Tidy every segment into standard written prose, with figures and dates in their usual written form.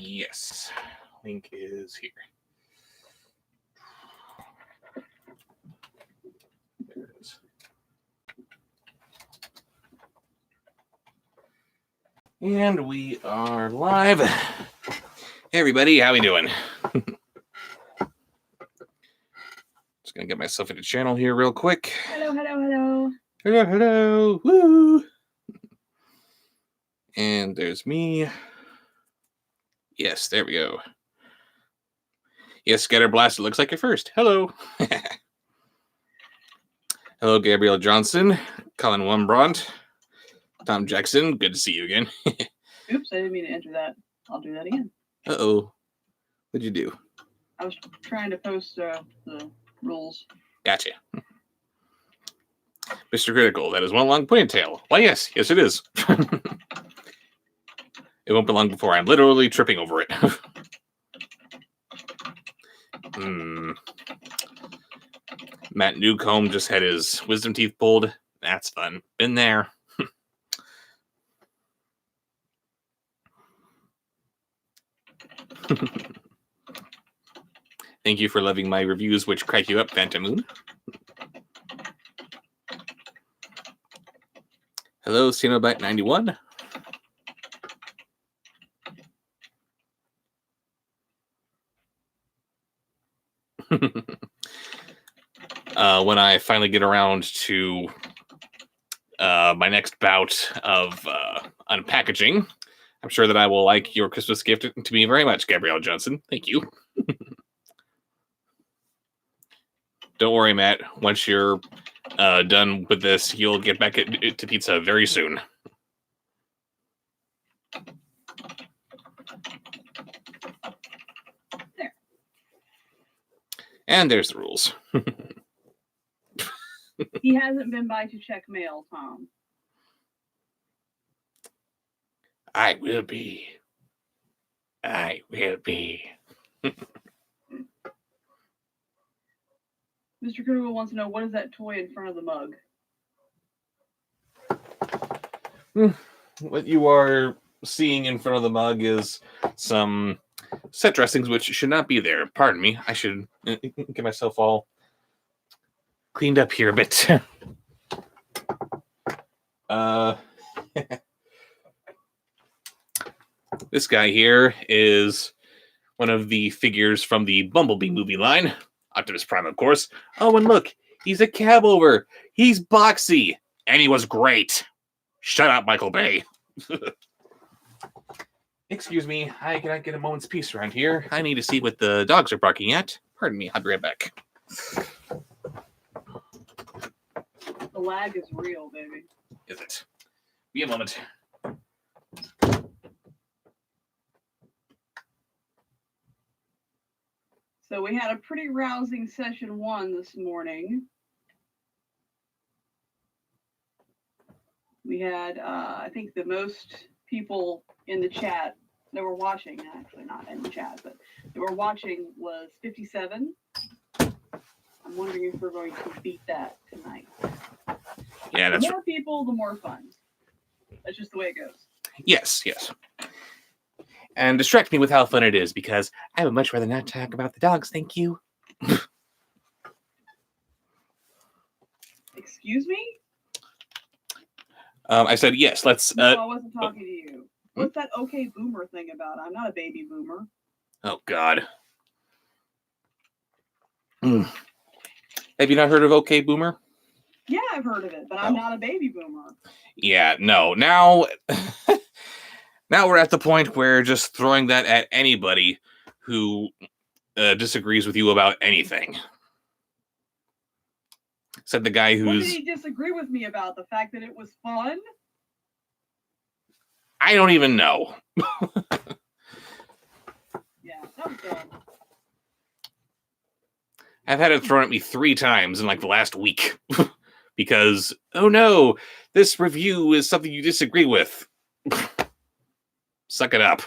Yes. Link is here. There it is. And we are live. Hey everybody, how we doing? Just gonna get myself into channel here real quick. Hello, hello, hello. Hello, hello. Woo! And there's me. Yes, there we go. Yes, Scatter Blast, it looks like you're first. Hello. Hello, Gabrielle Johnson, Colin Wumbront, Tom Jackson. Good to see you again. Oops, I didn't mean to enter that. I'll do that again. Uh-oh. What'd you do? I was trying to post the rules. Gotcha. Mr. Critical, that is one long ponytail. Why, yes. Yes, it is. It won't be long before I'm literally tripping over it. Matt Newcomb just had his wisdom teeth pulled. That's fun. Been there. Thank you for loving my reviews, which crack you up, Phantom Moon. Hello, Cinobite91. When I finally get around to my next bout of unpackaging, I'm sure that I will like your Christmas gift to me very much, Gabrielle Johnson. Thank you. Don't worry, Matt. Once you're done with this, you'll get back to pizza very soon. There. And there's the rules. He hasn't been by to check mail, Tom. I will be. I will be. Mr. Critical wants to know, what is that toy in front of the mug? What you are seeing in front of the mug is some set dressings which should not be there. Pardon me. I should get myself all cleaned up here a bit. This guy here is one of the figures from the Bumblebee movie line. Optimus Prime, of course. Oh, and look, he's a cab over. He's boxy. And he was great. Shut up, Michael Bay. Excuse me, I cannot get a moment's peace around here. I need to see what the dogs are barking at. Pardon me, I'll be right back. The lag is real, baby. Is it? Be a moment. So we had a pretty rousing session 1 this morning. We had, I think, the most people in the chat that were watching, actually not in the chat, but that were watching was 57. I'm wondering if we're going to beat that tonight. Yeah, that's the more people, the more fun. That's just the way it goes. Yes, yes. And distract me with how fun it is, because I would much rather not talk about the dogs, thank you. Excuse me? I said, yes, let's... No, I wasn't talking to you. What's that okay boomer thing about? I'm not a baby boomer. Oh, God. Have you not heard of okay boomer? Yeah, I've heard of it, but I'm not a baby boomer. Yeah, no. Now... Now we're at the point where just throwing that at anybody who disagrees with you about anything. Said the guy who's... What did he disagree with me about? The fact that it was fun? I don't even know. Yeah, that was dumb. I've had it thrown at me 3 times in like the last week. Because, oh no, this review is something you disagree with. Suck it up.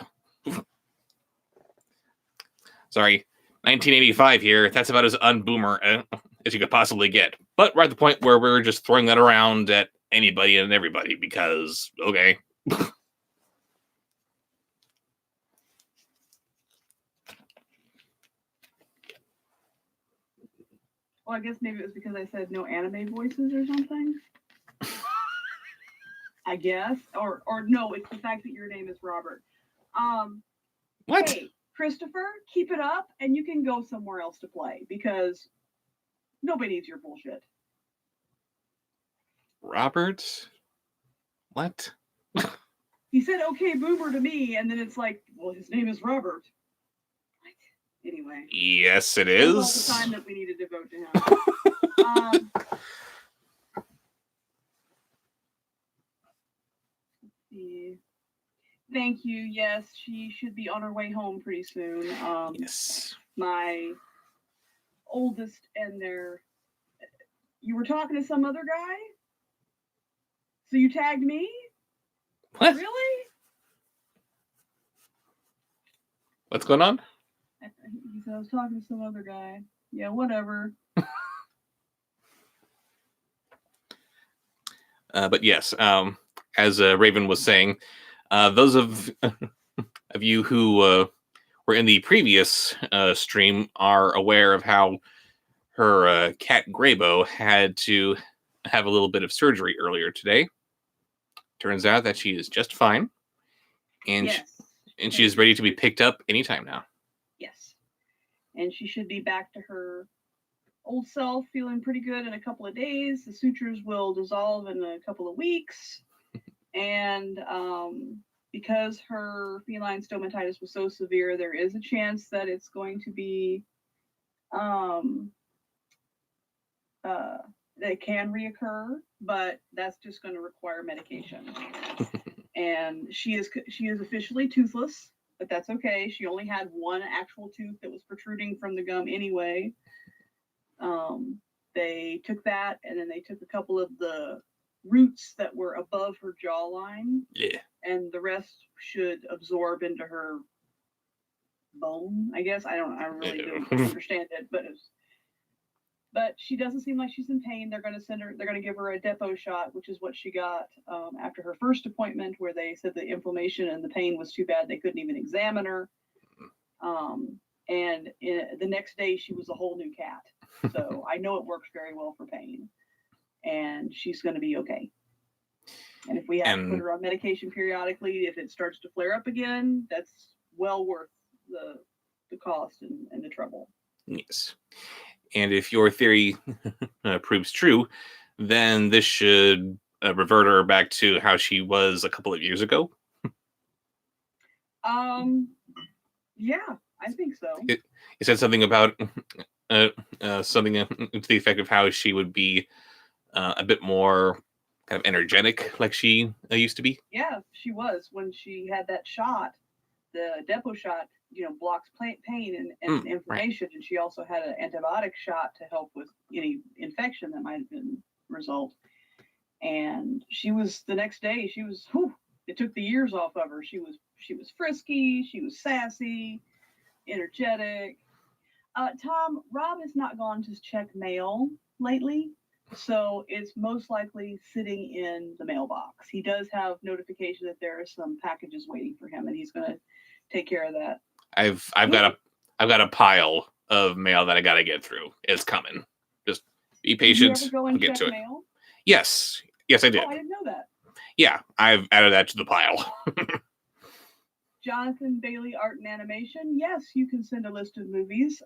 Sorry, 1985 here. That's about as unboomer as you could possibly get. But we're at the point where we're just throwing that around at anybody and everybody because, okay. Well, I guess maybe it was because I said no anime voices or something. I guess, or no, it's the fact that your name is Robert. What? Hey, Christopher, keep it up, and you can go somewhere else to play because nobody needs your bullshit. Robert? What? He said, "Okay, boomer" to me, and then it's like, well, his name is Robert. What? Anyway. Yes, it That was all is. the time that we need to devote to him. Let's see. Thank you. Yes, she should be on her way home pretty soon. Yes. My oldest and their. You were talking to some other guy? So you tagged me? What? Really? What's going on? He said I was talking to some other guy. Yeah, whatever. But yes, as Raven was saying, those of you who were in the previous stream are aware of how her cat Graybo had to have a little bit of surgery earlier today. Turns out that she is just fine, and yes. she is ready to be picked up anytime now. Yes. And she should be back to her old self, feeling pretty good in a couple of days. The sutures will dissolve in a couple of weeks. And because her feline stomatitis was so severe, there is a chance that it's going to be that it can reoccur, but that's just going to require medication. And she is officially toothless, but that's okay. She only had one actual tooth that was protruding from the gum anyway. They took that, and then they took a couple of the roots that were above her jawline. Yeah. And the rest should absorb into her bone, I guess. I really don't understand it, but she doesn't seem like she's in pain. They're going to give her a depot shot, which is what she got after her first appointment, where they said the inflammation and the pain was too bad they couldn't even examine her. And the next day she was a whole new cat. So I know it works very well for pain, and she's going to be okay. And if we have to put her on medication periodically, if it starts to flare up again, that's well worth the cost and the trouble. Yes. And if your theory proves true, then this should revert her back to how she was a couple of years ago. Yeah, I think so. It said something about something to the effect of how she would be a bit more kind of energetic, like she used to be. Yeah, she was when she had that shot, the depot shot. Blocks pain and inflammation, right. And she also had an antibiotic shot to help with any infection that might have been result. And she was the next day. She was. It took the years off of her. She was frisky. She was sassy, energetic. Tom, Rob has not gone to check mail lately, so it's most likely sitting in the mailbox. He does have notification that there are some packages waiting for him, and he's going to take care of that. I've got a pile of mail that I got to get through. It's coming. Just be patient. Did you ever go and check mail? Yes, I did. Oh, I didn't know that. Yeah, I've added that to the pile. Jonathan Bailey Art and Animation. Yes, you can send a list of movies.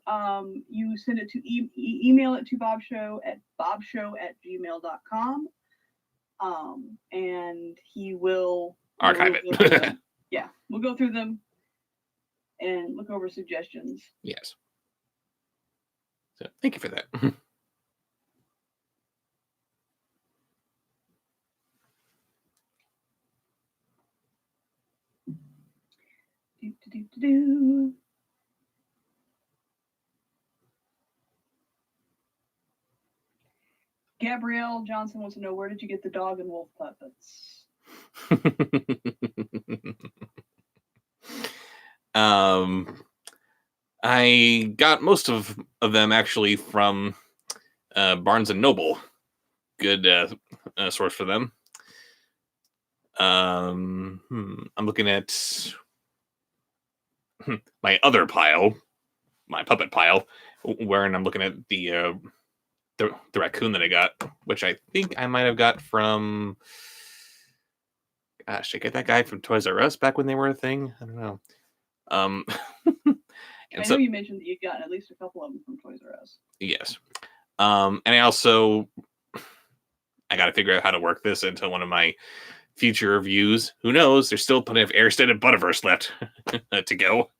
You send it to email it to Bobsheaux at gmail.com. And he will archive it. Yeah, we'll go through them and look over suggestions. Yes. So thank you for that. Gabrielle Johnson wants to know, where did you get the dog and wolf puppets? I got most of them actually from Barnes and Noble. Good source for them. I'm looking at my other pile, my puppet pile, wherein I'm looking at the the raccoon that I got, which I think I might have got from. Gosh, I get that guy from Toys R Us back when they were a thing. I don't know. I know you mentioned that you'd gotten at least a couple of them from Toys R Us. Yes. And I also I got to figure out how to work this into one of my future reviews. Who knows? There's still plenty of Airstead and Butterverse left to go.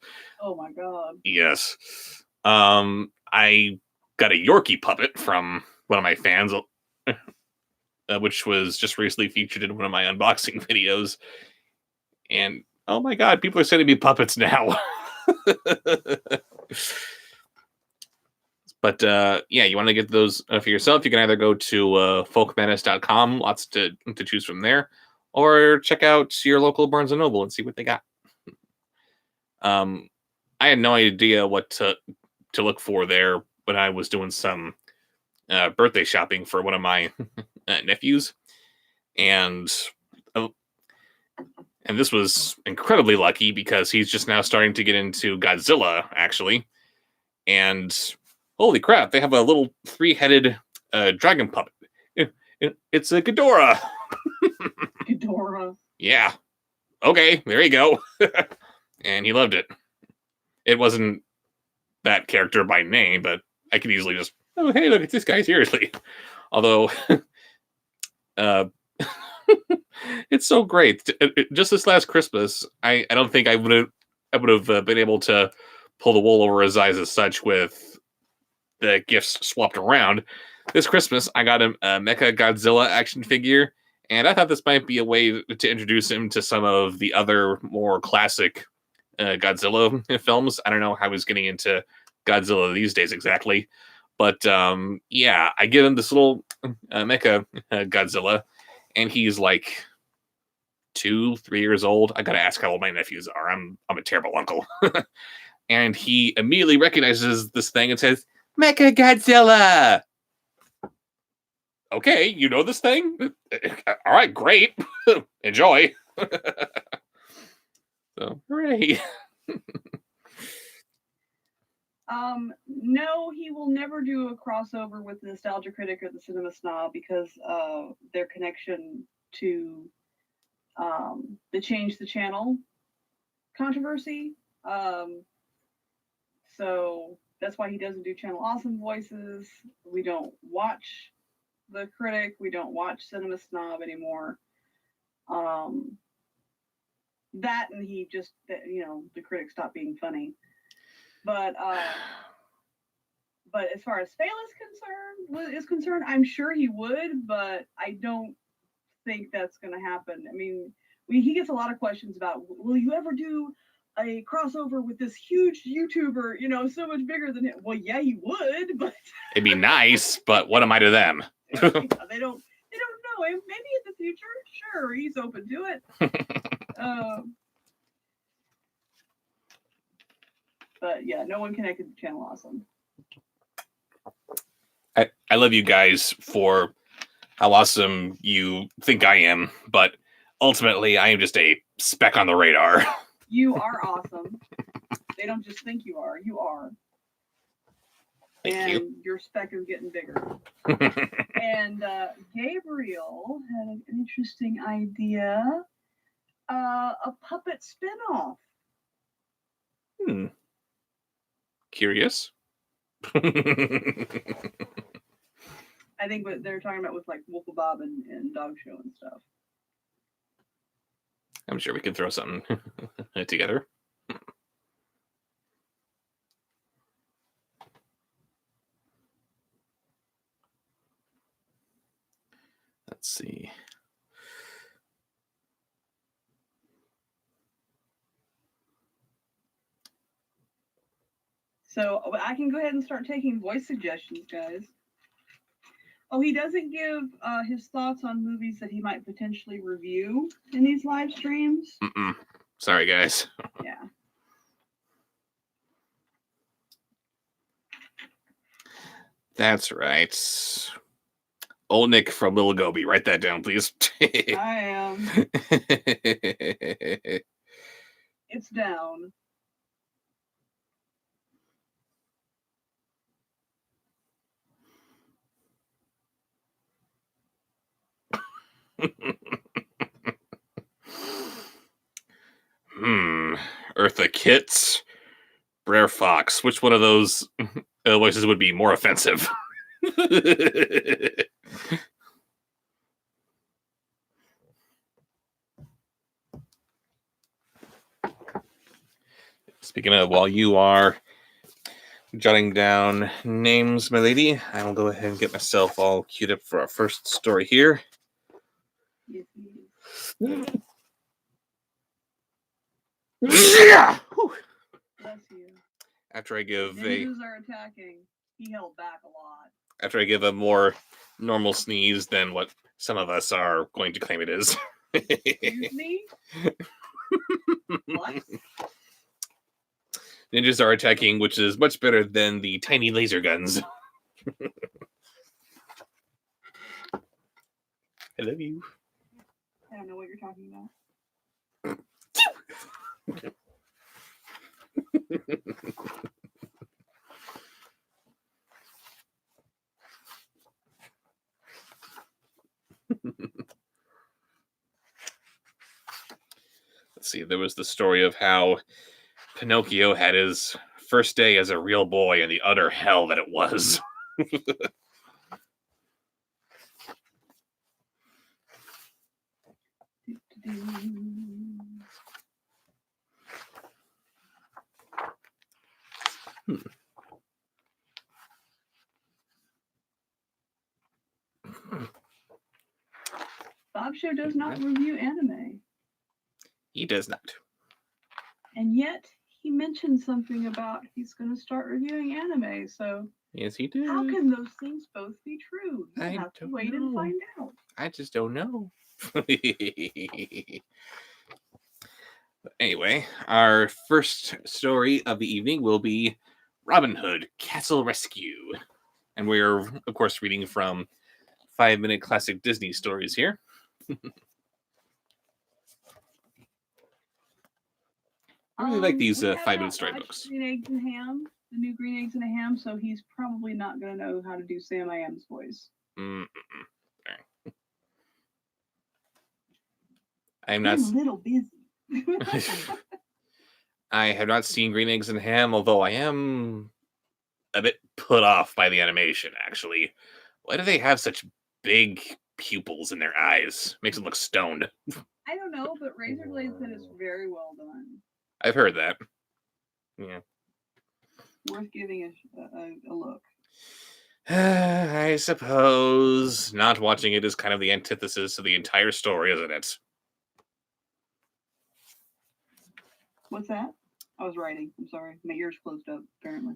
Oh my god. Yes. I got a Yorkie puppet from one of my fans, which was just recently featured in one of my unboxing videos. And oh my god, people are sending me puppets now. But yeah, you want to get those for yourself, you can either go to folkmenace.com, lots to choose from there, or check out your local Barnes & Noble and see what they got. I had no idea what to look for there when I was doing some birthday shopping for one of my nephews. And this was incredibly lucky because he's just now starting to get into Godzilla, actually. And holy crap, they have a little 3-headed dragon puppet. It's a Ghidorah. Ghidorah. Yeah. Okay, there you go. And he loved it. It wasn't that character by name, but I could easily just, oh, hey, look at this guy, seriously. Although, it's so great. Just this last Christmas, I don't think I would have been able to pull the wool over his eyes as such with the gifts swapped around. This Christmas, I got him a Mecha Godzilla action figure, and I thought this might be a way to introduce him to some of the other more classic Godzilla films. I don't know how he's getting into Godzilla these days exactly, but yeah, I give him this little Mecha Godzilla, and he's like 2-3 years old. I gotta ask how old my nephews are. I'm a terrible uncle. And he immediately recognizes this thing and says, Mecha Godzilla! Okay, you know this thing? All right, great. Enjoy. So, hooray. No, he will never do a crossover with the Nostalgia Critic or the Cinema Snob because of their connection to the Change the Channel controversy. So that's why he doesn't do Channel Awesome voices. We don't watch the Critic. We don't watch Cinema Snob anymore. That and he just, the Critic stopped being funny. But as far as Phala is concerned, I'm sure he would, but I don't think that's going to happen. I mean, he gets a lot of questions about, will you ever do a crossover with this huge YouTuber, so much bigger than him? Well, yeah, he would, but it'd be nice, but what am I to them? They don't know him. Maybe in the future, sure, he's open to it. But yeah, no one connected to Channel Awesome. I love you guys for how awesome you think I am, but ultimately I am just a speck on the radar. You are awesome. They don't just think you are. You are. Thank you. Your speck is getting bigger. And Gabriel had an interesting idea. A puppet spinoff. Curious. I think what they're talking about with like Wolf Bob and Dog Show and stuff. I'm sure we can throw something together. Let's see. So I can go ahead and start taking voice suggestions, guys. Oh, he doesn't give his thoughts on movies that he might potentially review in these live streams. Sorry, guys. Yeah. That's right. Old Nick from Little Gobi. Write that down, please. I am. It's down. Eartha Kitt, Brer Fox. Which one of those voices would be more offensive? Speaking of, while you are jotting down names, my lady, I will go ahead and get myself all queued up for our first story here. Yes, Yeah! bless you. After I give Ninjas are attacking. He held back a lot. After I give a more normal sneeze than what some of us are going to claim it is. Excuse me? What? Ninjas are attacking, which is much better than the tiny laser guns. I love you. I don't know what you're talking about. Let's see, there was the story of how Pinocchio had his first day as a real boy and the utter hell that it was. Bobsheaux does not review anime. He does not. And yet, he mentioned something about he's going to start reviewing anime. So, Yes, he did. how can those things both be true? You I have to don't wait know. and find out. I just don't know. Anyway, our first story of the evening will be Robin Hood Castle Rescue. And we're, of course, reading from 5-minute classic Disney stories here. I really like these We have 5-minute not storybooks. watched Green Eggs and Ham, the new Green Eggs and a Ham, so he's probably not going to know how to do Sam I Am's voice. I'm not. I'm a little busy. I have not seen Green Eggs and Ham, although I am a bit put off by the animation, actually. Why do they have such big pupils in their eyes? Makes them look stoned. I don't know, but Razorblade said it's very well done. I've heard that. Yeah. Worth giving a look. I suppose not watching it is kind of the antithesis of the entire story, isn't it? What's that? I was writing. I'm sorry. My ears closed up, apparently.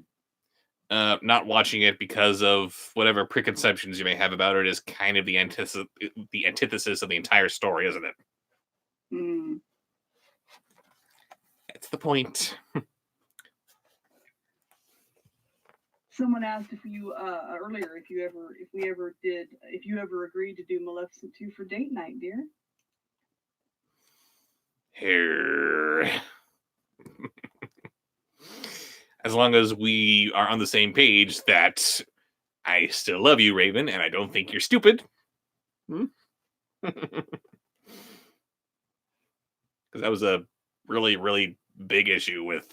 Not watching it because of whatever preconceptions you may have about it is kind of the antithesis of the entire story, isn't it? That's the point. Someone asked if you earlier if you ever agreed to do Maleficent 2 for date night, dear. Here. As long as we are on the same page that I still love you, Raven, and I don't think you're stupid. Because that was a really, really big issue with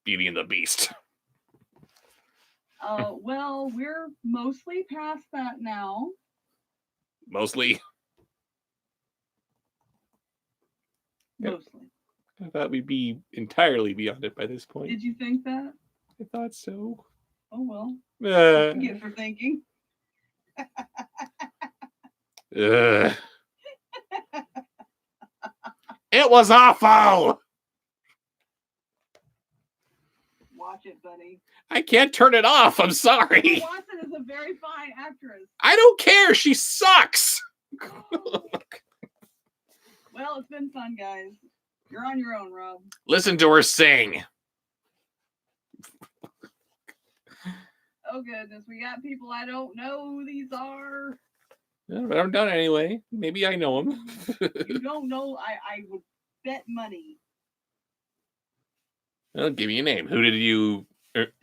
Beauty and the Beast. Well, we're mostly past that now. Mostly? Mostly. I thought we'd be entirely beyond it by this point. Did you think that? I thought so. Oh, well. What you get for thinking. It was awful! Watch it, buddy. I can't turn it off. I'm sorry. Watson is a very fine actress. I don't care. She sucks. Well, it's been fun, guys. You're on your own, Rob. Listen to her sing. Oh, goodness. We got people I don't know who these are. Yeah, but I'm done anyway. Maybe I know them. You don't know? I would bet money. Well, give me a name. Who did you...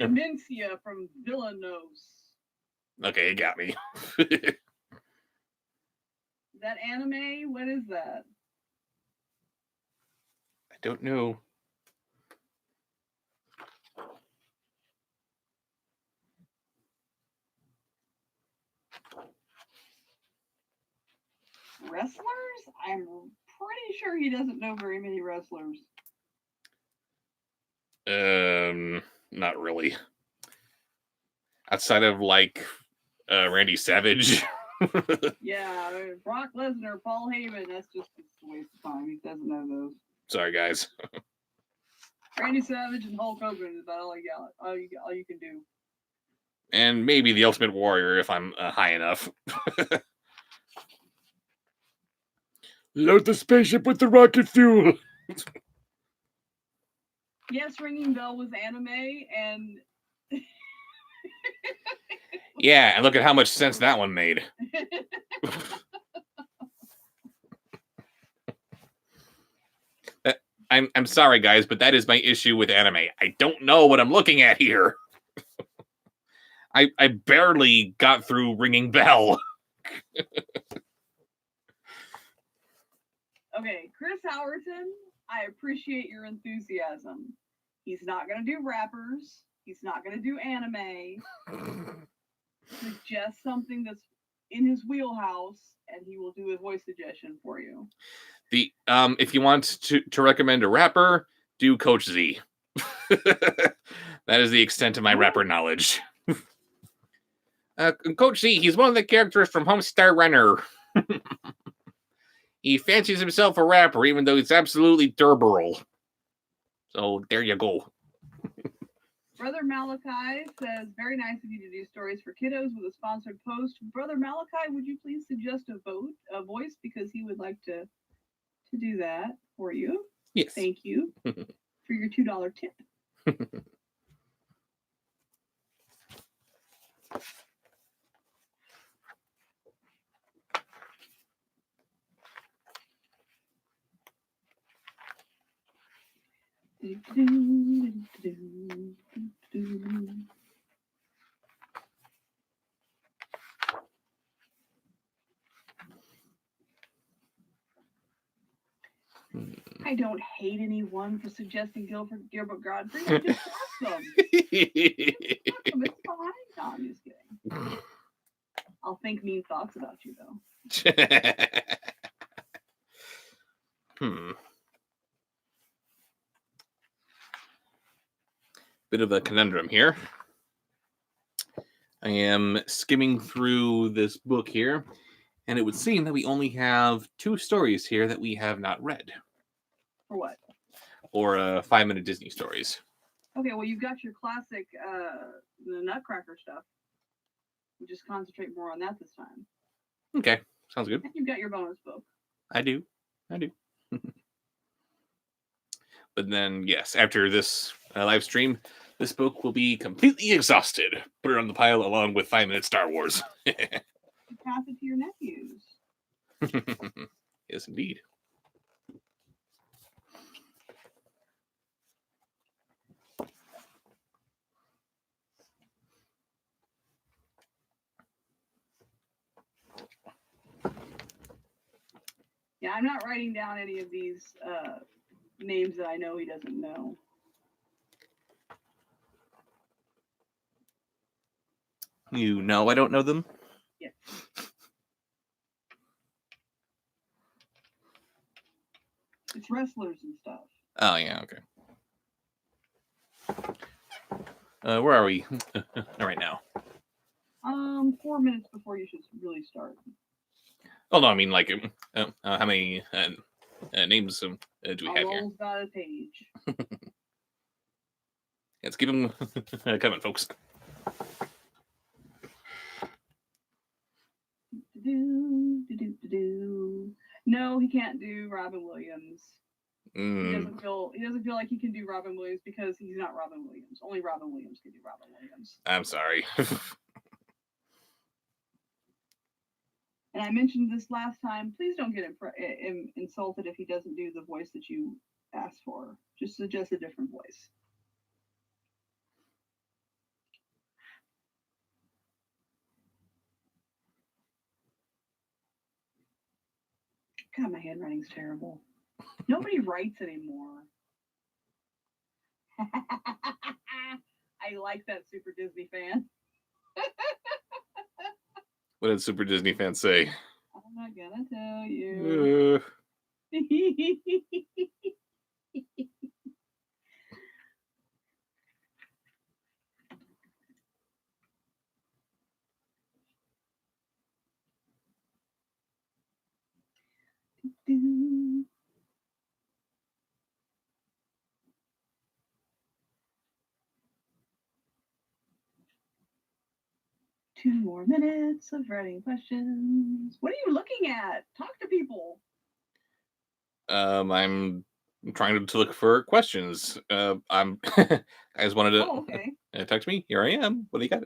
Demencia from Villanos. Okay, you got me. Is that anime? What is that? I don't know. Wrestlers? I'm pretty sure he doesn't know very many wrestlers. Not really. Outside of like Randy Savage. Yeah, Brock Lesnar, Paul Heyman, that's just a waste of time. He doesn't know those. Sorry, guys. Randy Savage and Hulk Hogan is about all you got. All you can do. And maybe the Ultimate Warrior if I'm high enough. Load the spaceship with the rocket fuel. Yes, Ringing Bell was anime, and Yeah, and look at how much sense that one made. I'm sorry, guys, but that is my issue with anime. I don't know what I'm looking at here. I barely got through Ringing Bell. Okay, Chris Howerton, I appreciate your enthusiasm. He's not going to do rappers. He's not going to do anime. Suggest something that's in his wheelhouse, and he will do a voice suggestion for you. The if you want to recommend a rapper, do Coach Z. That is the extent of my rapper knowledge. Coach Z, he's one of the characters from Homestar Runner. He fancies himself a rapper, even though he's absolutely durable. So there you go. Brother Malachi says, very nice of you to do stories for kiddos with a sponsored post. Brother Malachi, would you please suggest a voice, because he would like to do that for you? Yes. Thank you for your $2 tip. I don't hate anyone for suggesting Gilbert Godfrey. I just love them. It's fine. No, I'm just kidding. I'll think mean thoughts about you, though. Bit of a conundrum here. I am skimming through this book here, and it would seem that we only have 2 stories here that we have not read. For what? Or 5-minute Disney stories. Okay, well, you've got your classic the Nutcracker stuff. We'll just concentrate more on that this time. Okay, sounds good. And you've got your bonus book. I do. But then, yes, after this live stream, this book will be completely exhausted. Put it on the pile along with 5-minute Star Wars. You pass it to your nephews. Yes, indeed. Yeah, I'm not writing down any of these names that I know he doesn't know. You know I don't know them? Yes. It's wrestlers and stuff. Oh, yeah, okay. Where are we right now? 4 minutes before you should really start. Oh, no, I mean, like, how many names do we have here? Roll's got a page. Let's keep them coming, folks. No, he can't do Robin Williams. He doesn't feel like he can do Robin Williams because he's not Robin Williams. Only Robin Williams can do Robin Williams. I'm sorry. And I mentioned this last time. Please don't get insulted if he doesn't do the voice that you asked for. Just suggest a different voice. God, my handwriting's terrible. Nobody writes anymore. I like that Super Disney fan. What did Super Disney fans say? I'm not gonna tell you. 2 more minutes of writing questions. What are you looking at? Talk to people. I'm trying to look for questions. I'm. I just wanted to. Oh, okay. Text me. Here I am. What do you got?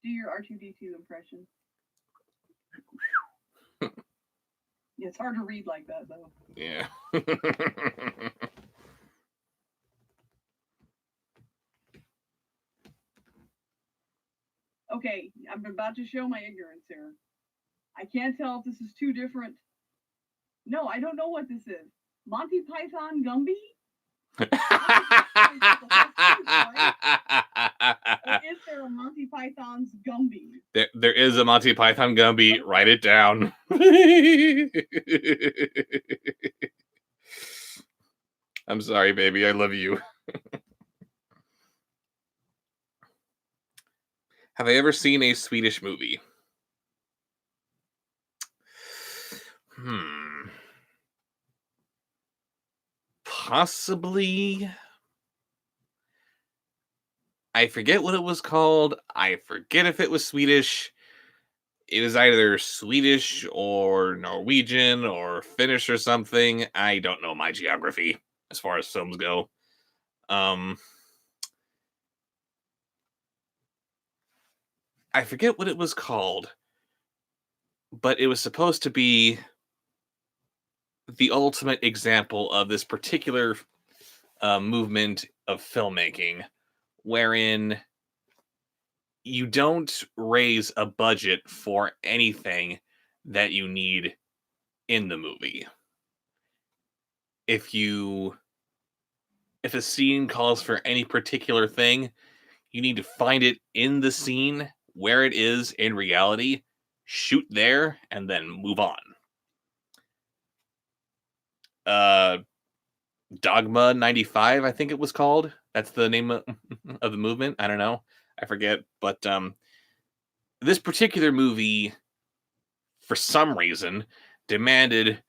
Do your R2D2 impression. Yeah, it's hard to read like that, though. Yeah. Okay, I'm about to show my ignorance here. I can't tell if this is 2 different. No, I don't know what this is. Monty Python Gumby? Or is there a Monty Python's Gumby? There is a Monty Python Gumby. Write it down. I'm sorry, baby. I love you. Have I ever seen a Swedish movie? Possibly. I forget what it was called. I forget if it was Swedish. It was either Swedish or Norwegian or Finnish or something. I don't know my geography as far as films go. I forget what it was called, but it was supposed to be the ultimate example of this particular movement of filmmaking, wherein you don't raise a budget for anything that you need in the movie. If a scene calls for any particular thing, you need to find it in the scene where it is in reality, shoot there, and then move on. Dogma 95, I think it was called. That's the name of the movement. I don't know. I forget. But this particular movie, for some reason, demanded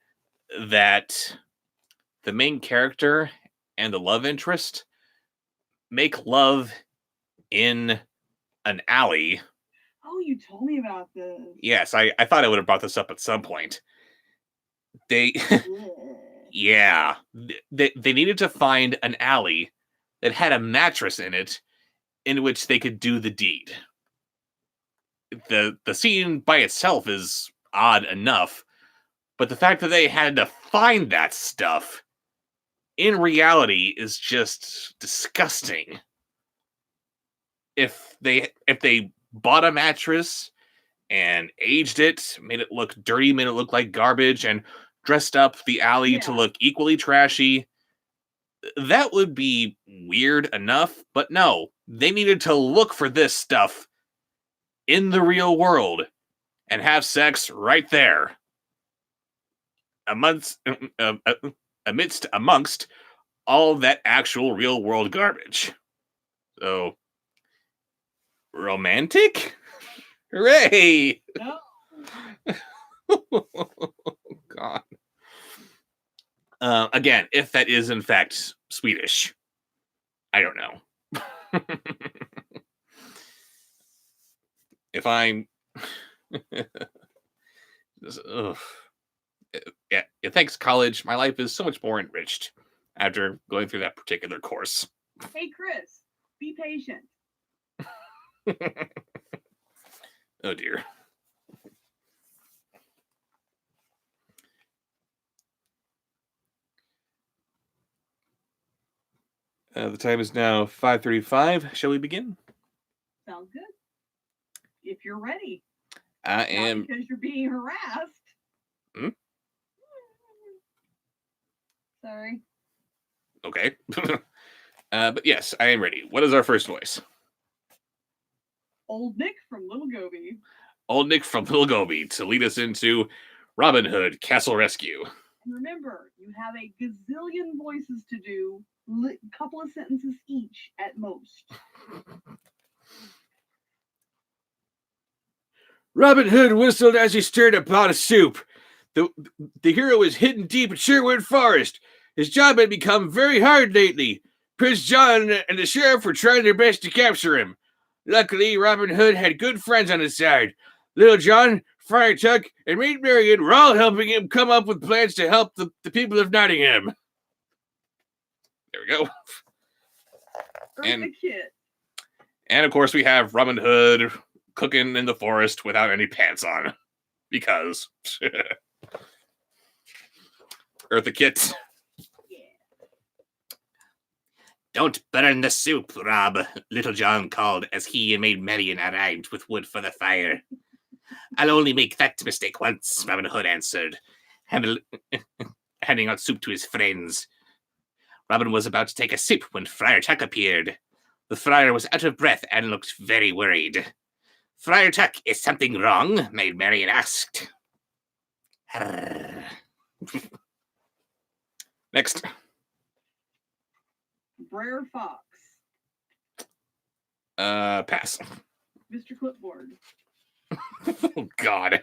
that the main character and the love interest make love in an alley. Oh, you told me about this. Yes, I thought I would have brought this up at some point. They, yeah, they needed to find an alley that had a mattress in it in which they could do the deed. The scene by itself is odd enough, but the fact that they had to find that stuff in reality is just disgusting. If they bought a mattress and aged it, made it look dirty, made it look like garbage, and dressed up the alley to look equally trashy, that would be weird enough. But no, they needed to look for this stuff in the real world and have sex right there amongst all that actual real world garbage. So romantic? Hooray! No. God. Again, if that is in fact Swedish, I don't know. If I'm, yeah, thanks, college. My life is so much more enriched after going through that particular course. Hey, Chris, be patient. Oh dear. The time is now 5:35. Shall we begin? Sounds good. If you're ready. I Not am. because you're being harassed. Hmm? Sorry. Okay. But yes, I am ready. What is our first voice? Old Nick from Little Goby. Old Nick from Little Goby to lead us into Robin Hood Castle Rescue. And remember, you have a gazillion voices to do, couple of sentences each at most. Robin Hood whistled as he stirred a pot of soup. The hero was hidden deep in Sherwood Forest. His job had become very hard lately. Prince John and the sheriff were trying their best to capture him. Luckily, Robin Hood had good friends on his side. Little John, Friar Tuck, and Maid Marian were all helping him come up with plans to help the people of Nottingham. There we go. Eartha Kitt. And of course, we have Robin Hood cooking in the forest without any pants on. Because. Eartha Kitt. Don't burn the soup, Rob, Little John called as he and Maid Marian arrived with wood for the fire. I'll only make that mistake once, Robin Hood answered, handing out soup to his friends. Robin was about to take a sip when Friar Tuck appeared. The friar was out of breath and looked very worried. Friar Tuck, is something wrong? Maid Marian asked. Next. Brer Fox. Pass. Mr. Clipboard. Oh, God.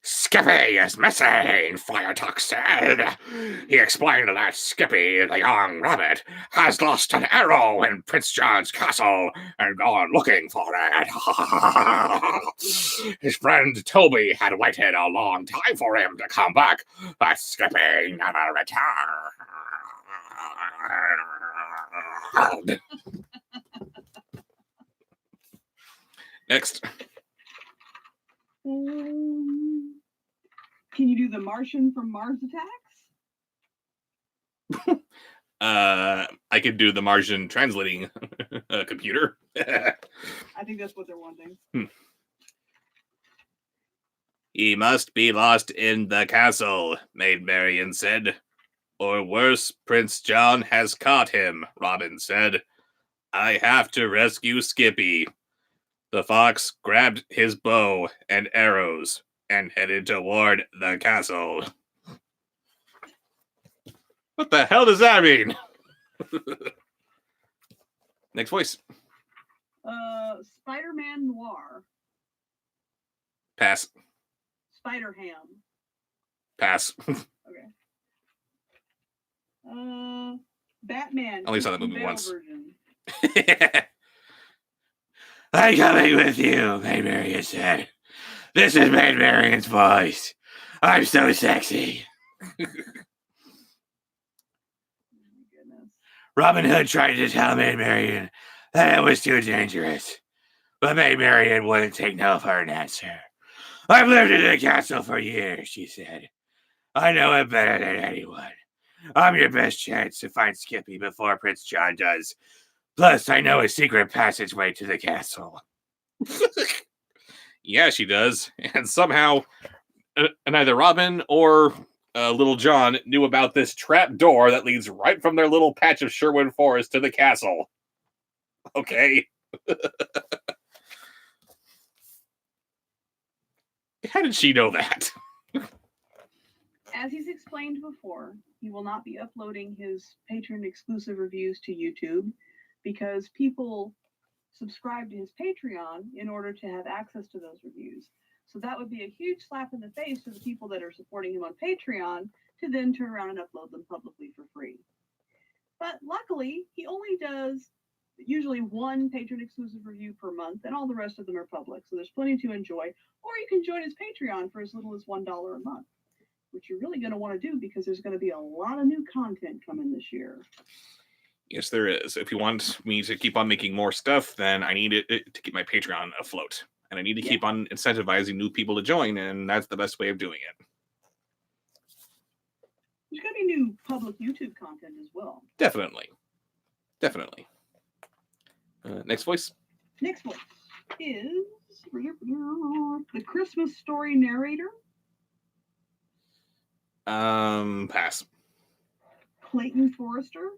Skippy is missing, Friar Tuck said. He explained that Skippy, the young rabbit, has lost an arrow in Prince John's castle and gone looking for it. His friend Toby had waited a long time for him to come back, but Skippy never returned. Next. Can you do the Martian from Mars Attacks? I could do the Martian translating computer. I think that's what they're wanting. He must be lost in the castle, Maid Marian said. Or worse, Prince John has caught him, Robin said. I have to rescue Skippy. The fox grabbed his bow and arrows and headed toward the castle. What the hell does that mean? Next voice. Spider-Man Noir. Pass. Spider-Ham. Pass. Okay. Batman. I only saw that movie once. Version. I'm coming with you, Maid Marian said. This is Maid Marian's voice. I'm so sexy. Robin Hood tried to tell Maid Marian that it was too dangerous, but Maid Marian wouldn't take no for an answer. I've lived in the castle for years, she said. I know it better than anyone. I'm your best chance to find Skippy before Prince John does. Plus, I know a secret passageway to the castle. Yeah, she does. And somehow, neither Robin or Little John knew about this trap door that leads right from their little patch of Sherwood Forest to the castle. Okay. How did she know that? As he's explained before, he will not be uploading his patron exclusive reviews to YouTube because people subscribe to his Patreon in order to have access to those reviews. So that would be a huge slap in the face to the people that are supporting him on Patreon to then turn around and upload them publicly for free. But luckily, he only does usually one patron exclusive review per month, and all the rest of them are public. So there's plenty to enjoy. Or you can join his Patreon for as little as $1 a month, which you're really going to want to do because there's going to be a lot of new content coming this year. Yes, there is. If you want me to keep on making more stuff, then I need it to keep my Patreon afloat. And I need to keep on incentivizing new people to join, and that's the best way of doing it. There's going to be new public YouTube content as well. Definitely. Definitely. Next voice. Next voice is The Christmas story narrator. Pass. Clayton Forrester.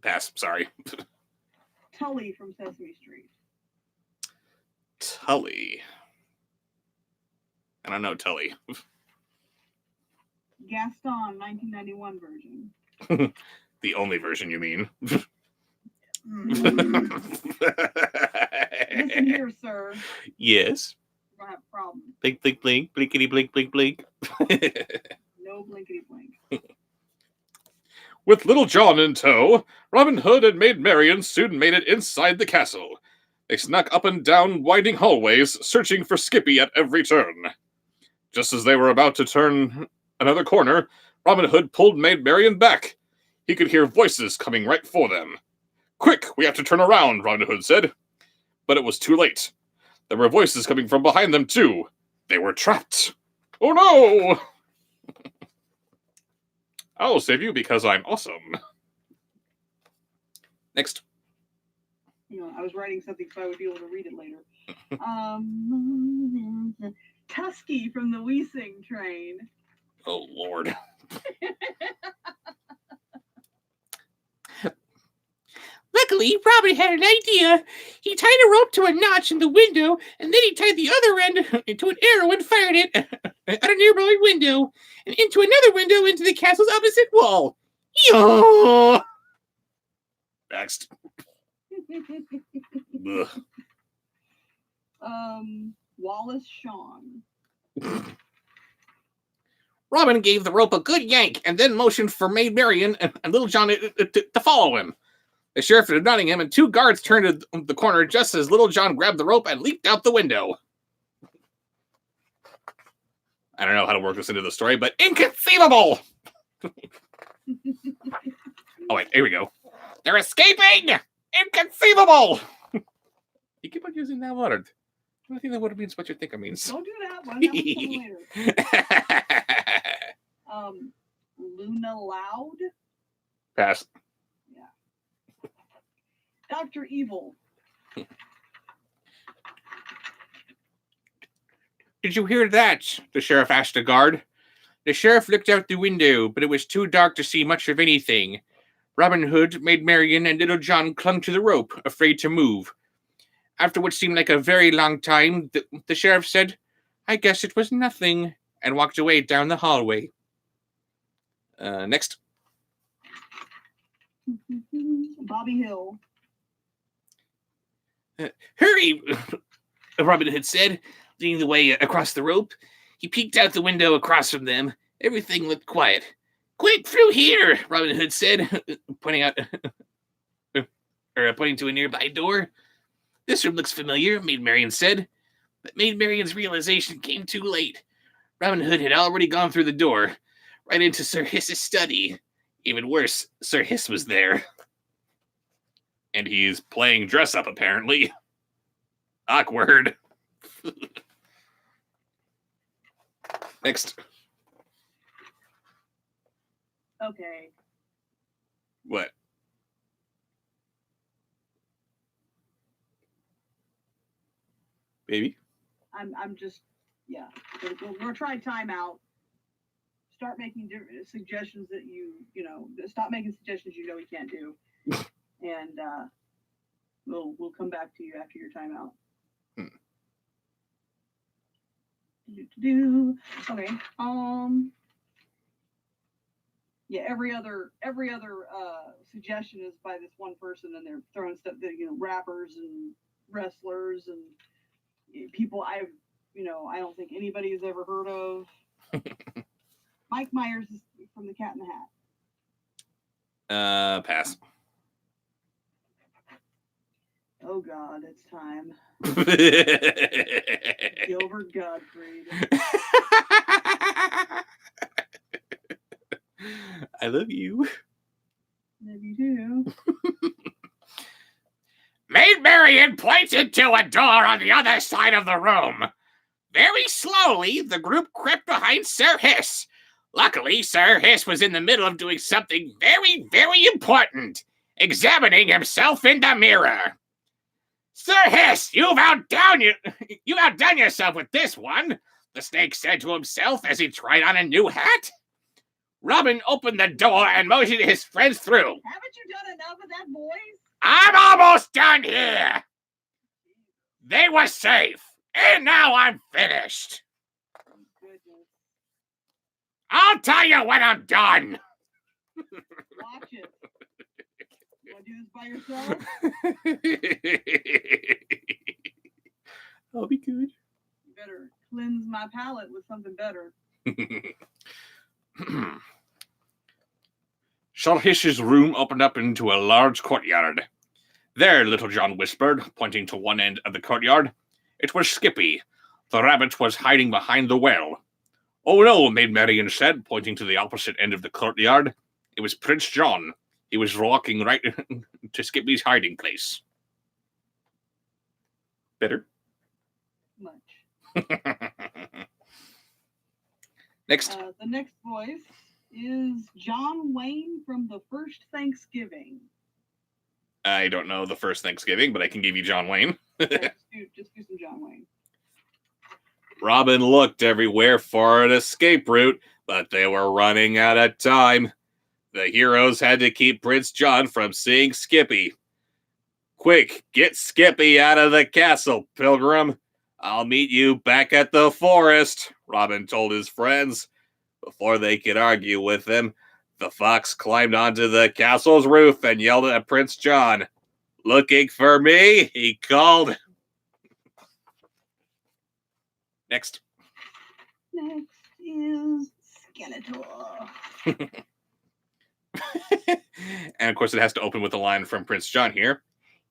Pass. Sorry. Tully from Sesame Street. Tully. I don't know Tully. Gaston, 1991 version. The only version, you mean? Listen here, sir. Yes. We're gonna have a problem. Blink, blink, blink, blinkety, blink, blink, blink. No blinkety blink. With Little John in tow, Robin Hood and Maid Marian soon made it inside the castle. They snuck up and down winding hallways, searching for Skippy at every turn. Just as they were about to turn another corner, Robin Hood pulled Maid Marian back. He could hear voices coming right for them. Quick, we have to turn around, Robin Hood said. But it was too late. There were voices coming from behind them, too. They were trapped. Oh no! I'll save you because I'm awesome. Next. I was writing something so I would be able to read it later. Tusky from the We Sing Train. Oh, Lord. Luckily, Robin had an idea. He tied a rope to a notch in the window, and then he tied the other end into an arrow and fired it at a nearby window, and into another window into the castle's opposite wall. Yo! Next. Wallace Shawn. Robin gave the rope a good yank and then motioned for Maid Marian and Little John to follow him. The sheriff of Nottingham and two guards turned to the corner just as Little John grabbed the rope and leaped out the window. I don't know how to work this into the story, but inconceivable! Oh, wait, here we go. They're escaping! Inconceivable! You keep on using that word. I think that word means what you think it means. Don't do that one. That later. Luna Loud. Pass. Yeah. Dr. Evil. Did you hear that? The sheriff asked a guard. The sheriff looked out the window, but it was too dark to see much of anything. Robin Hood, Maid Marian, and Little John clung to the rope, afraid to move. After what seemed like a very long time, the sheriff said, "I guess it was nothing," and walked away down the hallway. Next. Bobby Hill. Hurry, Robin Hood said, leading the way across the rope. He peeked out the window across from them. Everything looked quiet. Quick, through here, Robin Hood said, pointing to a nearby door. This room looks familiar, Maid Marian said. But Maid Marian's realization came too late. Robin Hood had already gone through the door, right into Sir Hiss's study. Even worse, Sir Hiss was there. And he's playing dress up, apparently. Awkward. Next. Okay. What? Baby? I'm just, yeah. We're trying timeout. Start making suggestions that stop making suggestions you can't do. And we'll come back to you after your timeout. Okay. Yeah, every other suggestion is by this one person, and they're throwing stuff that rappers and wrestlers and people I don't think anybody's ever heard of. Mike Myers is from The Cat in the Hat. Pass. Oh God, it's time. Gilbert Gottfried. I love you. Love you too. Maid Marian pointed to a door on the other side of the room. Very slowly, the group crept behind Sir Hiss. Luckily, Sir Hiss was in the middle of doing something very, very important, examining himself in the mirror. Sir Hiss, you've outdone yourself with this one, the snake said to himself as he tried on a new hat. Robin opened the door and motioned his friends through. Haven't you done enough of that, boys? I'm almost done here. They were safe, and now I'm finished. Goodness. I'll tell you when I'm done. Watch it. You want to do this by yourself? I'll be good. You better cleanse my palate with something better. Shellhish's room opened up into a large courtyard. There, Little John whispered, pointing to one end of the courtyard. It was Skippy. The rabbit was hiding behind the well. Oh no, Maid Marian said, pointing to the opposite end of the courtyard. It was Prince John. He was walking right to Skippy's hiding place. Better? Much. Next. The next voice is John Wayne from the first Thanksgiving. I don't know the first Thanksgiving, but I can give you John Wayne. Just do some John Wayne. Robin looked everywhere for an escape route, but they were running out of time. The heroes had to keep Prince John from seeing Skippy. Quick, get Skippy out of the castle, Pilgrim. I'll meet you back at the forest, Robin told his friends. Before they could argue with him, the fox climbed onto the castle's roof and yelled at Prince John. Looking for me? He called. Next. Next is Skeletor. And of course it has to open with a line from Prince John here.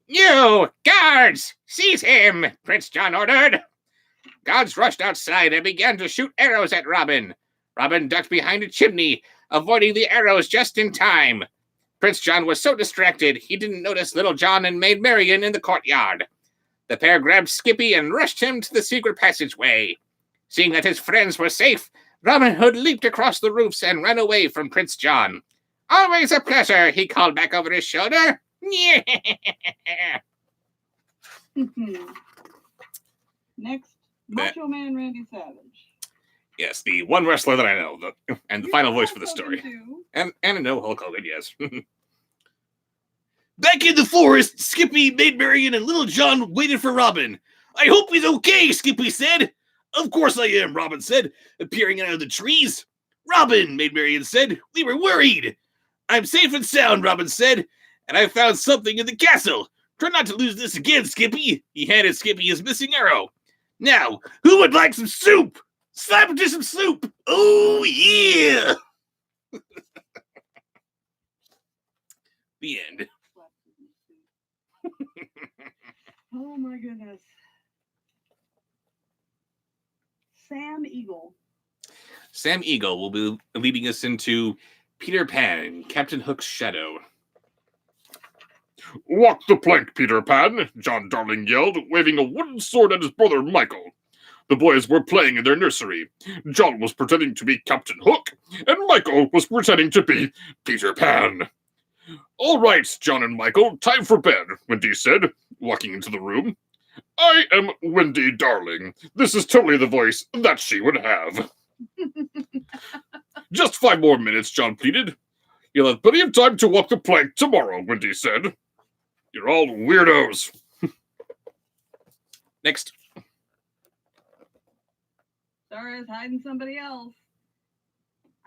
You, guards, seize him, Prince John ordered. Guards rushed outside and began to shoot arrows at Robin. Robin ducked behind a chimney, avoiding the arrows just in time. Prince John was so distracted, he didn't notice Little John and Maid Marian in the courtyard. The pair grabbed Skippy and rushed him to the secret passageway. Seeing that his friends were safe, Robin Hood leaped across the roofs and ran away from Prince John. Always a pleasure, he called back over his shoulder. Next, Macho Man Randy Savage. Yes, the one wrestler that I know, and the final voice for the story. And I know Hulk Hogan, yes. Back in the forest, Skippy, Maid Marian, and Little John waited for Robin. I hope he's okay, Skippy said. Of course I am, Robin said, appearing out of the trees. Robin, Maid Marian said, we were worried. I'm safe and sound, Robin said, and I found something in the castle. Try not to lose this again, Skippy. He handed Skippy his missing arrow. Now, who would like some soup? Slap into some soup. Oh, yeah. The end. Oh, my goodness. Sam Eagle. Sam Eagle will be leading us into Peter Pan, Captain Hook's shadow. Walk the plank, Peter Pan, John Darling yelled, waving a wooden sword at his brother Michael. The boys were playing in their nursery. John was pretending to be Captain Hook, and Michael was pretending to be Peter Pan. All right, John and Michael, time for bed, Wendy said, walking into the room. I am Wendy Darling. This is totally the voice that she would have. Just 5 more minutes, John pleaded. You'll have plenty of time to walk the plank tomorrow, Wendy said. You're all weirdos. Next. Sorry, I was hiding somebody else.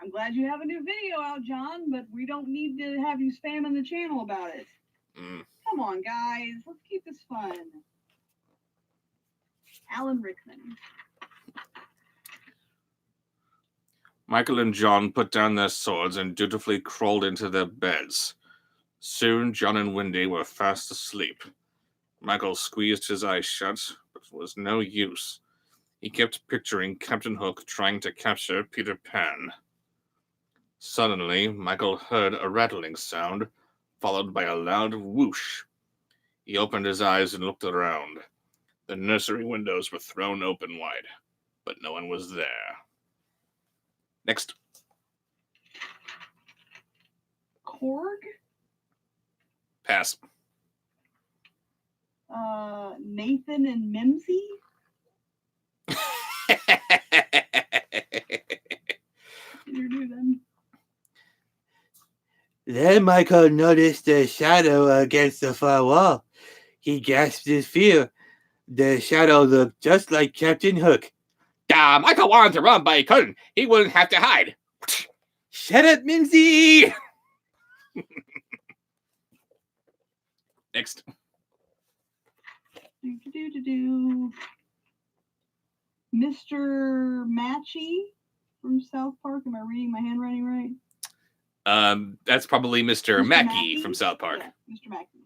I'm glad you have a new video out, John, but we don't need to have you spamming the channel about it. Come on, guys. Let's keep this fun. Alan Rickman. Michael and John put down their swords and dutifully crawled into their beds. Soon, John and Wendy were fast asleep. Michael squeezed his eyes shut, but it was no use. He kept picturing Captain Hook trying to capture Peter Pan. Suddenly, Michael heard a rattling sound, followed by a loud whoosh. He opened his eyes and looked around. The nursery windows were thrown open wide, but no one was there. Next. Korg? Pass. Nathan and Mimsy. You do them. Then Michael noticed a shadow against the far wall. He gasped in fear. The shadow looked just like Captain Hook. Michael wanted to run, but he couldn't. He wouldn't have to hide. Shut up, Mimsy! Next. Mr. Matchy from South Park. Am I reading my handwriting right? That's probably Mr. Mr. Mackey from South Park. Yeah, Mr. Mackey.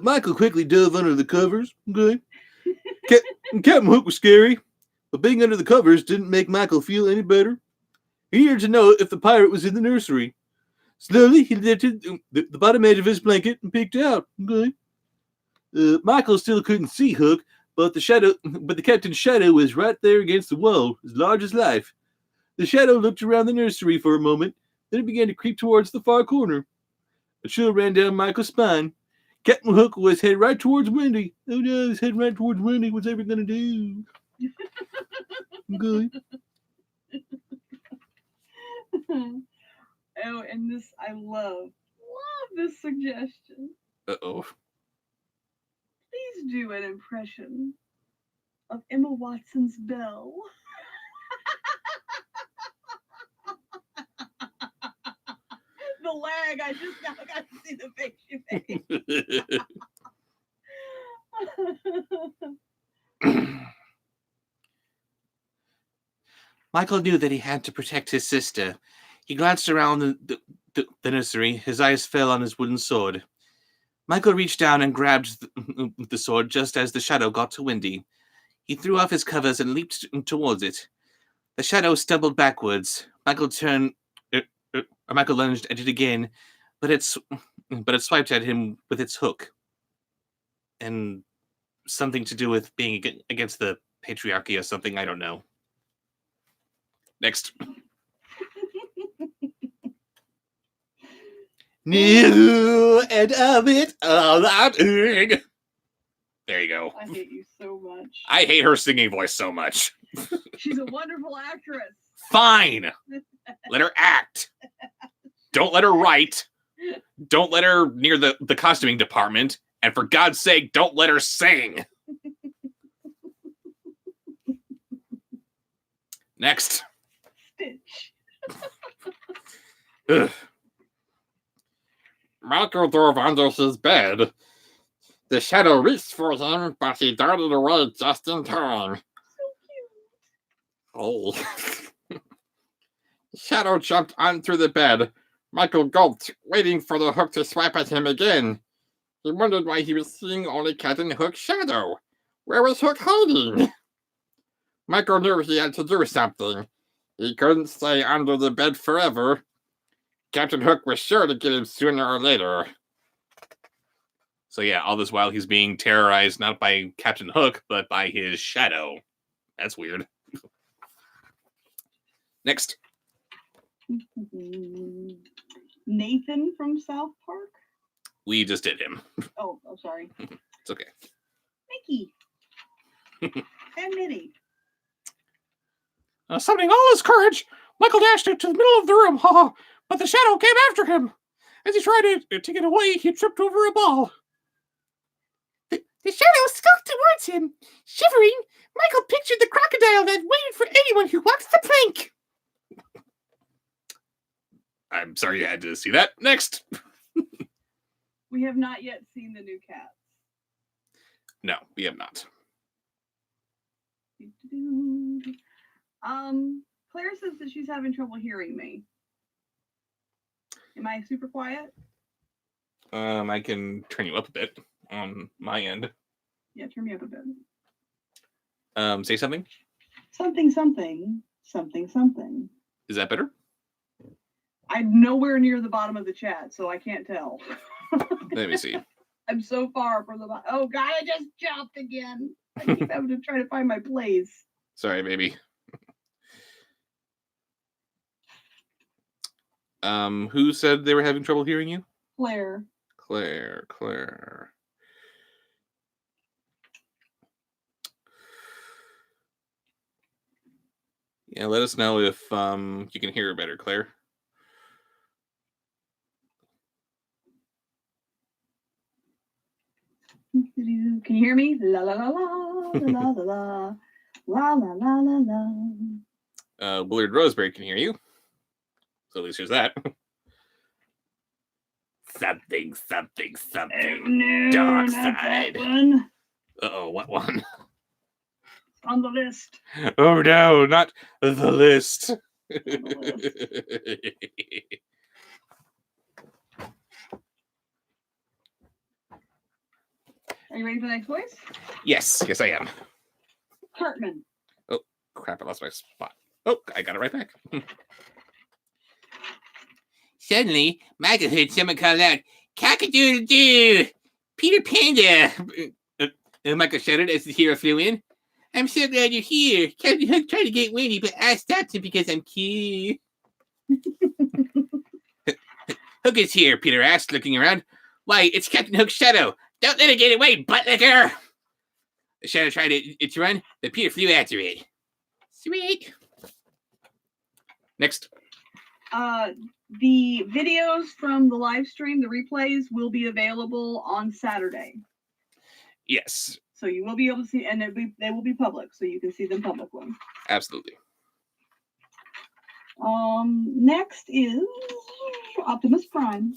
Michael quickly dove under the covers. Okay. Captain Hook was scary, but being under the covers didn't make Michael feel any better. He needed to know if the pirate was in the nursery. Slowly, he lifted the bottom edge of his blanket and peeked out. Okay. Michael still couldn't see Hook, but the captain's shadow was right there against the wall, as large as life. The shadow looked around the nursery for a moment, then it began to creep towards the far corner. A chill ran down Michael's spine. Captain Hook was headed right towards Wendy. Oh no, he's heading right towards Wendy. What's ever gonna do? Okay. Oh, and this I love this suggestion. Uh-oh. Please do an impression of Emma Watson's Belle. The lag, I just now got to see the face you made. Michael knew that he had to protect his sister. He glanced around the nursery. His eyes fell on his wooden sword. Michael reached down and grabbed the sword just as the shadow got to Wendy. He threw off his covers and leaped towards it. The shadow stumbled backwards. Michael lunged at it again, but it swiped at him with its hook. And something to do with being against the patriarchy or something, I don't know. Next. New and a bit of that egg. There you go. I hate you so much. I hate her singing voice so much. She's a wonderful actress. Fine. Let her act. Don't let her write. Don't let her near the costuming department. And for God's sake, don't let her sing. Next. Stitch. Ugh. Michael drove under his bed. The shadow reached for him, but he darted away just in time. So cute. Oh. Shadow jumped onto the bed. Michael gulped, waiting for the hook to swipe at him again. He wondered why he was seeing only Captain Hook's shadow. Where was Hook hiding? Michael knew he had to do something. He couldn't stay under the bed forever. Captain Hook was sure to get him sooner or later. So yeah, all this while he's being terrorized not by Captain Hook, but by his shadow. That's weird. Next. Nathan from South Park. We just did him. Oh, sorry. It's okay. Mickey. And Minnie. Summoning all his courage, Michael dashed into the middle of the room, but the shadow came after him. As he tried to get away, he tripped over a ball. The shadow skulked towards him. Shivering, Michael pictured the crocodile that waited for anyone who walked the plank. I'm sorry you had to see that. Next. We have not yet seen the new Cats. No, we have not. Claire says that she's having trouble hearing me. Am I super quiet? I can turn you up a bit on my end. Yeah, turn me up a bit. Say something. Something. Is that better? I'm nowhere near the bottom of the chat, so I can't tell. Let me see. I'm so far from the bottom. Oh God, I just jumped again. I keep having to try to find my place. Sorry, baby. Who said they were having trouble hearing you? Claire. Claire. Yeah, let us know if you can hear better, Claire. Can you hear me? La la la la la la la la la la la la. Willard Roseberry can hear you. So at least there's that. Something. No, Dark not that side. one. Uh-oh, what one? On the list. Oh no, not the list. Are you ready for the next voice? Yes, I am. Cartman. Oh, crap, I lost my spot. Oh, I got it right back. Suddenly, Michael heard someone call out, "Cock-a-doodle-doo! Peter Panda!" Michael shouted as the hero flew in. "I'm so glad you're here. Captain Hook tried to get Winnie, but I stopped him because I'm cute." "Hook is here," Peter asked, looking around. "Why, it's Captain Hook's shadow. Don't let it get away, buttlicker!" The shadow tried to run, but Peter flew after it. Sweet. Next. The videos from the live stream, the replays, will be available on Saturday. Yes. So you will be able to see, and they will be public, so you can see them publicly. Absolutely. Next is Optimus Prime.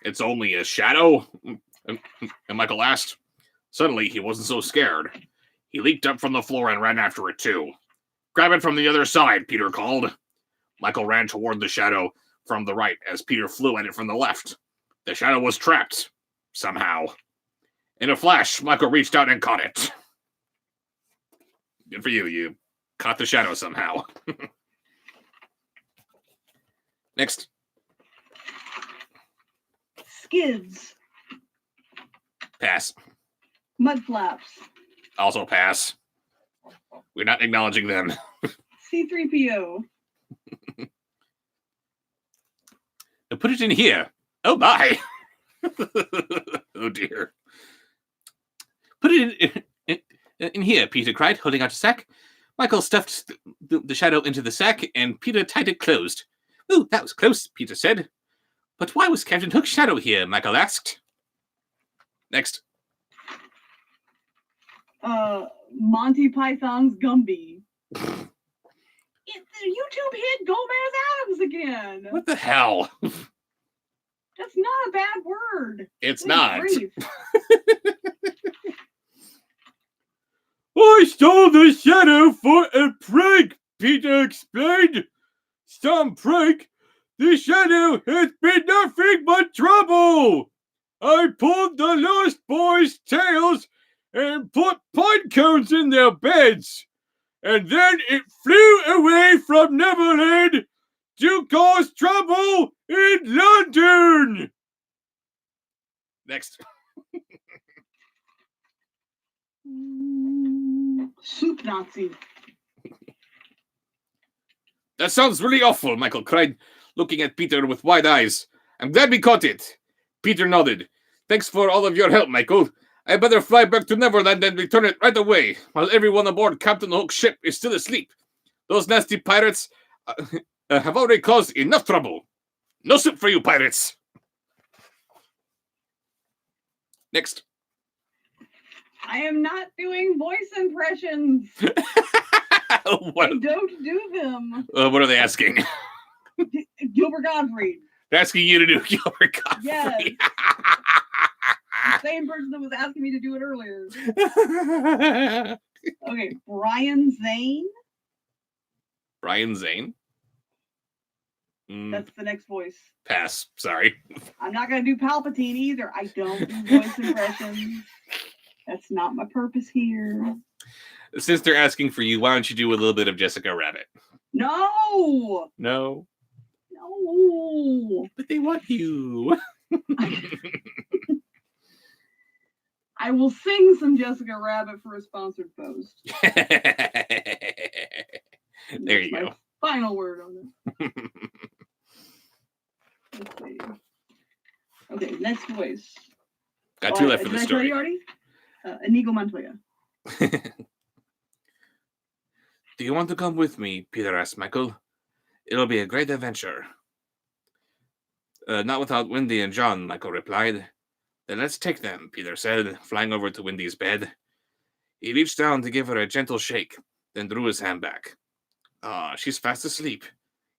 It's only a shadow? And Michael asked. Suddenly, he wasn't so scared. He leaped up from the floor and ran after it, too. "Grab it from the other side," Peter called. Michael ran toward the shadow from the right as Peter flew at it from the left. The shadow was trapped. Somehow. In a flash, Michael reached out and caught it. Good for you. You caught the shadow somehow. Next. Skids. Pass. Mudflaps. Also pass. We're not acknowledging them. C-3PO. Put it in here. Oh my. Oh dear. Put it in here, Peter cried, holding out a sack. Michael stuffed the shadow into the sack, and Peter tied it closed. "Ooh, that was close," Peter said. "But why was Captain Hook's shadow here?" Michael asked. Next. Monty Python's Gumby. It's the YouTube hit Gomez Adams again. What the hell? That's not a bad word. It's Good not. grief. "I stole the shadow for a prank," Peter explained. "Some prank? The shadow has been nothing but trouble. I pulled the Lost Boys' tails and put pine cones in their beds. And then it flew away from Neverland to cause trouble in London." Next. Soup Nazi. "That sounds really awful," Michael cried, looking at Peter with wide eyes. "I'm glad we caught it." Peter nodded. "Thanks for all of your help, Michael. I better fly back to Neverland and return it right away, while everyone aboard Captain Hook's ship is still asleep. Those nasty pirates have already caused enough trouble. No soup for you, pirates." Next. I am not doing voice impressions. What? I don't do them. What are they asking? Gilbert Gottfried. They're asking you to do Gilbert Gottfried. Yes. The same person that was asking me to do it earlier. Okay, Brian Zane. Brian Zane? That's the next voice. Pass. Sorry. I'm not going to do Palpatine either. I don't do voice impressions. That's not my purpose here. Since they're asking for you, why don't you do a little bit of Jessica Rabbit? No! No. No! But they want you. I will sing some Jessica Rabbit for a sponsored post. There you go. Final word on it. Let's see. Okay, next voice. Got two left for the Did I tell story. you already? Inigo Montoya. Do you want to come with me? Peter asked Michael. It'll be a great adventure. Not without Wendy and John, Michael replied. Then let's take them, Peter said, flying over to Wendy's bed. He reached down to give her a gentle shake, then drew his hand back. Ah, she's fast asleep.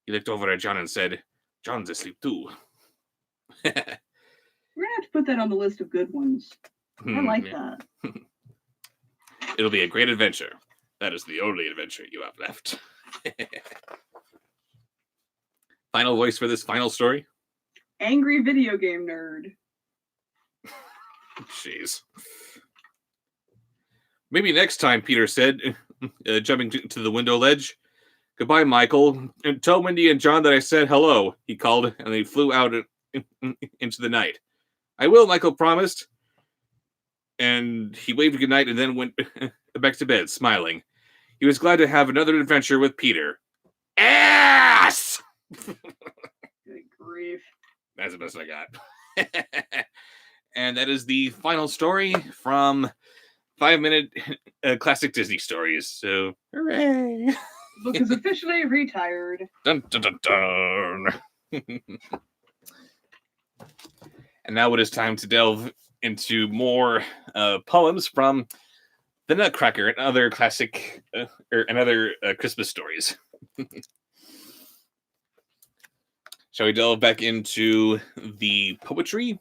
He looked over at John and said, John's asleep too. We're gonna have to put that on the list of good ones. I like that. It'll be a great adventure. That is the only adventure you have left. Final voice for this final story? Angry video game nerd. Jeez. Maybe next time, Peter said, jumping to the window ledge. Goodbye, Michael. And tell Wendy and John that I said hello, he called, and they flew out into the night. I will, Michael promised. And he waved goodnight and then went back to bed, smiling. He was glad to have another adventure with Peter. Ass! Good grief. That's the best I got. And that is the final story from 5-minute classic Disney stories. So, hooray! Book is officially retired. Dun, dun, dun, dun. And now it is time to delve into more poems from The Nutcracker and other classic and other Christmas stories. Shall we delve back into the poetry,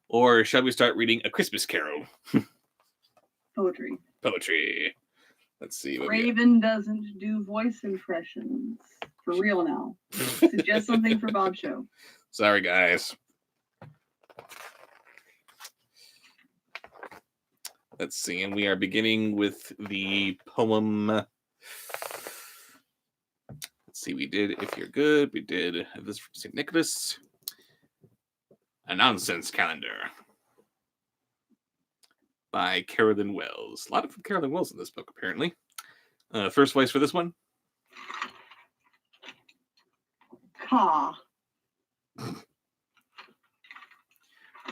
or shall we start reading A Christmas Carol? Poetry. Poetry. Let's see. Raven doesn't do voice impressions. For real now. Suggest something for Bobsheaux. Sorry, guys. Let's see, and we are beginning with the poem. Let's see, we did If You're Good. We did this from St. Nicholas. A Nonsense Calendar by Carolyn Wells. A lot of Carolyn Wells in this book, apparently. First voice for this one. Caw.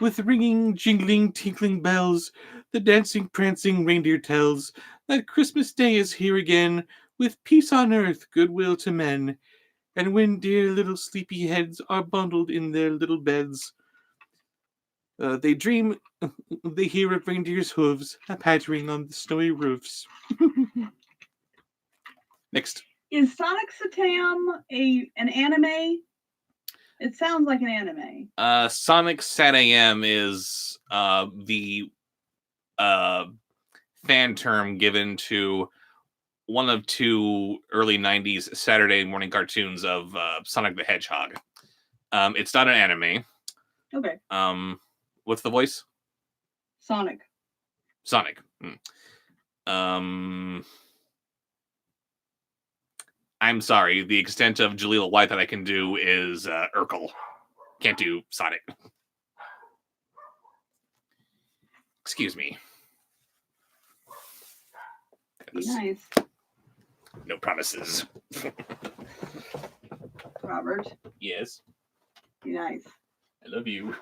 With ringing, jingling, tinkling bells, the dancing, prancing reindeer tells that Christmas Day is here again, with peace on earth, goodwill to men. And when dear little sleepy heads are bundled in their little beds, they dream, they hear of reindeer's hooves pattering on the snowy roofs. Next. Is Sonic Satam an anime? It sounds like an anime. Sonic Sat AM is the fan term given to one of two early 90s Saturday morning cartoons of Sonic the Hedgehog. It's not an anime. Okay. What's the voice? Sonic. Sonic. I'm sorry. The extent of Jaleel White that I can do is Urkel. Can't do Sonic. Excuse me. Be nice. No promises. Robert. Yes. Be nice. I love you.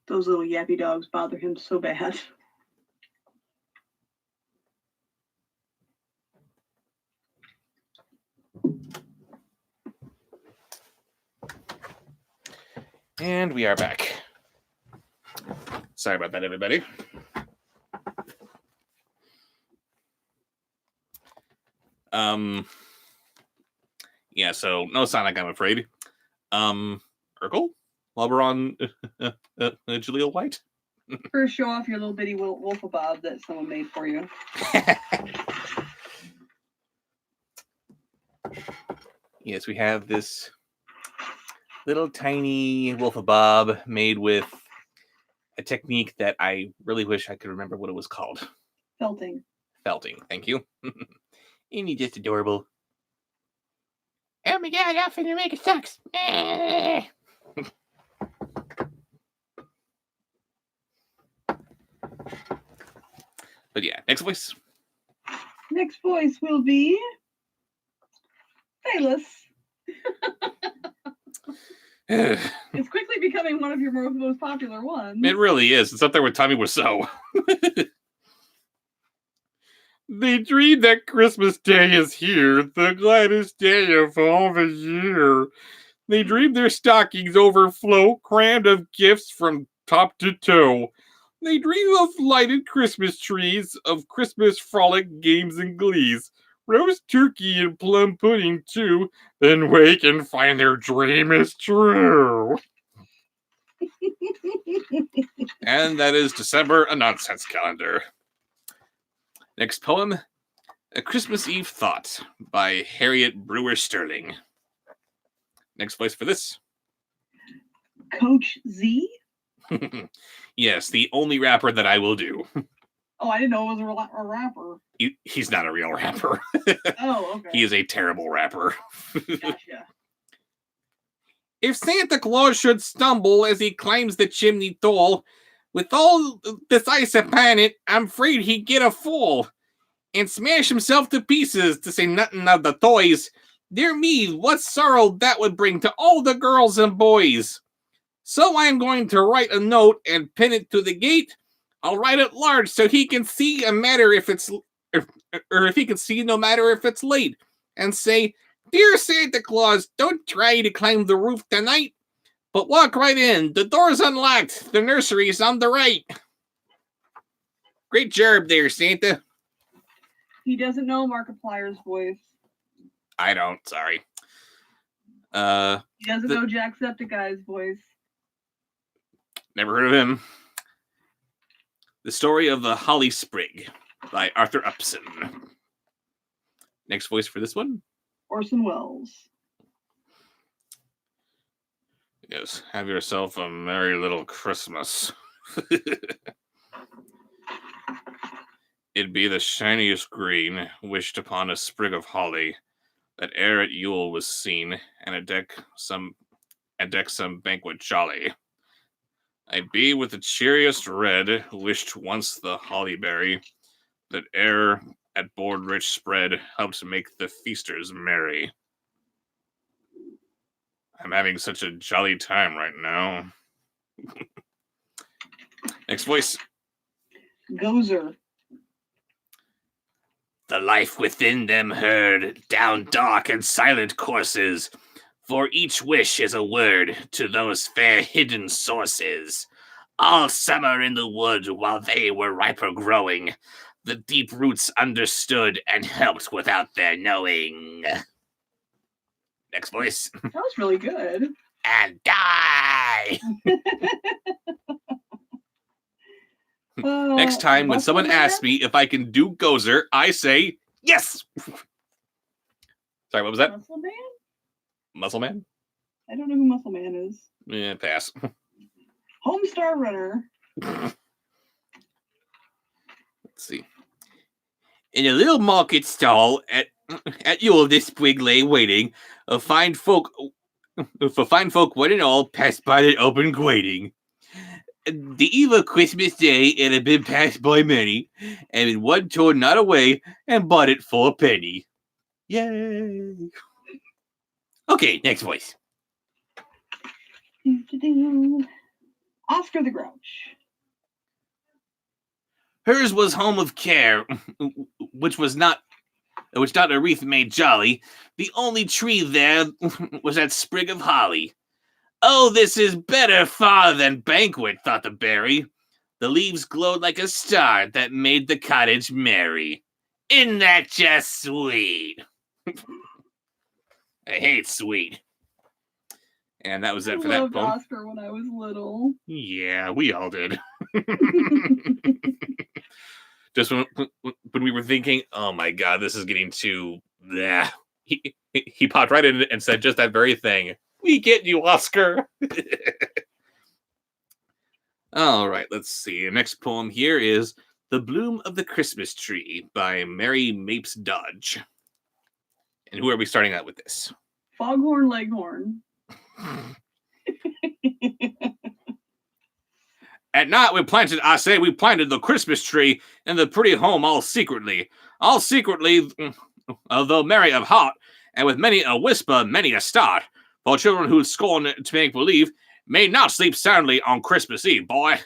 Those little yappy dogs bother him so bad. And we are back. Sorry about that, everybody. Yeah, so no Sonic, I'm afraid. Urkel? While we're on Jaleel White? First, show off your little bitty wolf-a-bob that someone made for you. Yes, we have this little tiny wolf-a-bob made with a technique that I really wish I could remember what it was called. Felting. Felting, thank you. And you're just adorable. Oh my god, how you make it sucks. But yeah, next voice. Next voice will be Phalus. It's quickly becoming becoming one of your most popular ones. It really is. It's up there with Tommy Wiseau. They dream that Christmas Day is here, the gladdest day of all the year. They dream their stockings overflow, crammed of gifts from top to toe. They dream of lighted Christmas trees, of Christmas frolic games and glees, roast turkey and plum pudding too, then wake and find their dream is true. And that is December, a Nonsense Calendar. Next poem, A Christmas Eve Thought by Harriet Brewer Sterling. Next voice for this. Coach Z? Yes, the only rapper that I will do. Oh, I didn't know it was a rapper. He's not a real rapper. Oh, okay. He is a terrible rapper. Gotcha. If Santa Claus should stumble as he climbs the chimney tall, with all this ice upon it, I'm afraid he'd get a fall and smash himself to pieces, to say nothing of the toys. Dear me, what sorrow that would bring to all the girls and boys. So I'm going to write a note and pin it to the gate. I'll write it large so he can see no matter if it's late, and say, Dear Santa Claus, don't try to climb the roof tonight, but walk right in. The door's unlocked. The nursery's on the right. Great job there, Santa. He doesn't know Markiplier's voice. I don't, sorry. He doesn't know Jacksepticeye's voice. Never heard of him. The Story of the Holly Sprig by Arthur Upson. Next voice for this one. Orson Welles. Yes, have yourself a merry little Christmas. It'd be the shiniest green wished upon a sprig of holly that ere at Yule was seen, and a deck some banquet jolly. I'd be with the cheeriest red wished once the hollyberry that ere at board rich spread helped make the feasters merry. I'm having such a jolly time right now. Next voice. Gozer. The life within them heard down dark and silent courses, for each wish is a word to those fair hidden sources. All summer in the wood while they were riper growing, the deep roots understood and helped without their knowing. Next voice. That was really good. And die! Next time when someone asks me if I can do Gozer, I say, yes! Sorry, what was that? Muscle Man? Muscle Man? I don't know who Muscle Man is. Yeah, pass. Homestar Runner. Let's see. In a little market stall at Yule this sprig lay waiting, for fine folk one and all passed by that open grating. The eve of Christmas Day it had been passed by many, and one turned not away and bought it for a penny. Yay! Okay, next voice. Oscar the Grouch. Hers was home of care, which not a wreath made jolly. The only tree there was that sprig of holly. Oh, this is better far than banquet, thought the berry. The leaves glowed like a star that made the cottage merry. Isn't that just sweet? I hate sweet. And that was it for that loved poem. Oscar when I was little. Yeah, we all did. Just when we were thinking, oh my god, this is getting too... Bleh. He popped right in and said just that very thing. We get you, Oscar. All right, let's see. The next poem here is The Bloom of the Christmas Tree by Mary Mapes Dodge. And who are we starting out with this? Foghorn Leghorn. At night we planted the Christmas tree in the pretty home all secretly, although merry of heart, and with many a whisper, many a start, for children who scorn to make believe, May not sleep soundly on Christmas Eve, boy.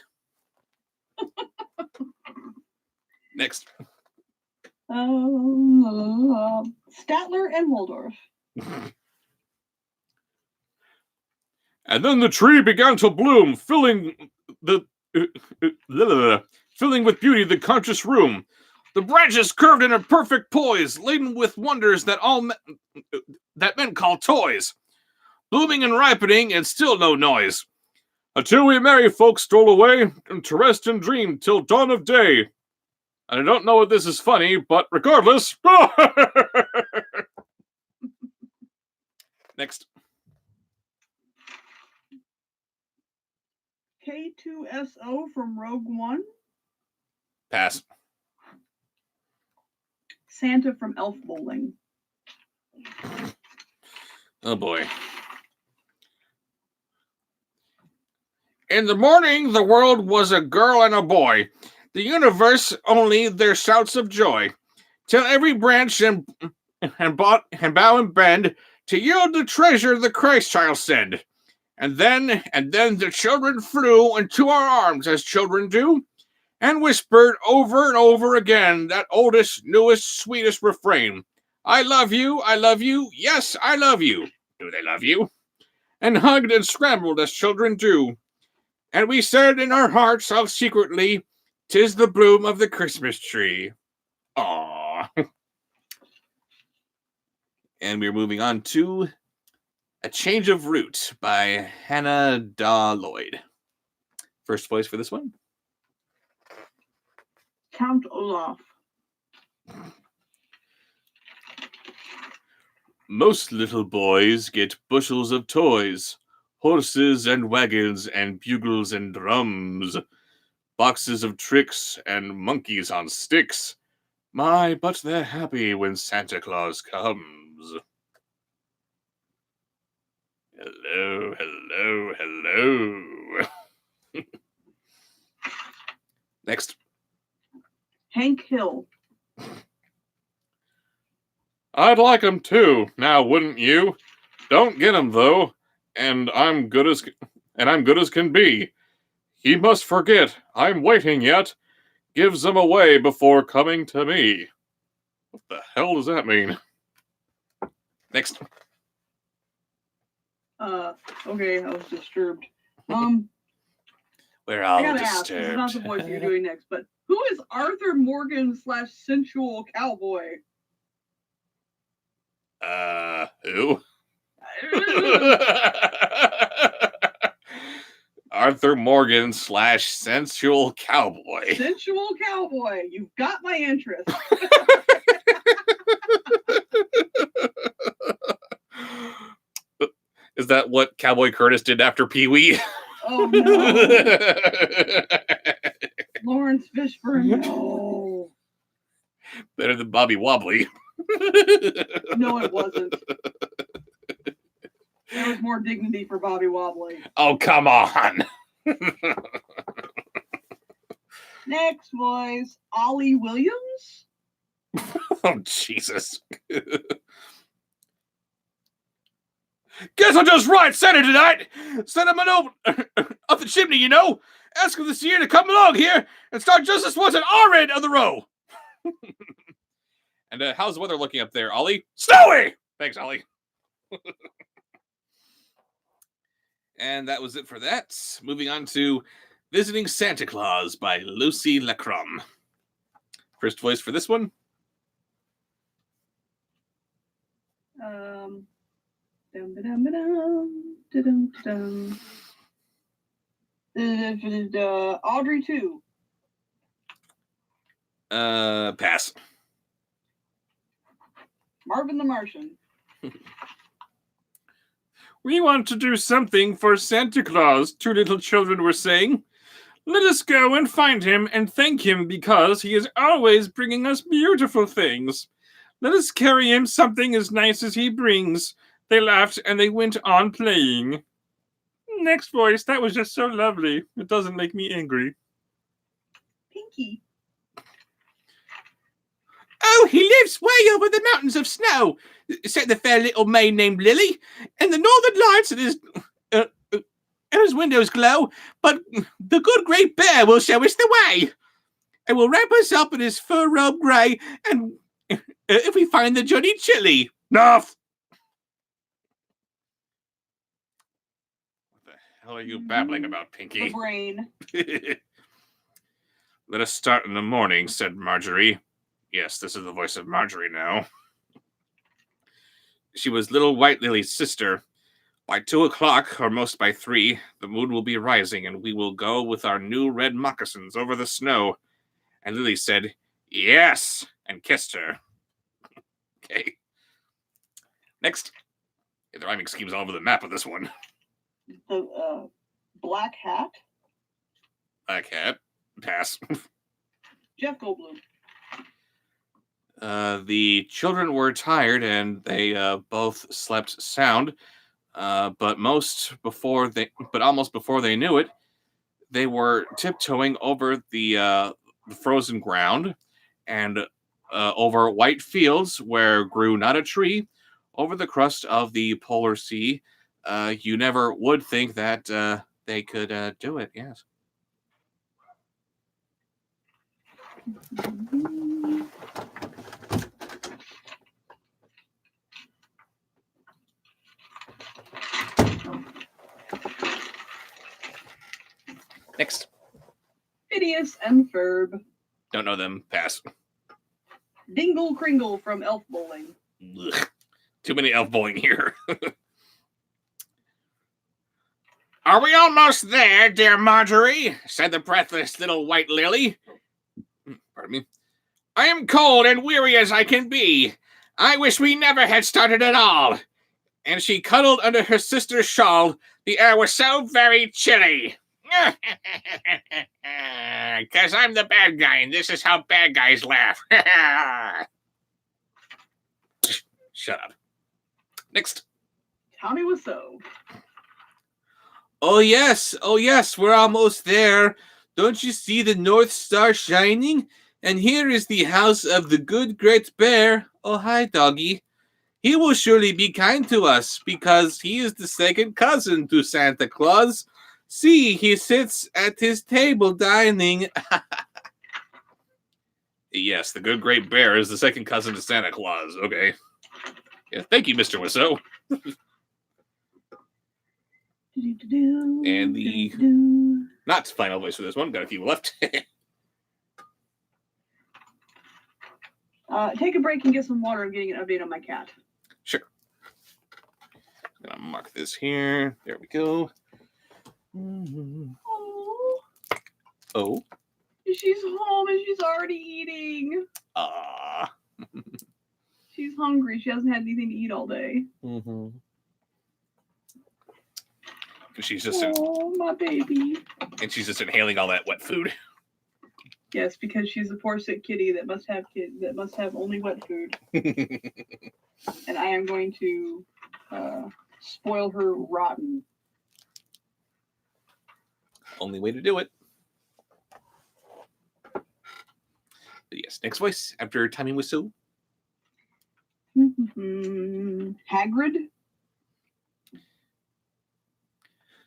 Next. Statler and Waldorf. And then the tree began to bloom, filling with beauty the conscious room. The branches curved in a perfect poise, laden with wonders that men call toys. Blooming and ripening, and still no noise. Until we merry folks stole away to rest and dream till dawn of day. And I don't know if this is funny, but regardless. Next. K2SO from Rogue One. Pass. Santa from Elf Bowling. Oh boy. In the morning, the world was a girl and a boy. The universe only their shouts of joy. Till every branch and bow and bend to yield the treasure the Christ child send. And then the children flew into our arms as children do, and whispered over and over again that oldest, newest, sweetest refrain. I love you, yes, I love you. Do they love you? And hugged and scrambled as children do. And we said in our hearts all secretly, 'tis the bloom of the Christmas tree. Aww. And we're moving on to A Change of Route by Hannah Daw Lloyd. First voice for this one. Count Olaf. Most little boys get bushels of toys, horses and wagons and bugles and drums, boxes of tricks and monkeys on sticks. My, but they're happy when Santa Claus comes. Hello, hello, hello. Next. Hank Hill. I'd like 'em too, now wouldn't you? Don't get 'em though, and I'm good as can be. He must forget I'm waiting yet. Gives 'em away before coming to me. What the hell does that mean? Next. Okay, I was disturbed. We're all I gotta ask, this is not the disturbed. voice you're doing next, but who is Arthur Morgan / sensual cowboy? Who? Arthur Morgan / sensual cowboy. Sensual cowboy. You've got my interest. Is that what Cowboy Curtis did after Pee-wee? Oh no. Lawrence Fishburne, no. Better than Bobby Wobbly. No, it wasn't. There was more dignity for Bobby Wobbly. Oh, come on. Next, boys. Ollie Williams? Oh, Jesus. Guess I'll just ride Santa tonight. Send him an up the chimney, you know. Ask him this year to come along here and start just as once at our end of the row. And how's the weather looking up there, Ollie? Snowy! Thanks, Ollie. And that was it for that. Moving on to Visiting Santa Claus by Lucy Lacrum. First voice for this one. Audrey 2. Pass. Marvin the Martian. We want to do something for Santa Claus, two little children were saying. Let us go and find him and thank him because he is always bringing us beautiful things. Let us carry him something as nice as he brings. They laughed and they went on playing. Next voice, that was just so lovely. It doesn't make me angry. Pinky. Oh, he lives way over the mountains of snow, said the fair little maid named Lily, and the northern lights and his windows glow, but the good great bear will show us the way. And will wrap us up in his fur robe grey, and if we find the Johnny Chili. Enough! What the hell are you babbling about, The Pinky? brain. Let us start in the morning, said Marjorie. Yes, this is the voice of Marjorie now. She was little White Lily's sister. By 2 o'clock, or most by 3, the moon will be rising, and we will go with our new red moccasins over the snow. And Lily said, yes, and kissed her. Okay. Next. Yeah, the rhyming scheme's all over the map of this one. The black hat. Black hat. Pass. Jeff Goldblum. The children were tired, and they both slept sound. But almost before they knew it, they were tiptoeing over the frozen ground and over white fields where grew not a tree, over the crust of the polar sea. You never would think that they could do it. Yes. Next. Phineas and Ferb. Don't know them. Pass. Dingle Kringle from Elf Bowling. Ugh. Too many elf bowling here. Are we almost there, dear Marjorie? Said the breathless little White Lily. Pardon me. I am cold and weary as I can be. I wish we never had started at all. And she cuddled under her sister's shawl. The air was so very chilly. 'Cause I'm the bad guy, and this is how bad guys laugh. Shut up. Next. Tommy Wiseau. Oh yes, we're almost there. Don't you see the North Star shining? And here is the house of the good great bear. Oh, hi, doggy. He will surely be kind to us, because he is the second cousin to Santa Claus. See, he sits at his table dining. Yes, the good great bear is the second cousin to Santa Claus. Okay. Yeah, thank you, Mr. Wiseau. And the not final voice for this one. Got a few left. Take a break and get some water. I'm getting an update on my cat. Sure. I'm gonna mark this here. There we go. Oh, Oh. she's home and she's already eating. Ah. She's hungry. She hasn't had anything to eat all day. Mm-hmm. She's just Oh, my baby. and she's just inhaling all that wet food. Yes, because she's a poor sick kitty that must have only wet food, and I am going to spoil her rotten. Only way to do it. But yes, next voice after Tommy Wiseau. Hagrid.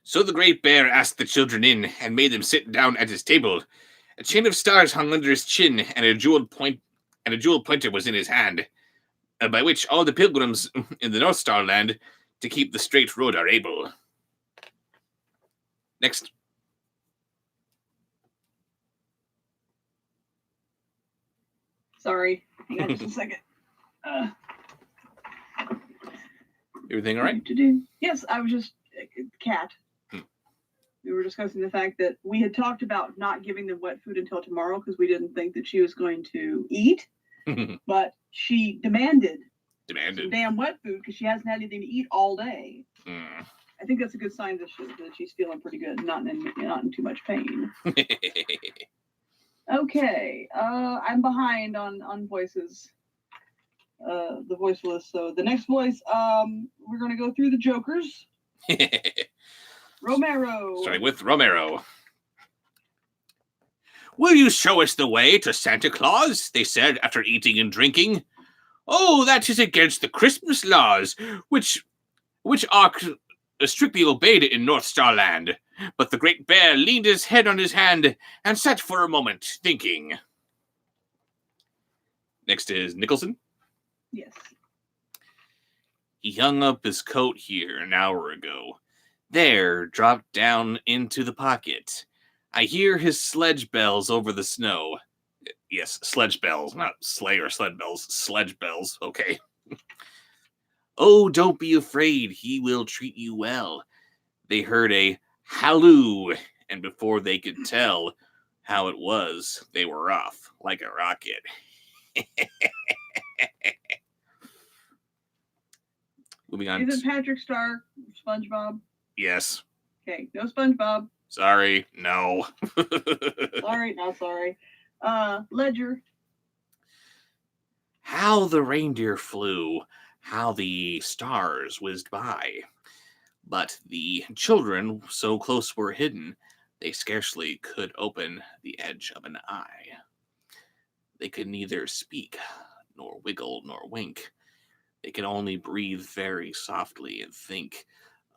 So the great bear asked the children in and made them sit down at his table. A chain of stars hung under his chin, and a jeweled pointer was in his hand, by which all the pilgrims in the North Star land to keep the straight road are able. Next. Sorry, hang on just a second. Everything all right? Yes, I was just cat. We were discussing the fact that we had talked about not giving them wet food until tomorrow because we didn't think that she was going to eat, but she demanded some damn wet food because she hasn't had anything to eat all day. I think that's a good sign that she's feeling pretty good, not in too much pain. Okay, I'm behind on voices. The voice list. So the next voice, we're gonna go through the Jokers. Romero. Starting with Romero. Will you show us the way to Santa Claus? They said after eating and drinking. Oh, that is against the Christmas laws, which strictly obeyed it in North Star Land, but the Great Bear leaned his head on his hand and sat for a moment, thinking. Next is Nicholson. Yes. He hung up his coat here an hour ago. There, dropped down into the pocket. I hear his sledge bells over the snow. Yes, sledge bells, not sleigh or sled bells. Sledge bells, okay. Oh, don't be afraid. He will treat you well. They heard a halloo, and before they could tell how it was, they were off like a rocket. Moving on. Isn't Patrick Star SpongeBob? Yes. Okay, no SpongeBob. Sorry, no. Sorry, not sorry. Ledger. How the reindeer flew, how the stars whizzed by. But the children so close were hidden, they scarcely could open the edge of an eye. They could neither speak, nor wiggle, nor wink. They could only breathe very softly and think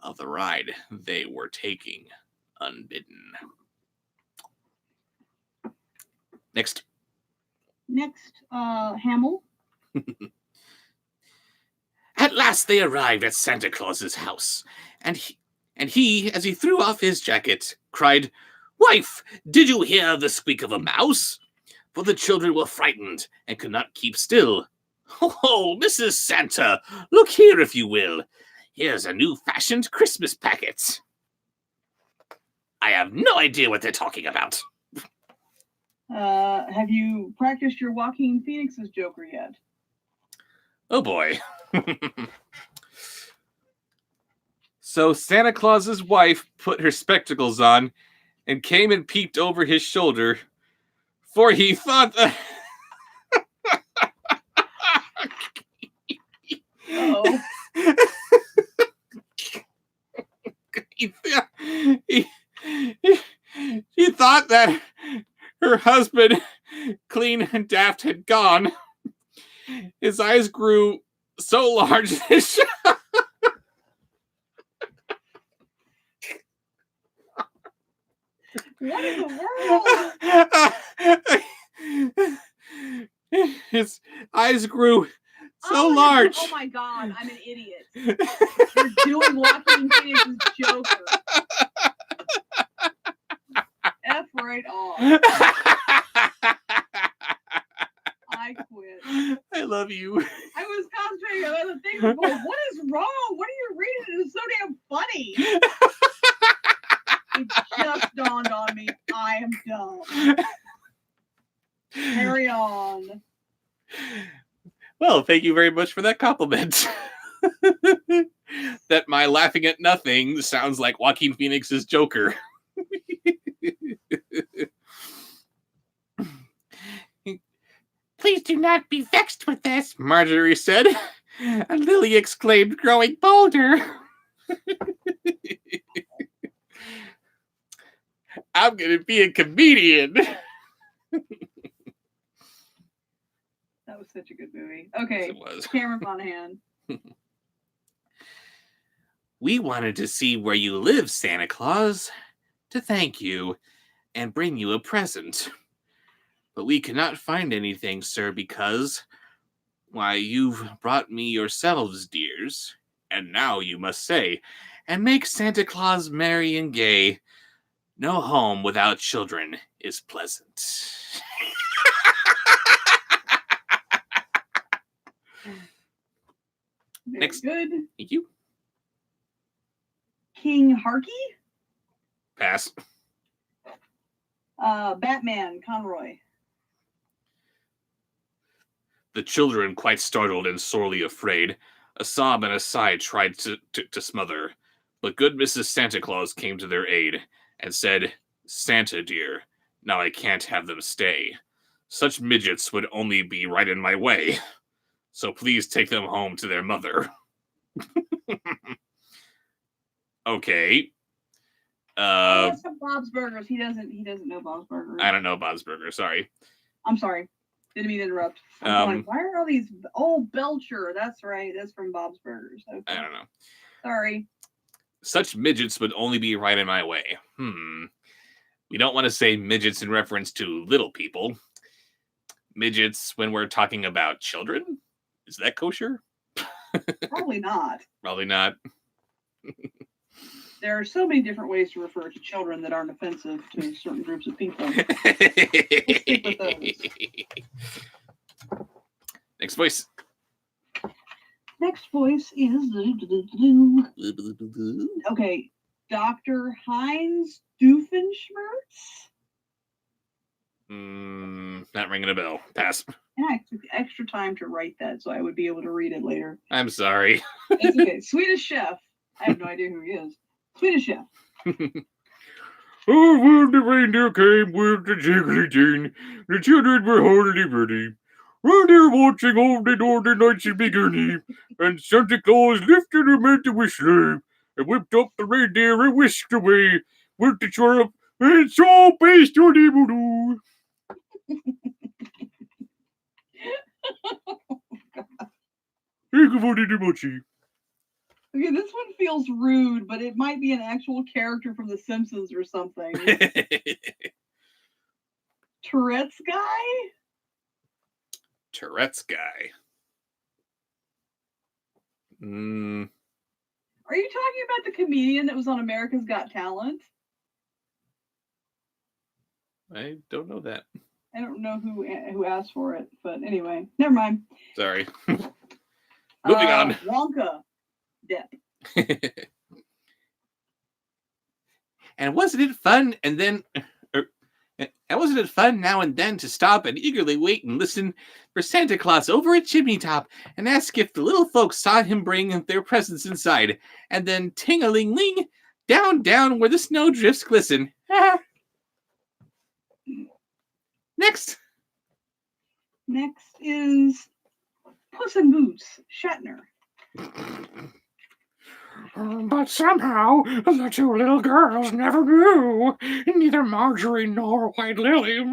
of the ride they were taking unbidden. Next. Hamill. At last they arrived at Santa Claus's house, and he, as he threw off his jacket, cried, "Wife, did you hear the squeak of a mouse?" For the children were frightened and could not keep still. "Oh, Mrs. Santa, look here if you will. Here's a new-fashioned Christmas packet." I have no idea what they're talking about. Have you practiced your Joaquin Phoenix's Joker yet? Oh boy. So Santa Claus's wife put her spectacles on and came and peeked over his shoulder, for he thought that Oh. he thought that her husband, clean and daft, had gone. His eyes grew so large that What in the world? his eyes grew so Oh, large. Oh my god, I'm an idiot. You're doing Joaquin Phoenix's Joker. F right off. I quit. I love you. I was concentrating on other things. Going, what is wrong? What are you reading? It's so damn funny. It just dawned on me. I am dumb. Carry on. Well, thank you very much for that compliment. That my laughing at nothing sounds like Joaquin Phoenix's Joker. "Please do not be vexed with this," Marjorie said, and Lily exclaimed, growing bolder. "I'm going to be a comedian." That was such a good movie. Okay, Yes, it was. Cameron Monaghan. "We wanted to see where you live, Santa Claus, to thank you and bring you a present. But we cannot find anything, sir, because, why, you've brought me yourselves, dears, and now you must say, and make Santa Claus merry and gay. No home without children is pleasant." Very Next. good. Thank you. King Harky. Pass. Batman Conroy. The children, quite startled and sorely afraid, a sob and a sigh tried to smother, but good Mrs. Santa Claus came to their aid and said, "Santa, dear, now I can't have them stay. Such midgets would only be right in my way. So please take them home to their mother." Okay. That's from Bob's Burgers. He doesn't know Bob's Burgers. I don't know Bob's Burger, sorry. I'm sorry. Didn't mean to interrupt. I'm going, why are all these? Oh, Belcher. That's right. That's from Bob's Burgers. Okay. I don't know. Sorry. Such midgets would only be right in my way. We don't want to say midgets in reference to little people. Midgets when we're talking about children? Is that kosher? Probably not. Probably not. There are so many different ways to refer to children that aren't offensive to certain groups of people. Stick with those. Next voice. Next voice is okay. Dr. Heinz Doofenshmirtz. Not ringing a bell. Pass. And I took extra time to write that, so I would be able to read it later. I'm sorry. It's okay. Swedish chef. I have no idea who he is. Swedish chef. Oh, when the reindeer came with the jiggly tin, the children were hurdy-burdy. Reindeer watching all the northern nights in beginning, and Santa Claus lifted him into his sleigh, and whipped up the reindeer and whisked away with the chirp, and it's all based on evil. Thank you for the mochi. Okay, this one feels rude, but it might be an actual character from The Simpsons or something. Tourette's guy? Tourette's guy. Are you talking about the comedian that was on America's Got Talent? I don't know that. I don't know who asked for it, but anyway, never mind. Sorry. Moving on. Wonka. Depp. And wasn't it fun? And wasn't it fun now and then to stop and eagerly wait and listen for Santa Claus over a chimney top and ask if the little folks saw him bring their presents inside, and then ting-a-ling-ling, down, down where the snowdrifts glisten. Next. Next is Puss in Boots, Shatner. But somehow the two little girls never knew, neither Marjorie nor White Lily,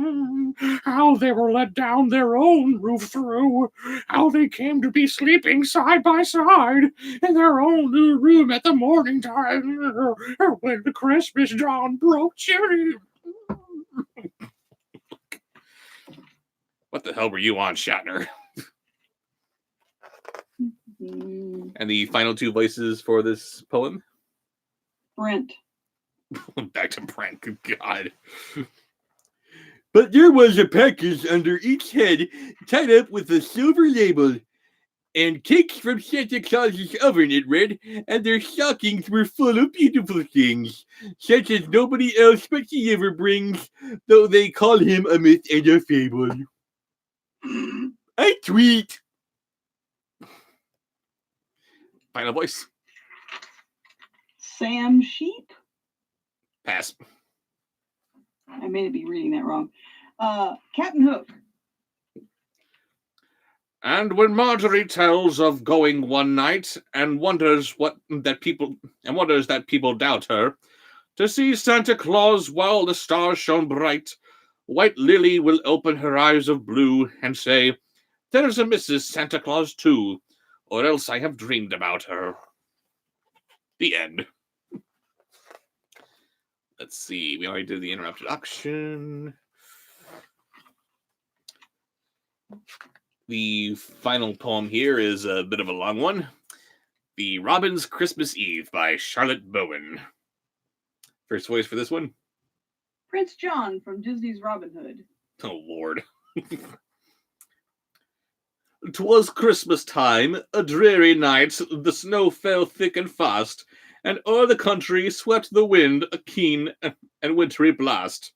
how they were let down their own roof through, how they came to be sleeping side by side in their own little room at the morning time, when the Christmas dawn broke chilly. What the hell were you on, Shatner? And the final two voices for this poem? Brent. Back to Brent, good God. But there was a package under each head tied up with a silver label. And cakes from Santa Claus's oven, it read, and their stockings were full of beautiful things, such as nobody else but he ever brings, though they call him a myth and a fable. I tweet. Final voice. Sam Sheep. Pass. I may be reading that wrong. Captain Hook. And when Marjorie tells of going one night and wonders that people doubt her, to see Santa Claus while the stars shone bright, White Lily will open her eyes of blue and say, "There's a Mrs. Santa Claus too, or else I have dreamed about her." The end. Let's see. We already did the interrupted auction. The final poem here is a bit of a long one. The Robin's Christmas Eve by Charlotte Bowen. First voice for this one? Prince John from Disney's Robin Hood. Oh, Lord. 'Twas Christmas time, a dreary night, the snow fell thick and fast, and o'er the country swept the wind, a keen and wintry blast.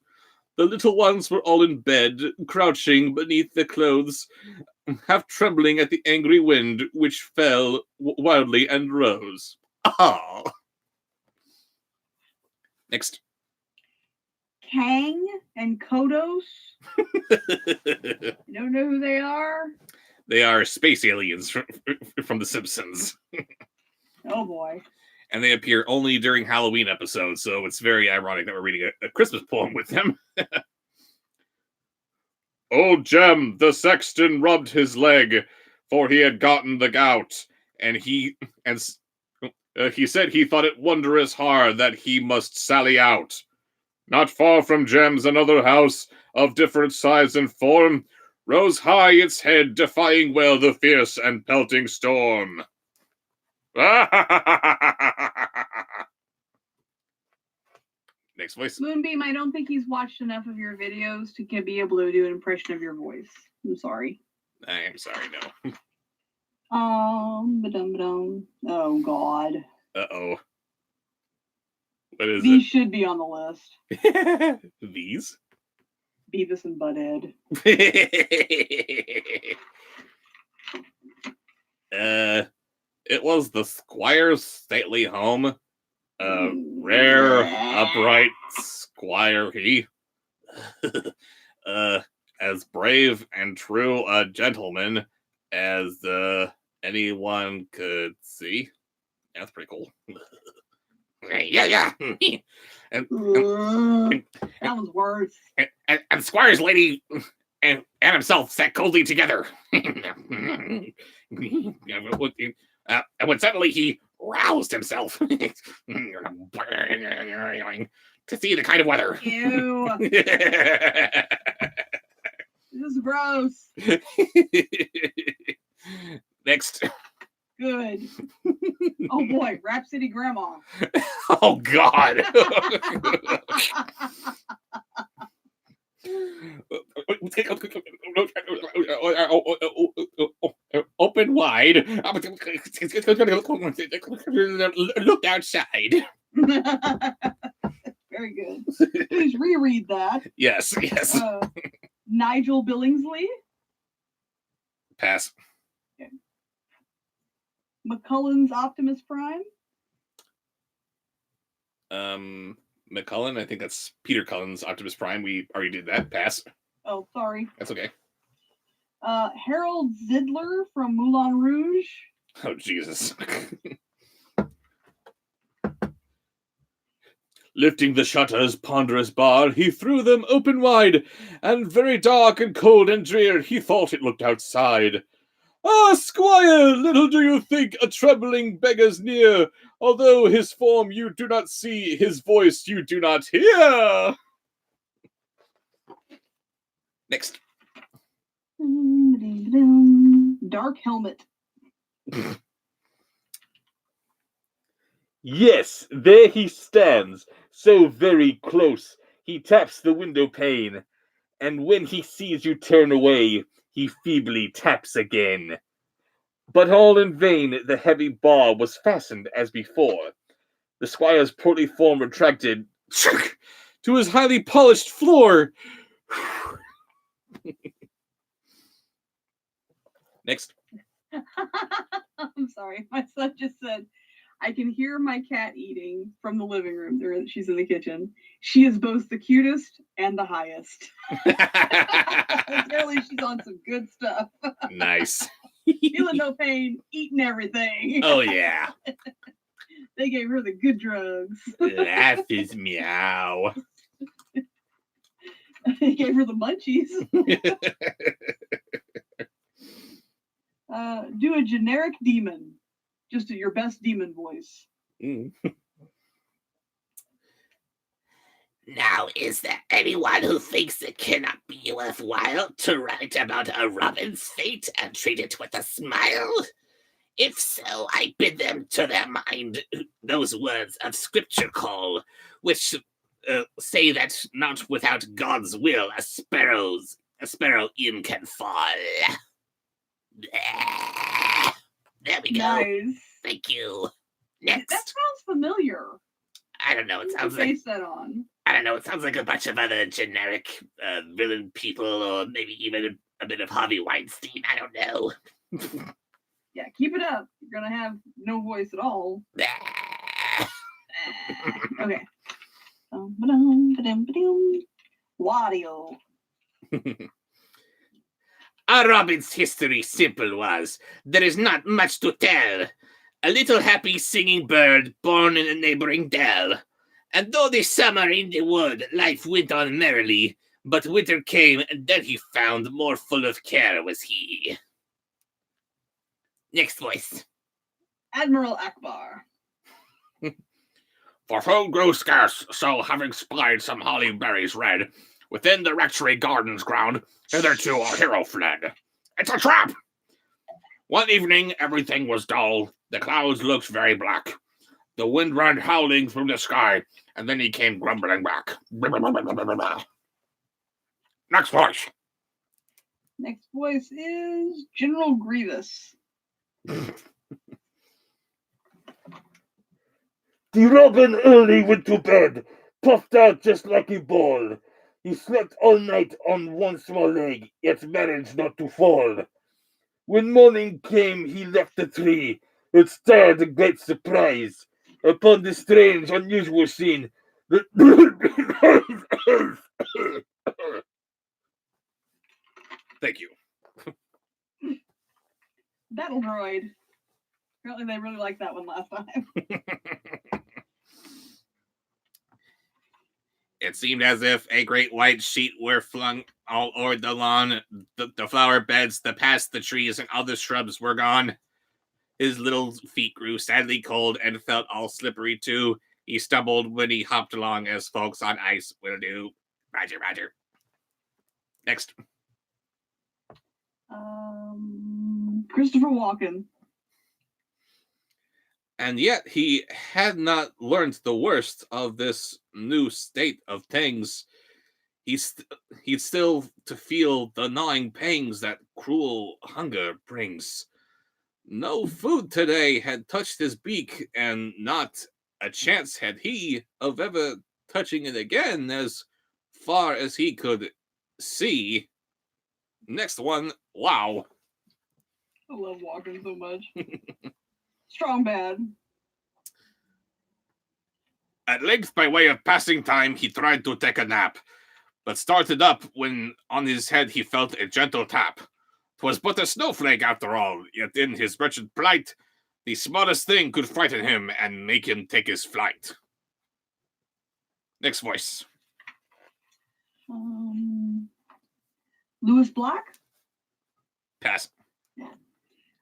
The little ones were all in bed, crouching beneath their clothes, half trembling at the angry wind, which fell wildly and rose. Ah! Next. Kang and Kodos. You don't know who they are? They are space aliens from The Simpsons. Oh boy. And they appear only during Halloween episodes, so it's very ironic that we're reading a Christmas poem with them. Old Jem, the sexton, rubbed his leg, for he had gotten the gout, and He said he thought it wondrous hard that he must sally out. Not far from Gem's another house, of different size and form, rose high its head, defying well the fierce and pelting storm. Next voice. Moonbeam, I don't think he's watched enough of your videos to be able to do an impression of your voice. I'm sorry. I am sorry, no. Ba-dum-ba-dum. Oh, God. Uh-oh. What is These should be on the list. it? These? Beavis and Butthead. It was the squire's stately home. Rare, upright squire he. As brave and true a gentleman as anyone could see. Yeah, that's pretty cool. yeah. and That was worse. the squire's lady and himself sat coldly together. And when suddenly he roused himself to see the kind of weather. Ew. This is gross. Next. Good. Oh boy, Rhapsody Grandma. Oh God. Open wide. Look outside. Very good. Please reread that. Yes. Nigel Billingsley. Pass. Okay. McCullen's Optimus Prime. McCullen, I think that's Peter Cullen's Optimus Prime. We already did that. Pass. Oh, sorry. That's okay. Harold Zidler from Moulin Rouge. Oh, Jesus. Lifting the shutters, ponderous bar, he threw them open wide, and very dark and cold and drear, he thought it looked outside. Ah, squire, little do you think a trembling beggar's near, although his form you do not see, his voice you do not hear. Next. Dark Helmet. Yes, there he stands, so very close. He taps the window pane, and when he sees you turn away, he feebly taps again. But all in vain, the heavy bar was fastened as before. The squire's portly form retracted to his highly polished floor. Next. I'm sorry. My son just said, I can hear my cat eating from the living room. She's in the kitchen. She is both the cutest and the highest. Apparently she's on some good stuff. Nice. Feeling no pain, eating everything. Oh, yeah. They gave her the good drugs. That is meow. They gave her the munchies. Do a generic demon. Just your best demon voice. Now, is there anyone who thinks it cannot be worthwhile to write about a robin's fate and treat it with a smile? If so, I bid them to their mind those words of scripture call, which say that not without God's will a sparrow in can fall. There we go. Nice. Thank you. That Next. sounds familiar. I don't know. It sounds like Base that on. I don't know. It sounds like a bunch of other generic villain people, or maybe even a bit of Harvey Weinstein. I don't know. Yeah, keep it up. You're gonna have no voice at all. Okay. Wario. Our Robin's history simple was. There is not much to tell. A little happy singing bird born in a neighboring dell. And though the summer in the wood life went on merrily, but winter came and then he found more full of care was he. Next voice. Admiral Akbar. For food grew scarce, so having spied some holly berries red within the rectory garden's ground, hitherto our hero fled. It's a trap! One evening, everything was dull. The clouds looked very black. The wind ran howling through the sky, and then he came grumbling back. Next voice. Next voice is General Grievous. The robin early went to bed, puffed out just like a ball. He slept all night on one small leg, yet managed not to fall. When morning came, he left the tree, and stared in great surprise upon the strange, unusual scene. Thank you. Battle Droid. Apparently they really liked that one last time. It seemed as if a great white sheet were flung all o'er the lawn. The flower beds, the past the trees, and other shrubs were gone. His little feet grew sadly cold and felt all slippery too. He stumbled when he hopped along as folks on ice will do. Roger, Roger. Next. Christopher Walken. And yet he had not learned the worst of this new state of things. He'd still to feel the gnawing pangs that cruel hunger brings. No food today had touched his beak, and not a chance had he of ever touching it again as far as he could see. Next one, wow. I love Walken so much. Strong bad. At length, by way of passing time, he tried to take a nap, but started up when on his head he felt a gentle tap. 'Twas but a snowflake after all, yet in his wretched plight, the smallest thing could frighten him and make him take his flight. Next voice. Lewis Black. Pass.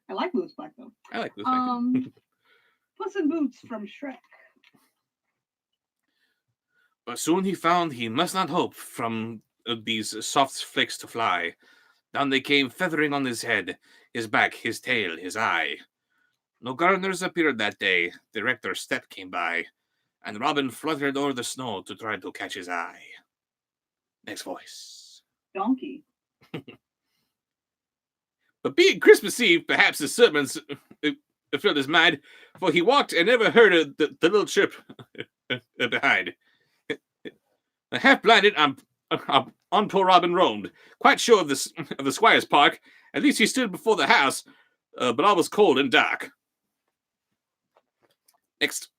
I like Lewis Black though. I like this one. Puss in Boots from Shrek. But soon he found he must not hope from these soft flakes to fly. Down they came feathering on his head, his back, his tail, his eye. No gardeners appeared that day. The rector's step came by, and Robin fluttered o'er the snow to try to catch his eye. Next voice. Donkey. But being Christmas Eve, perhaps his sermons filled his mind, for he walked and never heard of the little chirp behind. Half blinded, on poor Robin roamed, quite sure of the squire's park. At least he stood before the house, but all was cold and dark. Next.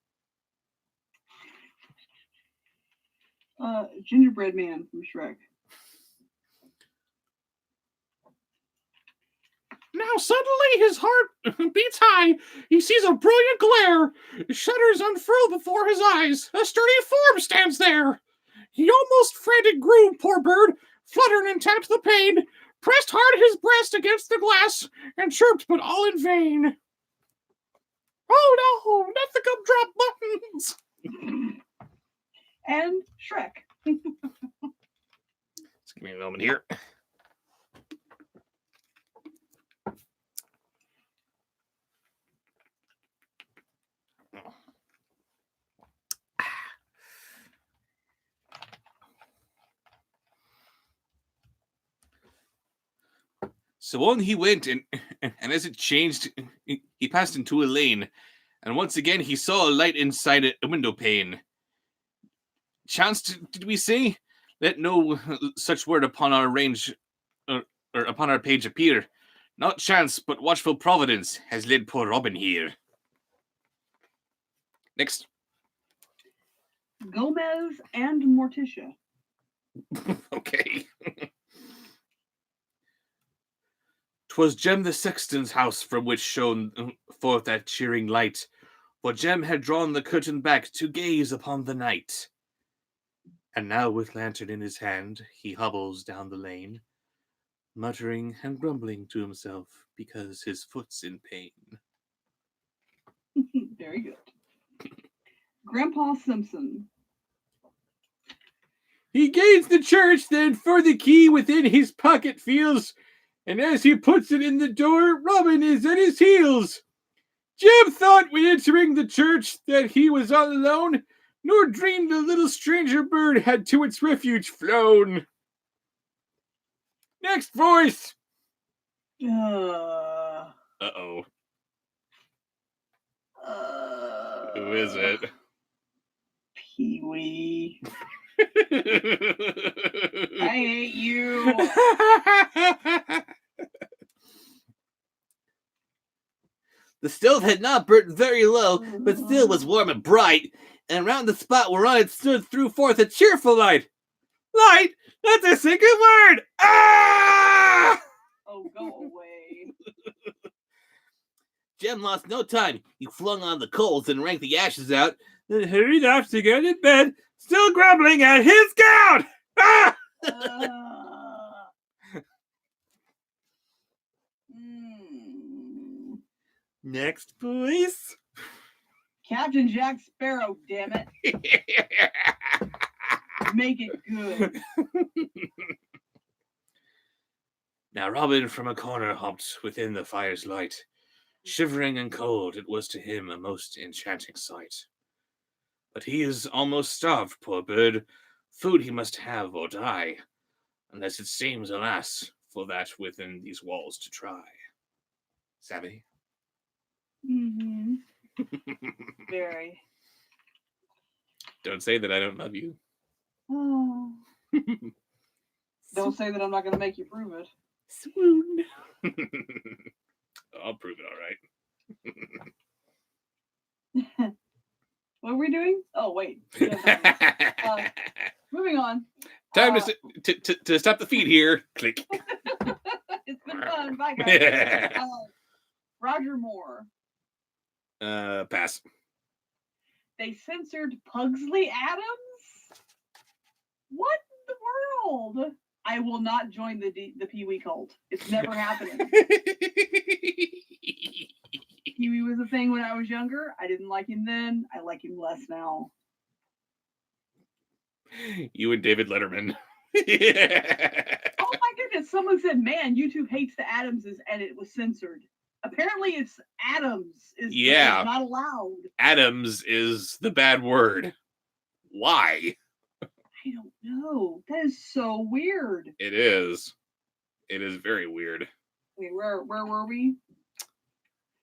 Gingerbread Man from Shrek. Now suddenly his heart beats high. He sees a brilliant glare. Shutters unfurl before his eyes. A sturdy form stands there. He almost frantic grew, poor bird, fluttered and tapped the pane, pressed hard his breast against the glass, and chirped, but all in vain. Oh no, not the gumdrop buttons. And Shrek. Just give me a moment here. So on he went, and as it changed, he passed into a lane, and once again he saw a light inside a window pane. Chanced, did we say? Let no such word upon our range, or upon our page appear. Not chance, but watchful providence has led poor Robin here. Next. Gomez and Morticia. Okay. 'Twas Jem the sexton's house from which shone forth that cheering light, for Jem had drawn the curtain back to gaze upon the night. And now with lantern in his hand he hobbles down the lane, muttering and grumbling to himself because his foot's in pain. Very good. Grandpa Simpson. He gains the church, then for the key within his pocket feels, and as he puts it in the door, Robin is at his heels. Jim thought when entering the church that he was all alone, nor dreamed the little stranger bird had to its refuge flown. Next voice. Uh-oh. Who is it? Pee-wee. I hate you. The stove had not burnt very low, but still was warm and bright, and round the spot whereon it stood threw forth a cheerful light. Light? That's a single word! Ah! Oh, go away. Jem lost no time. He flung on the coals and ranked the ashes out, then hurried off to get in bed, still grumbling at his gown! Ah! Next, boys. Captain Jack Sparrow, damn it. Make it good. Now Robin from a corner hopped within the fire's light. Shivering and cold, it was to him a most enchanting sight. But he is almost starved, poor bird. Food he must have or die, unless it seems, alas, for that within these walls to try. Savvy? Mm-hmm. Very. Don't say that I don't love you. Oh. Don't say that I'm not going to make you prove it. Swoon. I'll prove it all right. What are we doing? Oh, wait. Moving on. Time to stop the feed here. Click. It's been fun. Bye, guys. Roger Moore. Pass. They censored Pugsley Adams? What in the world? I will not join the Pee-wee cult. It's never happening. Pee-wee was a thing when I was younger. I didn't like him then. I like him less now. You and David Letterman. Oh my goodness. Someone said, man, YouTube hates the Adamses and it was censored. Apparently it's Adams is not allowed. Adams is the bad word. Why? I don't know. That is so weird. It is. It is very weird. Wait, where were we?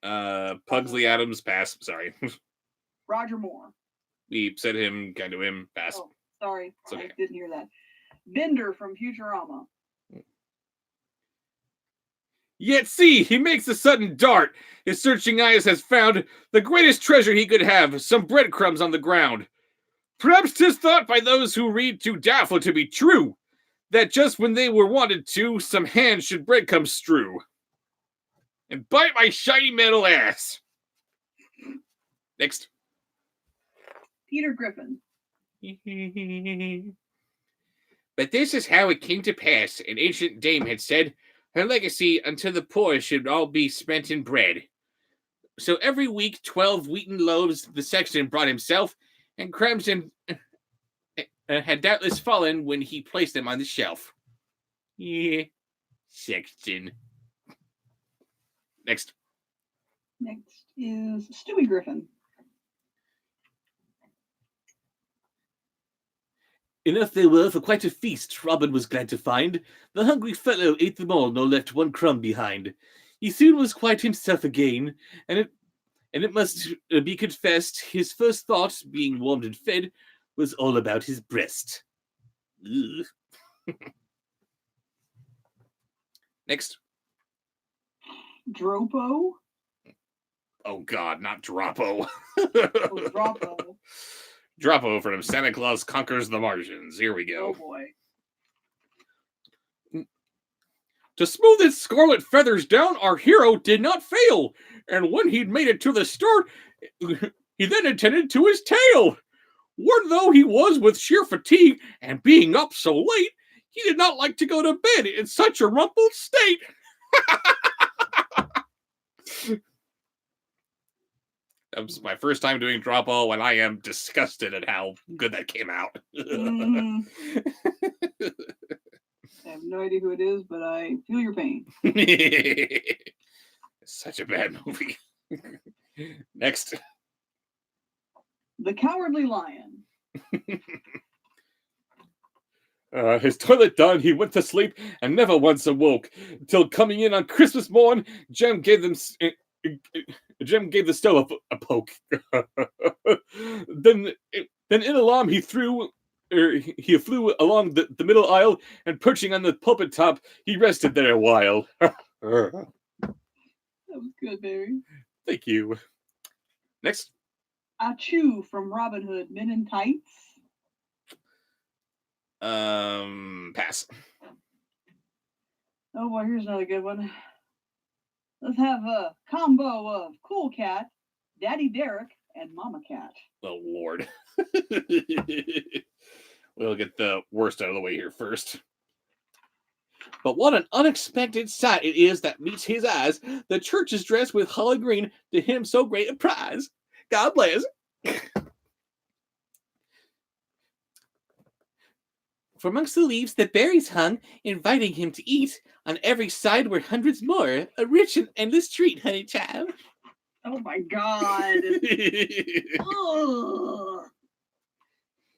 Pugsley Adams, pass. Sorry. Roger Moore. We said him, kind of him, pass. Oh, sorry. Okay. I didn't hear that. Bender from Futurama. Yet see, he makes a sudden dart. His searching eyes has found the greatest treasure he could have, some breadcrumbs on the ground. Perhaps 'tis thought by those who read too doubtful to be true, that just when they were wanted to, some hands should breadcrumbs strew. And bite my shiny metal ass. Next. Peter Griffin. But this is how it came to pass. An ancient dame had said, her legacy unto the poor should all be spent in bread. So every week 12 wheaten loaves the sexton brought himself, and crumbs had doubtless fallen when he placed them on the shelf. Yeah, sexton. Next. Next is Stewie Griffin. Enough they were for quite a feast, Robin was glad to find. The hungry fellow ate them all, nor left one crumb behind. He soon was quite himself again, and it must be confessed, his first thought, being warmed and fed, was all about his breast. Next. Dropo. Oh God, not Droppo. Oh, Dropo. Droppo from Santa Claus Conquers the Martians. Here we Oh go. boy. To smooth its scarlet feathers down, our hero did not fail. And when he'd made it to the start, he then attended to his tail. Worn though he was with sheer fatigue, and being up so late, he did not like to go to bed in such a rumpled state. That was my first time doing Drop-O, and I am disgusted at how good that came out. Mhm. I have no idea who it is, but I feel your pain. Such a bad movie. Next. The Cowardly Lion. His toilet done, he went to sleep and never once awoke. Till coming in on Christmas morn, Jem gave the stove a poke. then in alarm he flew along the middle aisle, and perching on the pulpit top, he rested there a while. That was good, Barry. Thank you. Next. Achoo from Robin Hood, Men in Tights. Pass. Oh boy, here's another good one. Let's have a combo of Cool Cat, Daddy Derek, and Mama Cat. Oh, Lord. We'll get the worst out of the way here first. But what an unexpected sight it is that meets his eyes. The church is dressed with holly green, to him so great a prize. God bless. For amongst the leaves the berries hung, inviting him to eat. On every side were hundreds more, a rich and endless treat, honey child. Oh my God. Ugh.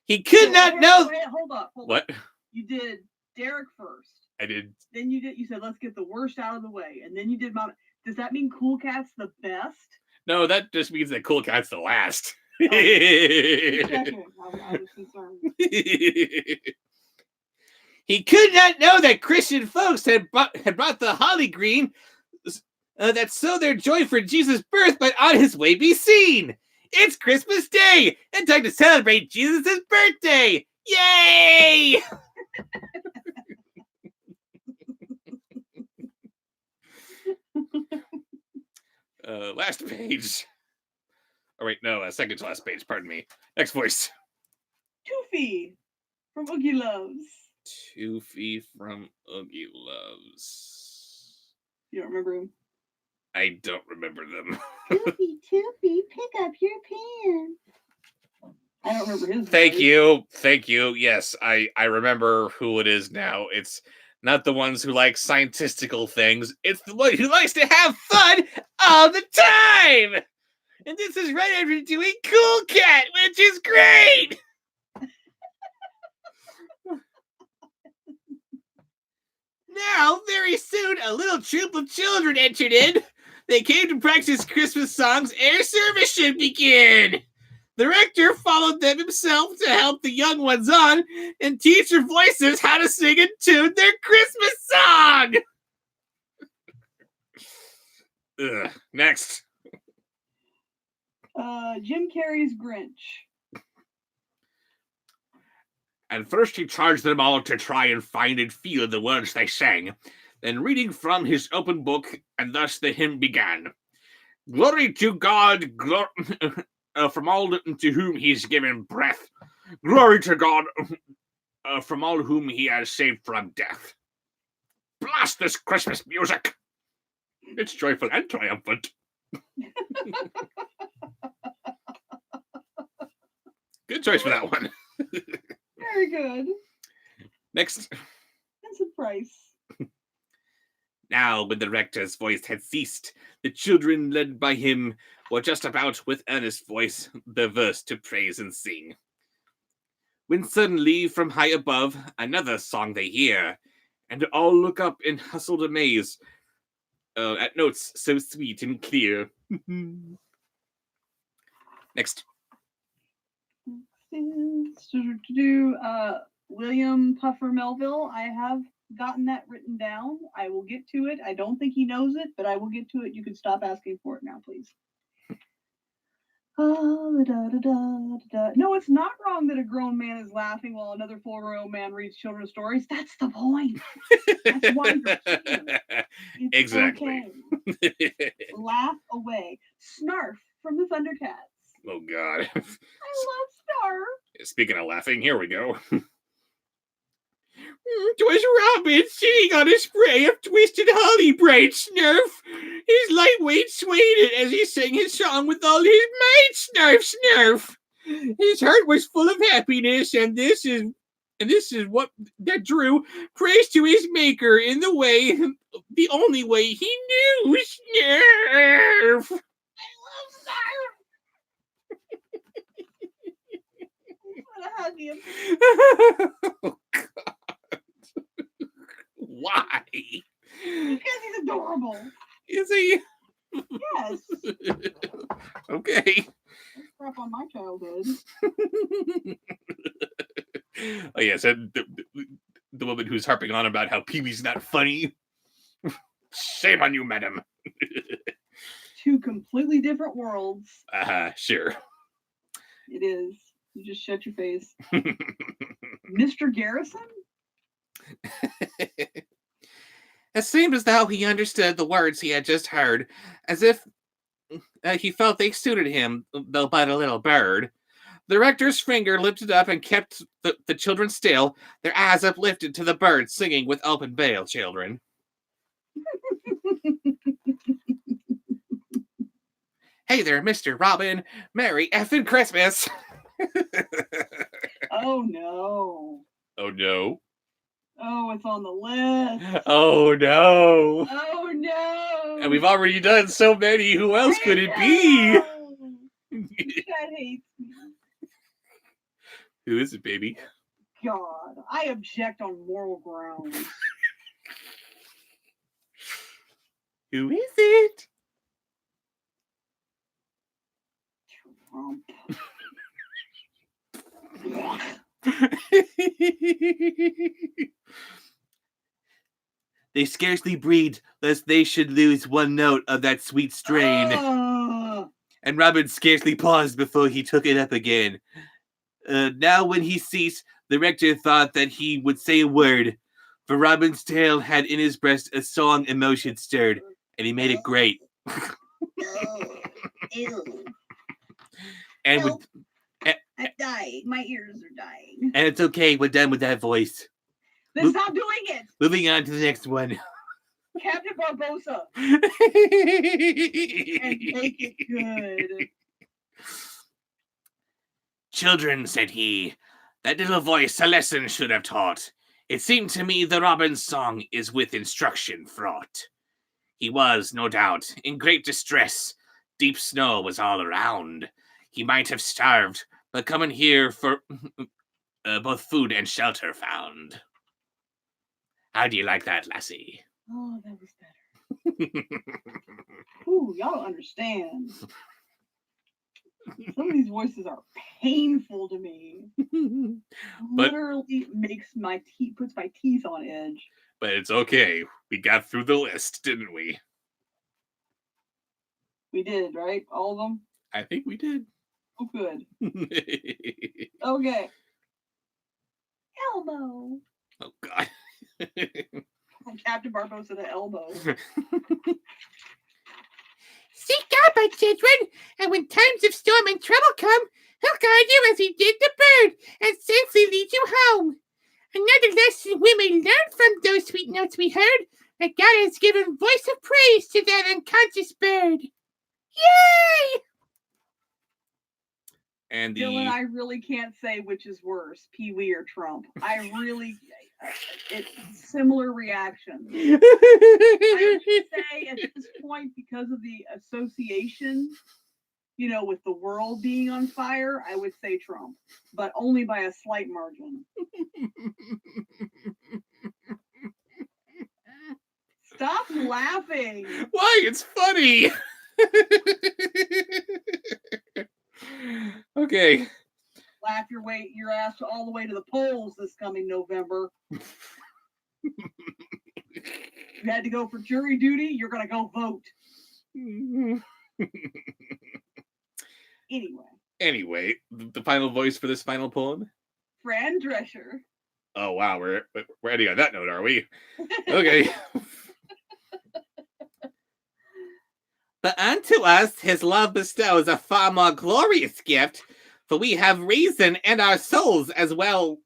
He could not know. Wait, hold up. What? You did Derek first. I did. Then you said, let's get the worst out of the way. And then you did Mama. Does that mean Cool Cat's the best? No, that just means that Cool Cat's the last. Checking. I was concerned. He could not know that Christian folks had brought the holly green that sow their joy for Jesus' birth might on his way be seen. It's Christmas Day, and time to celebrate Jesus' birthday. Yay! Last page. Oh, wait, no, second to last page, pardon me. Next voice. Toofy from Oogie Loves. Toofy from Oogie Loves. You don't remember him? I don't remember them. Toofy, pick up your pen. I don't remember his Thank voice. you. Thank you. Yes, I remember who it is now. It's not the ones who like scientistical things. It's the one who likes to have fun all the time. And this is right after doing Cool Cat, which is great. Now, very soon, a little troop of children entered in. They came to practice Christmas songs ere service should begin. The rector followed them himself to help the young ones on and teach their voices how to sing and tune their Christmas song. Next. Jim Carrey's Grinch. And first he charged them all to try and find and feel the words they sang. Then reading from his open book, and thus the hymn began. Glory to God, from all to whom he's given breath. Glory to God, from all whom he has saved from death. Blast this Christmas music. It's joyful and triumphant. Good choice for that one. Very good. Next. Vincent Price. Now, when the rector's voice had ceased, the children, led by him, were just about with earnest voice the verse to praise and sing. When suddenly, from high above, another song they hear, and all look up in hustled amaze at notes so sweet and clear. Next. William Puffer Melville. I have gotten that written down. I will get to it. I don't think he knows it, but I will get to it. You can stop asking for it now, please. No, it's not wrong that a grown man is laughing while another 4-year-old man reads children's stories. That's the point. That's why you're here. It's Exactly. Okay. Laugh away. Snarf from the Thundercats. Oh, God. I love Snarf. Speaking of laughing, here we go. 'Twas Robin sitting on a spray of twisted holly bright snurf. His lightweight swayed it as he sang his song with all his might, snurf, snurf. His heart was full of happiness, and this is what that drew praise to his maker in the only way he knew, snurf. I love Snarf. I want to hug him. Oh, God. Why? Because he's adorable. Is he? Yes. Okay. That's crap on my childhood. Oh yes, and the woman who's harping on about how Pee-wee's not funny. Shame on you, madam. Two completely different worlds. Sure. It is. You just shut your face. Mr. Garrison? It seemed as though he understood the words he had just heard, as if he felt they suited him, though but a little bird. The rector's finger lifted up and kept the children still, their eyes uplifted to the bird singing with open veil, children. Hey there, Mr. Robin. Merry effing Christmas. Oh no. Oh no. Oh, it's on the list. Oh no. Oh no. And we've already done so many. Who else could it be? That hates me. Who is it, baby? God, I object on moral grounds. Who is it? Trump. They scarcely breathed, lest they should lose one note of that sweet strain. And Robin scarcely paused before he took it up again. Now when he ceased, the rector thought that he would say a word, for Robin's tale had in his breast a song emotion stirred, and he made it great. Ew. And Help. I'm dying. My ears are dying. and it's okay, we're done with that voice. Then stop doing it. Moving on to the next one. Captain Barbosa. And make it good. Children, said he, that little voice a lesson should have taught. It seemed to me the robin's song is with instruction fraught. He was, no doubt, in great distress. Deep snow was all around. He might have starved, but coming here for both food and shelter found. How do you like that, lassie? Oh, that was better. Ooh, y'all don't understand. Some of these voices are painful to me. But- Literally puts my teeth on edge. But it's okay. We got through the list, didn't we? We did, right? All of them? I think we did. Oh, good. Okay. Elmo. Oh God. Captain Barbosa to elbow. Seek God, my children, and when times of storm and trouble come, he'll guide you as he did the bird, and safely lead you home. Another lesson we may learn from those sweet notes we heard, that God has given voice of praise to that unconscious bird. Yay! And Dylan, I really can't say which is worse, Pee-wee or Trump. It's similar reaction. I would say at this point, because of the association, with the world being on fire, I would say Trump, but only by a slight margin. Stop laughing. Why? It's funny. Okay. Laugh your ass all the way to the polls this coming November. You had to go for jury duty, you're gonna go vote. Anyway, the final voice for this final poem. Fran Drescher. Oh wow, we're ending on that note, are we? Okay. But unto us his love bestows a far more glorious gift, for we have reason and our souls as well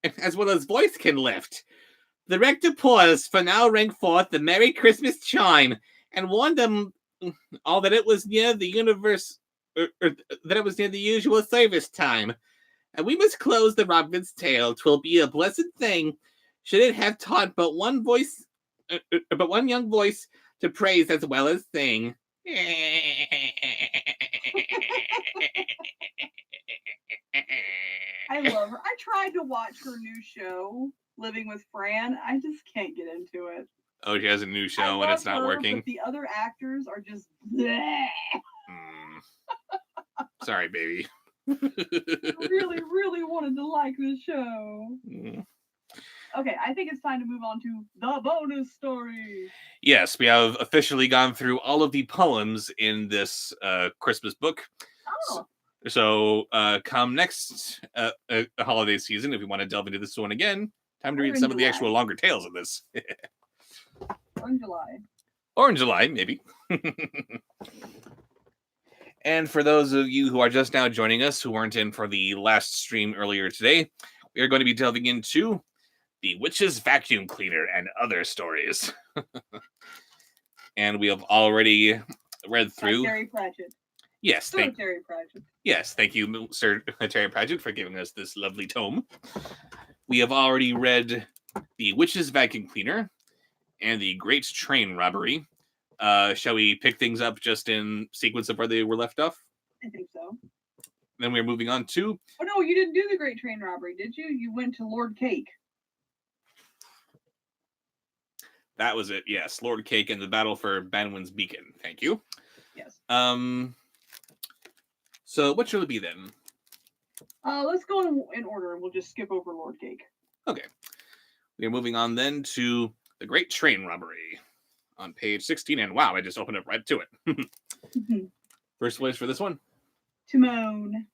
as voice can lift. The rector paused, for now rang forth the Merry Christmas chime, and warned them all that it was near the universe, that it was near the usual service time. And we must close the Robin's tale. 'Twill be a blessed thing, should it have taught but one young voice to praise as well as sing. I love her. I tried to watch her new show, Living with Fran. I just can't get into it. Oh, she has a new I show and it's love not her, working. But the other actors are just bleh. Sorry, baby. I really, really wanted to like this show. Okay, I think it's time to move on to the bonus story. Yes, we have officially gone through all of the poems in this Christmas book. Oh. So come next holiday season, if you want to delve into this one again, time to read some of the actual longer tales of this. Or in July. Or in July, maybe. And for those of you who are just now joining us, who weren't in for the last stream earlier today, we are going to be delving into The Witch's Vacuum Cleaner and Other Stories. And we have already read through... Terry Pratchett. Yes, Terry Pratchett. Yes, thank you, Sir Terry Pratchett, for giving us this lovely tome. We have already read The Witch's Vacuum Cleaner and The Great Train Robbery. Shall we pick things up just in sequence of where they were left off? I think so. Then we're moving on to... Oh, no, you didn't do The Great Train Robbery, did you? You went to Lord Cake. That was it, yes. Lord Cake and the Battle for Banwyn's Beacon. Thank you. Yes. So what should it be then? Let's go in order and we'll just skip over Lord Cake. Okay. We are moving on then to The Great Train Robbery on page 16. And wow, I just opened up right to it. First voice for this one. Timon.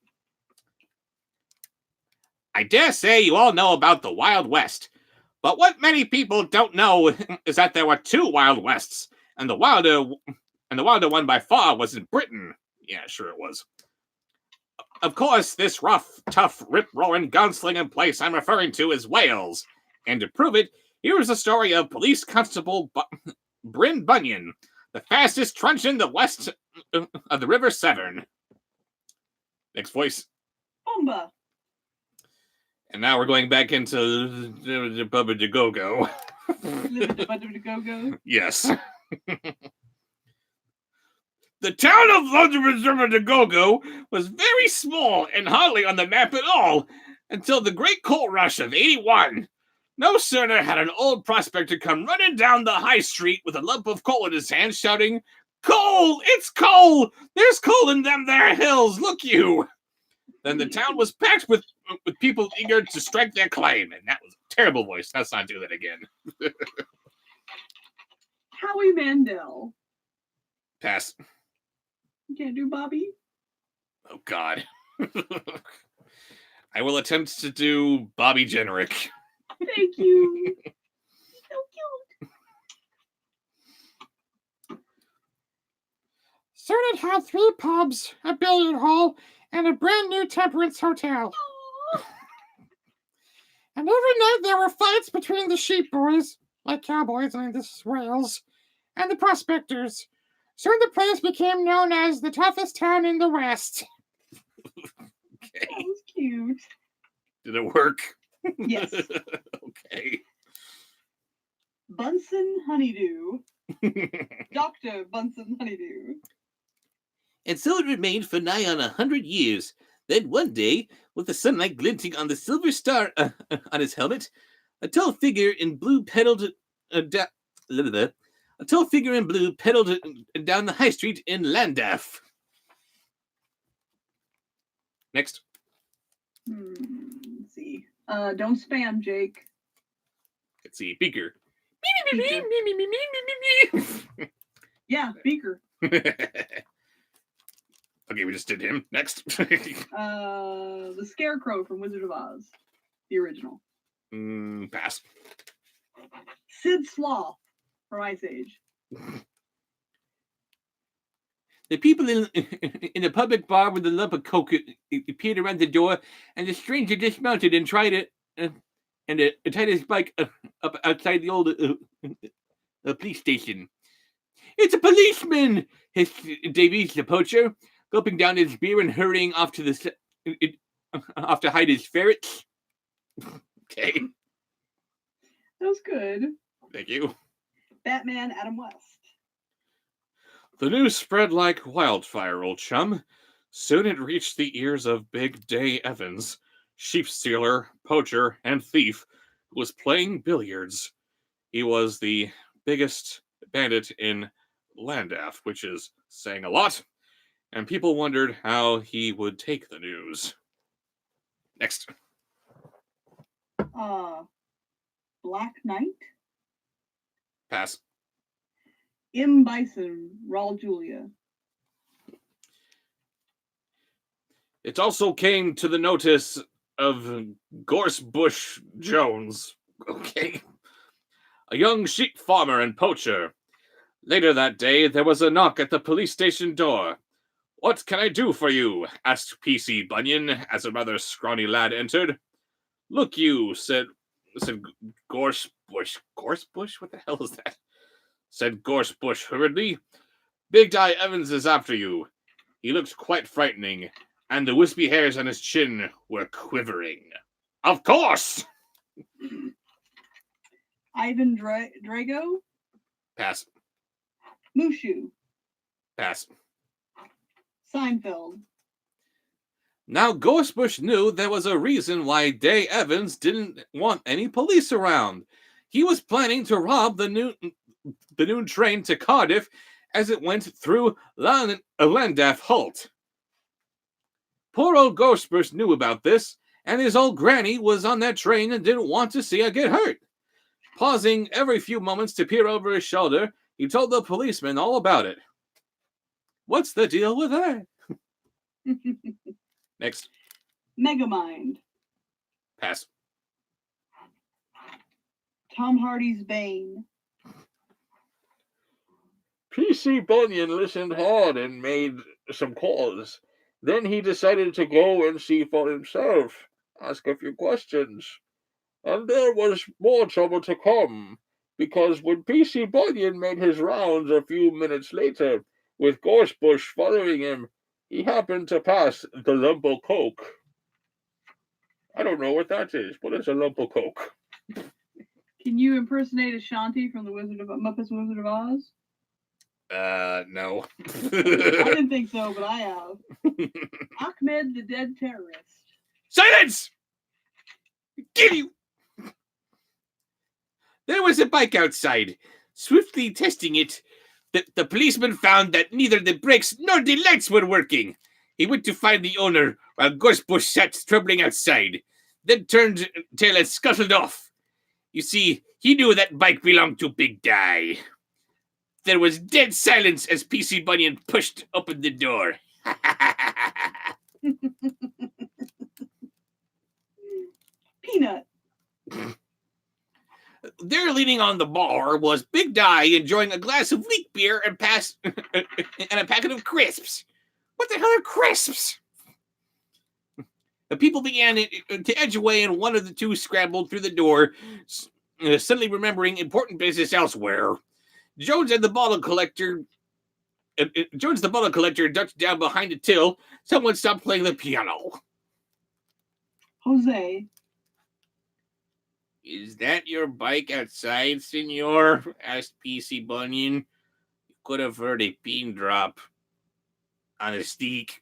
I dare say you all know about the Wild West. But what many people don't know is that there were two Wild Wests. And the wilder one by far was in Britain. Yeah, sure it was. Of course, this rough, tough, rip-roaring, gunslinging place I'm referring to is Wales. And to prove it, here is the story of Police Constable Bryn Bunyan, the fastest truncheon the west of the River Severn. Next voice. Bomba. And now we're going back into the Bubba de Go-Go. Go-Go. Yes. The town of Bubba de Go-Go was very small and hardly on the map at all until the Great Coal Rush of '81. No sooner had an old prospector come running down the high street with a lump of coal in his hand, shouting, "Coal! It's coal! There's coal in them there hills! Look you!" Then the town was packed with people eager to strike their claim. And that was a terrible voice. Let's not do that again. Howie Mandel. Pass. You can't do Bobby? Oh, God. I will attempt to do Bobby Jenrick. Thank you. So cute. Cernet had 3 pubs, a billiard hall, and a brand new temperance hotel. And every night there were fights between the sheep boys, like cowboys, and this is Wales, and the prospectors. Soon the place became known as the toughest town in the West. Okay. That was cute. Did it work? Yes. Okay. Bunsen Honeydew. Dr. Bunsen Honeydew. And so it remained for nigh on 100 years. Then one day, with the sunlight glinting on the silver star on his helmet, a tall figure in blue pedaled down the high street in Llandaff. Next. Let's see. Don't spam, Jake. Let's see. Beaker. Yeah, Beaker. Okay, we just did him. Next. The Scarecrow from Wizard of Oz. The original. Pass. Sid Sloth from Ice Age. The people in a public bar with a lump of coke appeared around the door, and the stranger dismounted and tried and tied his bike up outside the old police station. It's a policeman! Hissed Davies the poacher, gulping down his beer and hurrying off to off to hide his ferrets. Okay, That was good. thank you. Batman, Adam West. The news spread like wildfire, old chum. Soon it reached the ears of Big Day Evans, sheep stealer, poacher, and thief, who was playing billiards. He was the biggest bandit in Landaf, which is saying a lot, and people wondered how he would take the news. Next. Black Knight. Pass. M. Bison, Raul Julia. It also came to the notice of Gorsebush Jones, okay, a young sheep farmer and poacher. Later that day, there was a knock at the police station door. "What can I do for you?" asked P.C. Bunyan as a rather scrawny lad entered. "Look you," said Gorsebush. Gorsebush? What the hell is that? Said Gorsebush hurriedly. "Big Di Evans is after you." He looked quite frightening, and the wispy hairs on his chin were quivering. "Of course!" Ivan Drago. Pass. Mushu. Pass. Seinfeld. Now Gorsebush knew there was a reason why Day Evans didn't want any police around. He was planning to rob the noon train to Cardiff as it went through Landaf Halt. Poor old Gorsebush knew about this, and his old granny was on that train and didn't want to see her get hurt. Pausing every few moments to peer over his shoulder, he told the policeman all about it. "What's the deal with that?" Next. Megamind. Pass. Tom Hardy's Bane. P.C. Bunyan listened hard and made some calls. Then he decided to go and see for himself, ask a few questions. And there was more trouble to come, because when P.C. Bunyan made his rounds a few minutes later, with Gorsebush following him, he happened to pass the lump of coke. I don't know what that is. What is a lump of coke? Can you impersonate Ashanti from the Muppets Wizard of Oz? No. I didn't think so, but I have. Ahmed the Dead Terrorist. Silence! Get you! There was a bike outside. Swiftly testing it, the policeman found that neither the brakes nor the lights were working. He went to find the owner while Gorsebush sat trembling outside, then turned tail and scuttled off. You see, he knew that bike belonged to Big Di. There was dead silence as P.C. Bunyan pushed open the door. Peanut. There, leaning on the bar, was Big Di enjoying a glass of weak beer and and a packet of crisps. What the hell are crisps? The people began to edge away, and one of the two scrambled through the door, suddenly remembering important business elsewhere. Jones the bottle collector ducked down behind a till. Someone stopped playing the piano. Jose. "Is that your bike outside, senor?" asked P.C. Bunyan. You could have heard a pin drop on a stick.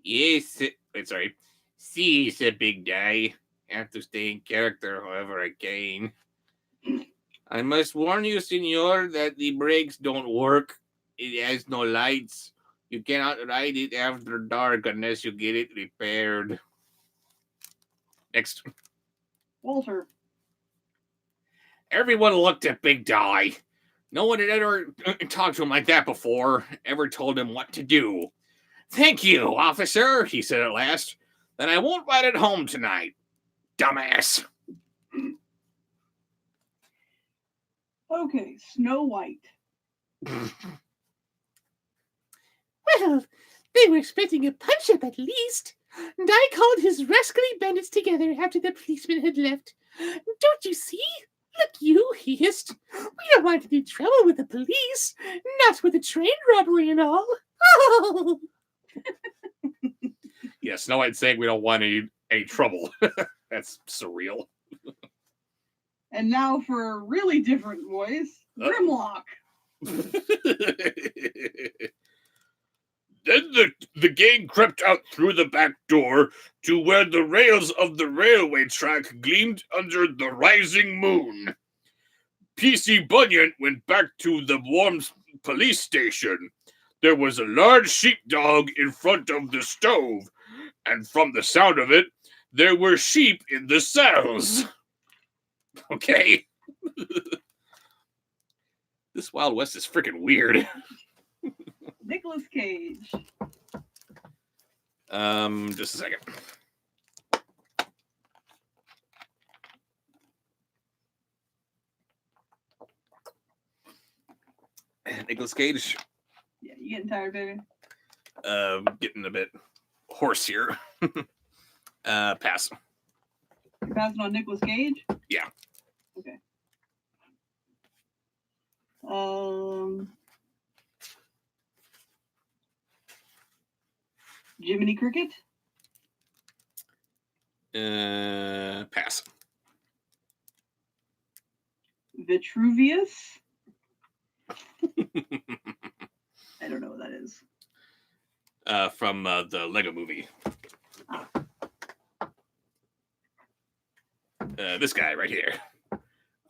"Yes, sorry. See," said Big Di. "Have to stay in character however I can. I must warn you, senor, that the brakes don't work. It has no lights. You cannot ride it after dark unless you get it repaired." Next. Walter. Everyone looked at Big Di. No one had ever talked to him like that before, ever told him what to do. "Thank you, officer," he said at last. "Then I won't ride it home tonight. Dumbass." Okay, Snow White. Well, they were expecting a punch-up at least. and I called his rascally bandits together after the policeman had left. Don't you see? Look, you, he hissed. We don't want any trouble with the police, not with a train robbery and all. Oh. Yeah, Snow White saying we don't want any trouble. That's surreal. And now for a really different voice, Grimlock. Then the gang crept out through the back door to where the rails of the railway track gleamed under the rising moon. PC Bunyan went back to the Worms police station. There was a large sheepdog in front of the stove, and from the sound of it, there were sheep in the cells. Okay. This Wild West is freaking weird. Nicolas Cage. Just a second. Nicolas Cage. Yeah, you getting tired, baby? Getting a bit hoarse here. Pass. You're passing on Nicolas Cage? Yeah. Okay. Jiminy Cricket? Pass. Vitruvius? I don't know what that is. From the Lego movie. This guy right here.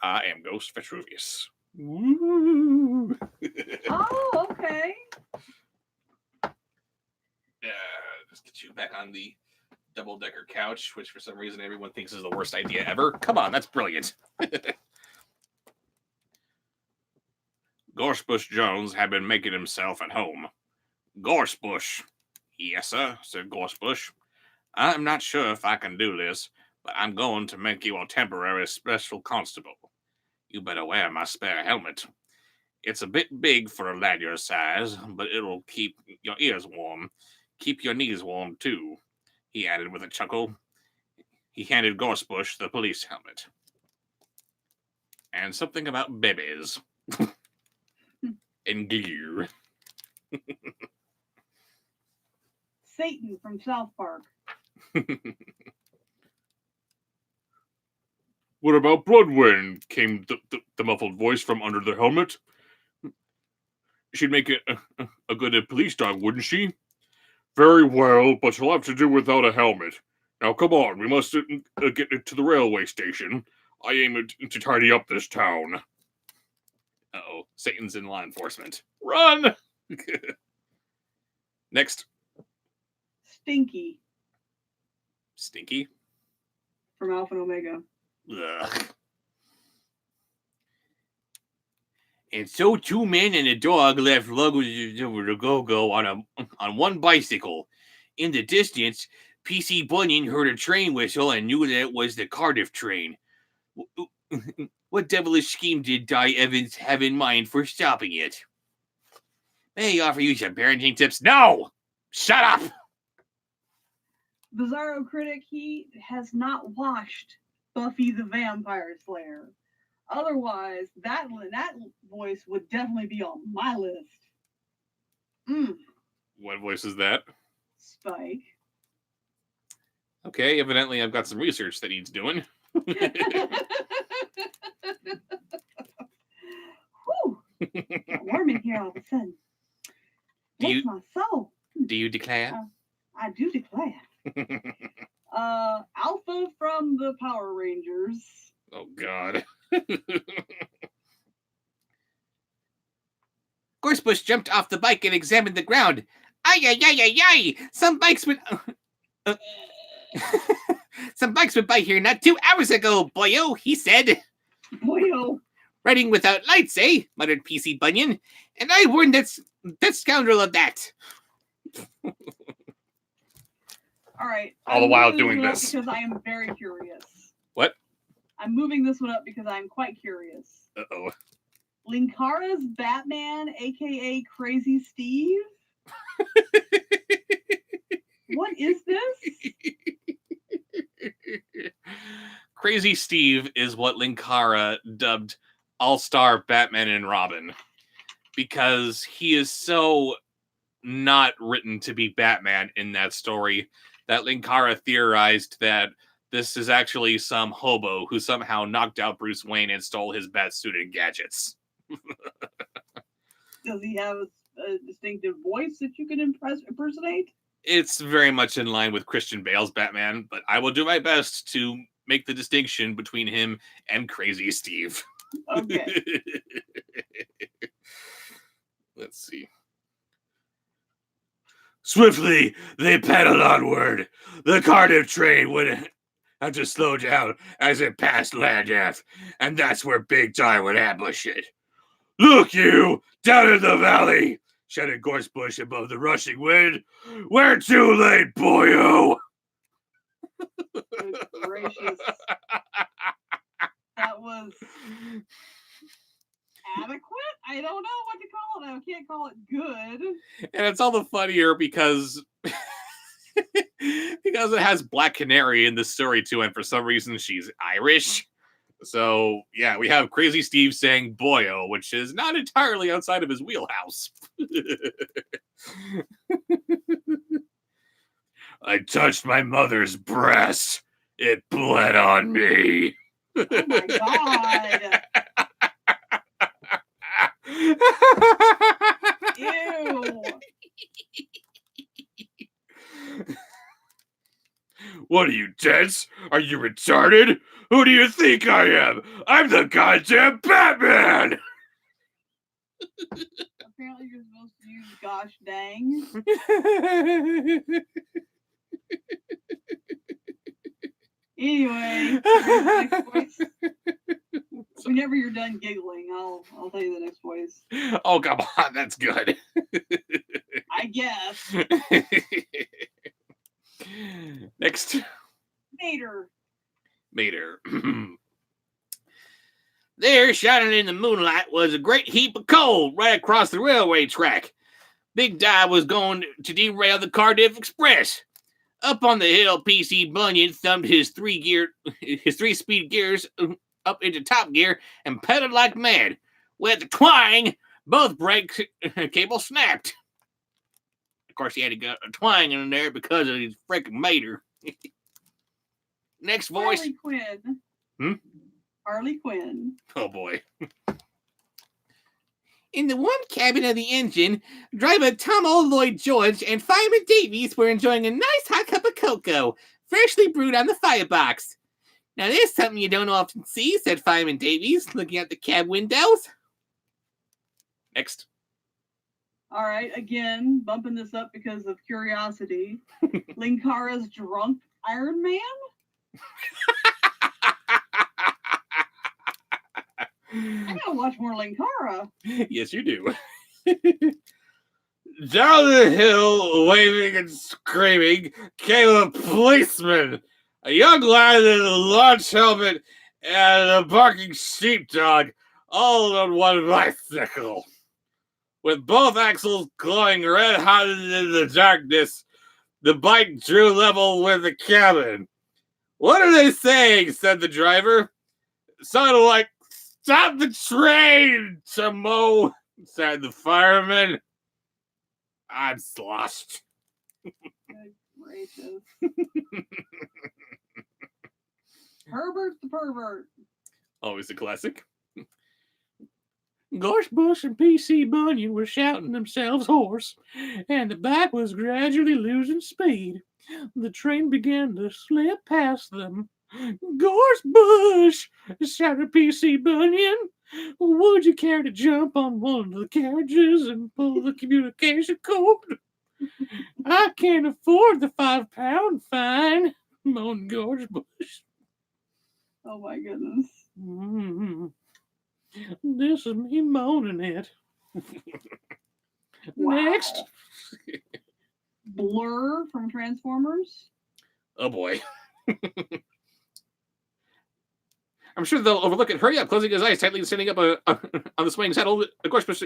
I am Ghost Vitruvius. Woo! Oh, okay. Let's get you back on the double-decker couch, which for some reason everyone thinks is the worst idea ever. Come on, that's brilliant. Gorsebush Jones had been making himself at home. Gorsebush. Yes, sir, said Gorsebush. I'm not sure if I can do this, but I'm going to make you a temporary special constable. You better wear my spare helmet. It's a bit big for a lad your size, but it'll keep your ears warm. Keep your knees warm, too, he added with a chuckle. He handed Gorsebush the police helmet. And something about babies. And gear. Satan from South Park. What about Bloodwind? Came the muffled voice from under the helmet. She'd make a good police dog, wouldn't she? Very well, but she'll have to do without a helmet. Now come on, we must get to the railway station. I aim to tidy up this town. Uh-oh, Satan's in law enforcement. Run! Next. Stinky Stinky. from Alpha and Omega. Ugh. And so 2 men and a dog left luggage over to go on one bicycle. In the distance, PC Bunyan heard a train whistle and knew that it was the Cardiff train. What devilish scheme did Di Evans have in mind for stopping it? May I offer you some parenting tips? No! Shut up! Bizarro Critic, he has not watched Buffy the Vampire Slayer. Otherwise, that voice would definitely be on my list. What voice is that? Spike. Okay, evidently I've got some research that needs doing. Whew. Got warm in here all of a sudden. Bless my soul. Do you declare? I do declare. Alpha from the Power Rangers. Oh, God. Gorsebush jumped off the bike and examined the ground. Ay, ay, ay, ay, ay! Some bikes went by here not 2 hours ago, boyo, he said. Boyo. Riding without lights, eh? Muttered PC Bunyan. And I warned that scoundrel of that. All right. All the while doing this. Because I am very curious. What? I'm moving this one up because I'm quite curious. Uh-oh. Linkara's Batman, aka Crazy Steve? What is this? Crazy Steve is what Linkara dubbed All-Star Batman and Robin, because he is so not written to be Batman in that story that Linkara theorized that this is actually some hobo who somehow knocked out Bruce Wayne and stole his bat suit and gadgets. Does he have a distinctive voice that you can impersonate? It's very much in line with Christian Bale's Batman, but I will do my best to make the distinction between him and Crazy Steve. Okay. Let's see. Swiftly, they paddled onward. The Cardiff train would have to slow down as it passed Llandaff, and that's where Big Time would ambush it. Look, you, down in the valley, shouted Gorsebush above the rushing wind. We're too late, boyo. Good gracious. That was adequate? I don't know what to call it. I can't call it good. And it's all the funnier because because it has Black Canary in the story too, and for some reason she's Irish. So yeah, we have Crazy Steve saying boyo, which is not entirely outside of his wheelhouse. I touched my mother's breast. It bled on me. Oh my god. Ew. What are you, dense? Are you retarded? Who do you think I am? I'm the goddamn Batman! Apparently you're supposed to use gosh dang. Anyway, next voice. Whenever you're done giggling, I'll tell you the next voice. Oh, come on, that's good. I guess. Next. Mater. There, shining in the moonlight, was a great heap of coal right across the railway track. Big Di was going to derail the Cardiff Express. Up on the hill, PC Bunyan thumbed his three-speed gears up into top gear and pedaled like mad. With the twang, both brake cables snapped. Of course, he had to get a twang in there because of his freaking mater. Next voice. Harley Quinn. Hmm? Harley Quinn. Oh boy. In the one cabin of the engine, driver Tom Lloyd George and Fireman Davies were enjoying a nice hot cup of cocoa, freshly brewed on the firebox. Now there's something you don't often see, said Fireman Davies, looking out the cab windows. Next. All right, again, bumping this up because of curiosity. Linkara's drunk Iron Man? I gotta watch more Linkara. Yes, you do. Down the hill, waving and screaming, came a policeman. A young lad in a large helmet and a barking sheepdog, all on one bicycle. With both axles glowing red-hot in the darkness, the bike drew level with the cabin. What are they saying? Said the driver. Sounded like, stop the train, Tomo, said the fireman. I'm sloshed. Good gracious. Herbert's the pervert. Always a classic. Gorsebush and PC Bunyan were shouting themselves hoarse, and the bike was gradually losing speed. The train began to slip past them. Gorsebush, shouted PC Bunyan. Would you care to jump on one of the carriages and pull the communication cord? I can't afford the £5 fine, moaned Gorsebush. Oh my goodness. Mm-hmm. This is me moaning it. Wow. Next. Blur from Transformers. Oh boy. I'm sure they'll overlook it. Hurry up, closing his eyes tightly and standing up on the swaying saddle. Of course, took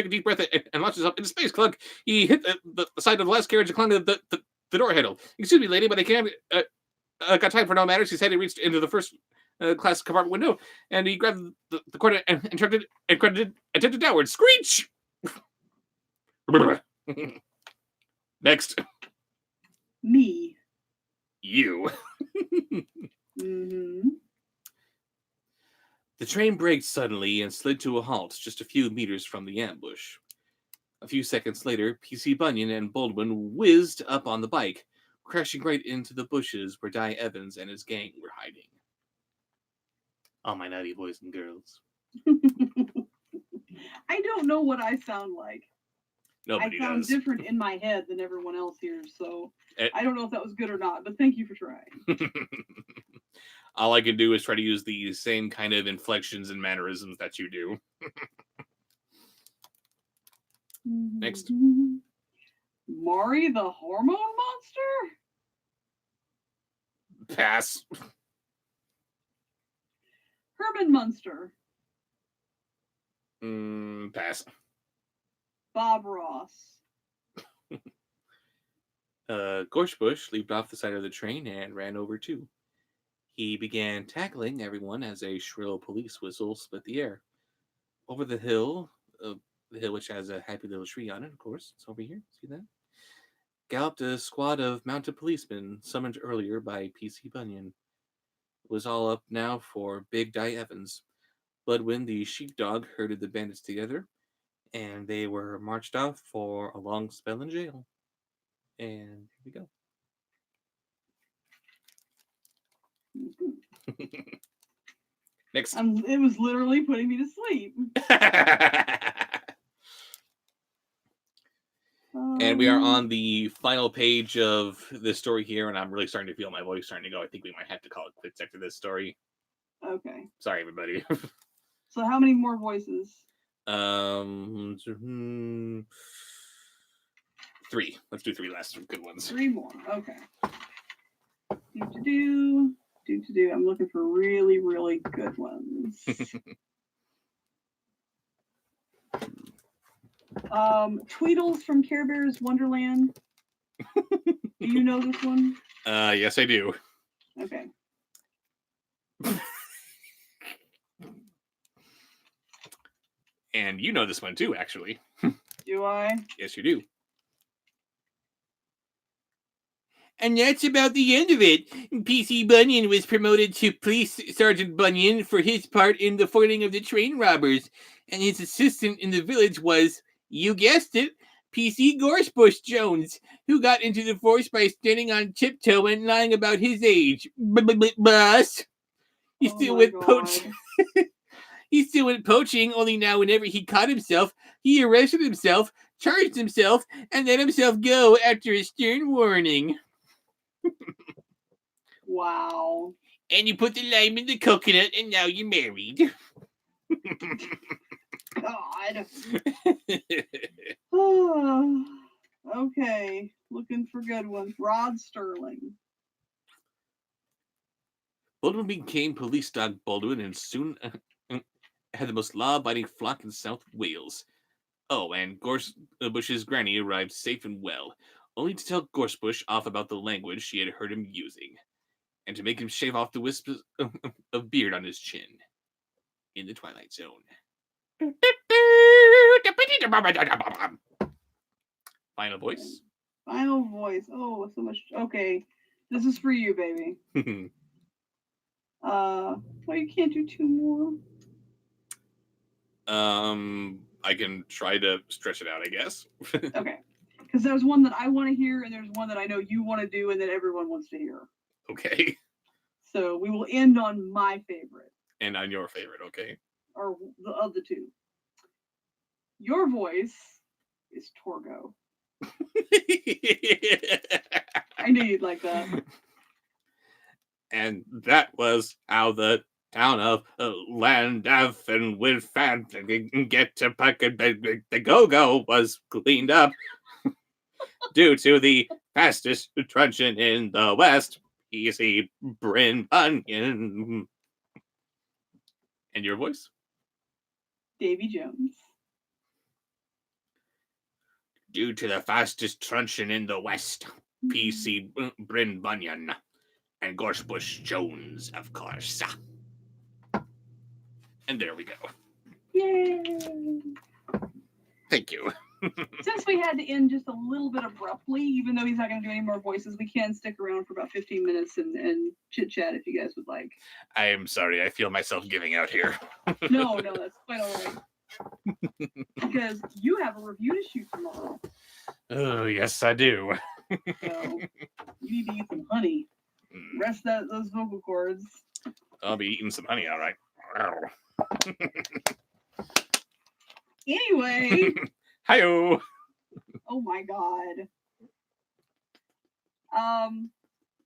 a deep breath and launched himself into space. Clunk. He hit the side of the last carriage and clung to the door handle. Excuse me, lady, but I can't. Got time for no matters. His head reached into the first class compartment window, and he grabbed the cord and attempted downward. Screech! Next, Me. you. Mm-hmm. The train braked suddenly and slid to a halt just a few meters from the ambush. A few seconds later, PC Bunyan and Baldwin whizzed up on the bike, crashing right into the bushes where Di Evans and his gang were hiding. All my naughty boys and girls. I don't know what I sound like. Nobody I sound does. different in my head than everyone else here, so Eh. I don't know if that was good or not, but thank you for trying. All I can do is try to use the same kind of inflections and mannerisms that you do. Next. Maury the hormone monster? Pass. Herman Munster. Pass. Bob Ross. Gorsebush leaped off the side of the train and ran over too. He began tackling everyone as a shrill police whistle split the air. Over the hill which has a happy little tree on it, of course. It's over here. See that? Galloped a squad of mounted policemen summoned earlier by PC Bunyan. It was all up now for Big Di Evans. Bloodwind the sheepdog herded the bandits together, and they were marched off for a long spell in jail. And here we go. Next. It was literally putting me to sleep. And we are on the final page of this story here, and I'm really starting to feel my voice starting to go. I think we might have to call it quits after this story. Okay. Sorry, everybody. So how many more voices? 3. Let's do 3 last good ones. 3 more. Okay. Do. I'm looking for really, really good ones. Tweedles from Care Bears Wonderland. Do you know this one? Yes, I do. Okay. And you know this one too, actually. Do I? Yes, you do. And that's about the end of it. PC Bunyan was promoted to Police Sergeant Bunyan for his part in the foiling of the train robbers, and his assistant in the village was, you guessed it, PC Gorsebush Jones, who got into the force by standing on tiptoe and lying about his age. Boss. He still went poaching. He still went poaching, only now whenever he caught himself, he arrested himself, charged himself, and let himself go after a stern warning. Wow. And you put the lime in the coconut, and now you're married. God. Oh, okay. Looking for good ones. Rod Sterling. Baldwin became police dog Baldwin and soon had the most law-abiding flock in South Wales. Oh, and Gorsebush's granny arrived safe and well, only to tell Gorsebush off about the language she had heard him using, and to make him shave off the wisps of beard on his chin. In the Twilight Zone. Final voice. Final voice. Oh, so much. Okay. This is for you, baby. Well, you can't do 2 more. I can try to stretch it out, I guess. Okay. Because there's one that I want to hear, and there's one that I know you want to do, and that everyone wants to hear. Okay. So we will end on my favorite. And on your favorite, okay. Or of the 2. Your voice is Torgo. I knew you'd like that. And that was how the town of Landafin with Fan get to Puckett the Go-Go was cleaned up due to the fastest truncheon in the West, PC Bryn Bunyan. And your voice? Davy Jones. Due to the fastest truncheon in the West, PC Bryn Bunyan. And Gorsebush Jones, of course. And there we go. Yay! Thank you. Since we had to end just a little bit abruptly, even though he's not going to do any more voices, we can stick around for about 15 minutes and chit-chat if you guys would like. I am sorry. I feel myself giving out here. No, that's quite all right. Because you have a review to shoot tomorrow. Oh, yes, I do. So you need to eat some honey. Rest those vocal cords. I'll be eating some honey, all right. Anyway. Hi-oh. Oh my god.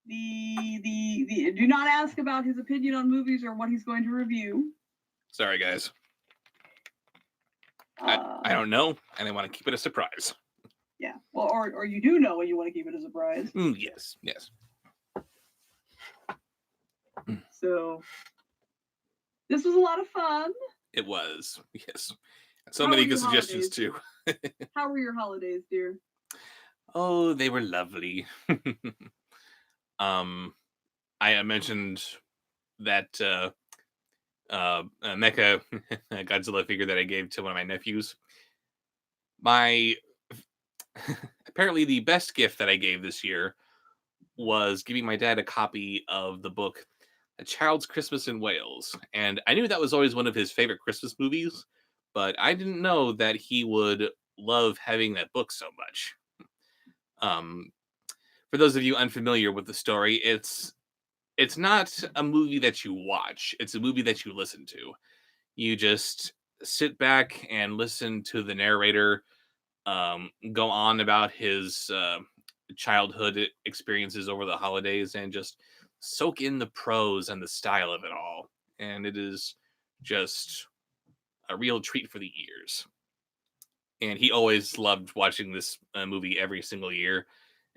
The do not ask about his opinion on movies or what he's going to review. Sorry, guys. I don't know, and I want to keep it a surprise. Yeah. Well, or you do know and you want to keep it a surprise. Yes. So this was a lot of fun. It was. Yes. So How many were good your suggestions, too. How were your holidays, dear? Oh, they were lovely. I mentioned that Mecha Godzilla figure that I gave to one of my nephews. Apparently the best gift that I gave this year was giving my dad a copy of the book A Child's Christmas in Wales. And I knew that was always one of his favorite Christmas movies, but I didn't know that he would love having that book so much. For those of you unfamiliar with the story, it's not a movie that you watch. It's a movie that you listen to. You just sit back and listen to the narrator go on about his childhood experiences over the holidays and just soak in the prose and the style of it all. And it is just a real treat for the ears. And he always loved watching this movie every single year.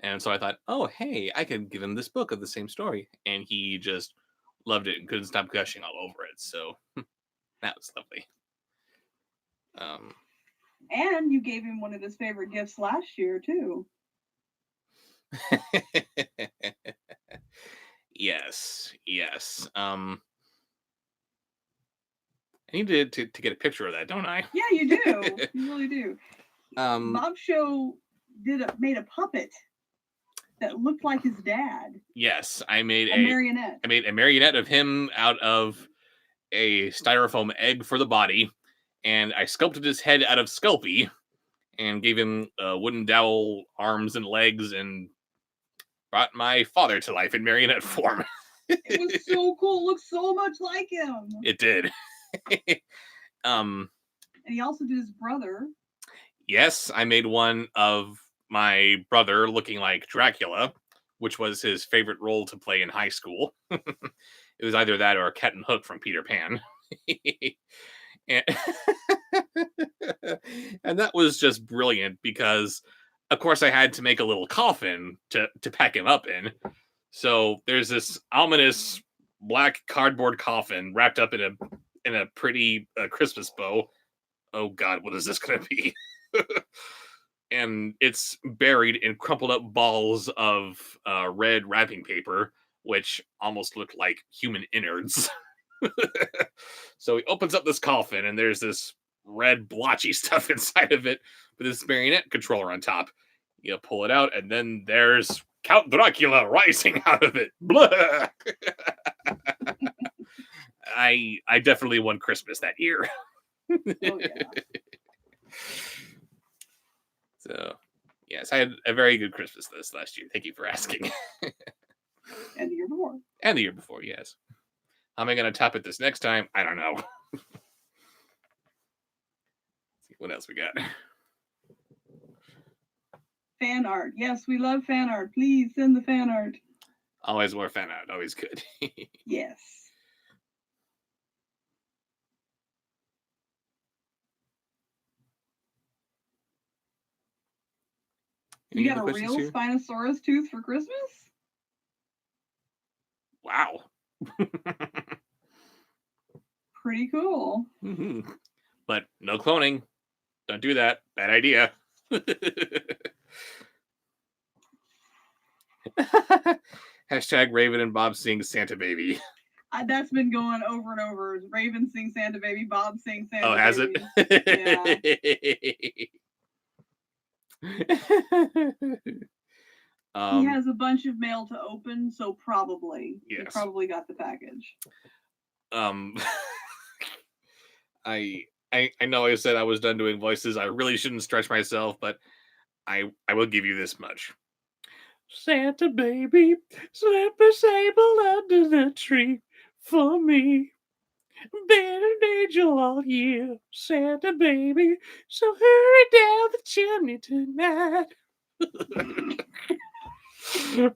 And so I thought, oh, hey, I could give him this book of the same story. And he just loved it and couldn't stop gushing all over it. So that was lovely. And you gave him one of his favorite gifts last year, too. Yes. I need to get a picture of that, don't I? Yeah, you do. You really do. Bobsheaux made a puppet that looked like his dad. Yes, I made a marionette. I made a marionette of him out of a styrofoam egg for the body, and I sculpted his head out of Sculpey and gave him wooden dowel arms and legs and brought my father to life in marionette form. It was so cool. It looked so much like him. It did. And he also did his brother. Yes, I made one of my brother looking like Dracula, which was his favorite role to play in high school. It was either that or Cat and Hook from Peter Pan. and, and that was just brilliant because, of course, I had to make a little coffin to pack him up in. So there's this ominous black cardboard coffin wrapped up in a pretty Christmas bow. Oh God, what is this going to be? And it's buried in crumpled up balls of red wrapping paper, which almost look like human innards. So he opens up this coffin, and there's this red blotchy stuff inside of it with this marionette controller on top. You pull it out, and then there's Count Dracula rising out of it. Blah! I definitely won Christmas that year. Oh, yeah. So, yes, I had a very good Christmas this last year. Thank you for asking. And the year before. And the year before, yes. How am I going to top it this next time? I don't know. Let's see what else we got. Fan art. Yes, we love fan art. Please send the fan art. Always more fan art. Always good. Yes. You got a real Spinosaurus tooth for Christmas? Wow. Pretty cool. Mm-hmm. But no cloning. Don't do that. Bad idea. Hashtag Raven and Bob sing Santa Baby. That's been going over and over. Raven sings Santa Baby, Bob sings Santa Oh, Baby. has it? He has a bunch of mail to open, so probably. He Yes. probably got the package. I know I said I was done doing voices. I really shouldn't stretch myself, but I will give you this much. Santa baby, slip a sable under the tree for me. Been an angel all year, Santa baby, so hurry down the chimney tonight.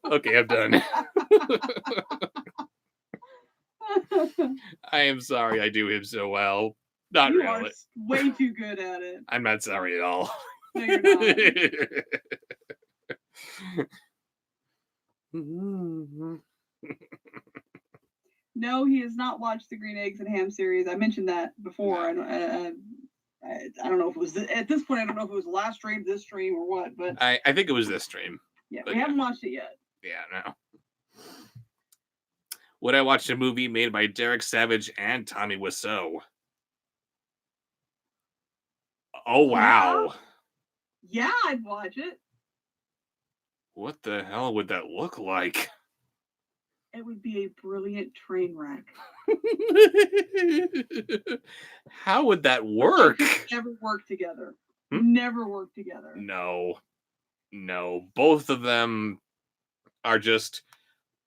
Okay, I'm done. I am sorry I do him so well. Not You really. are way too good at it. I'm not sorry at all. No, you're not. No, he has not watched the Green Eggs and Ham series. I mentioned that before. I don't know if it was at this point. I don't know if it was the last stream, this stream, or what. But I think it was this stream. yeah, but we haven't watched it yet. Yeah, no. Would I watch a movie made by Derek Savage and Tommy Wiseau? Oh wow! Yeah, I'd watch it. What the hell would that look like? It would be a brilliant train wreck. How would that work? Never work together. Hmm? Never work together. No. Both of them are just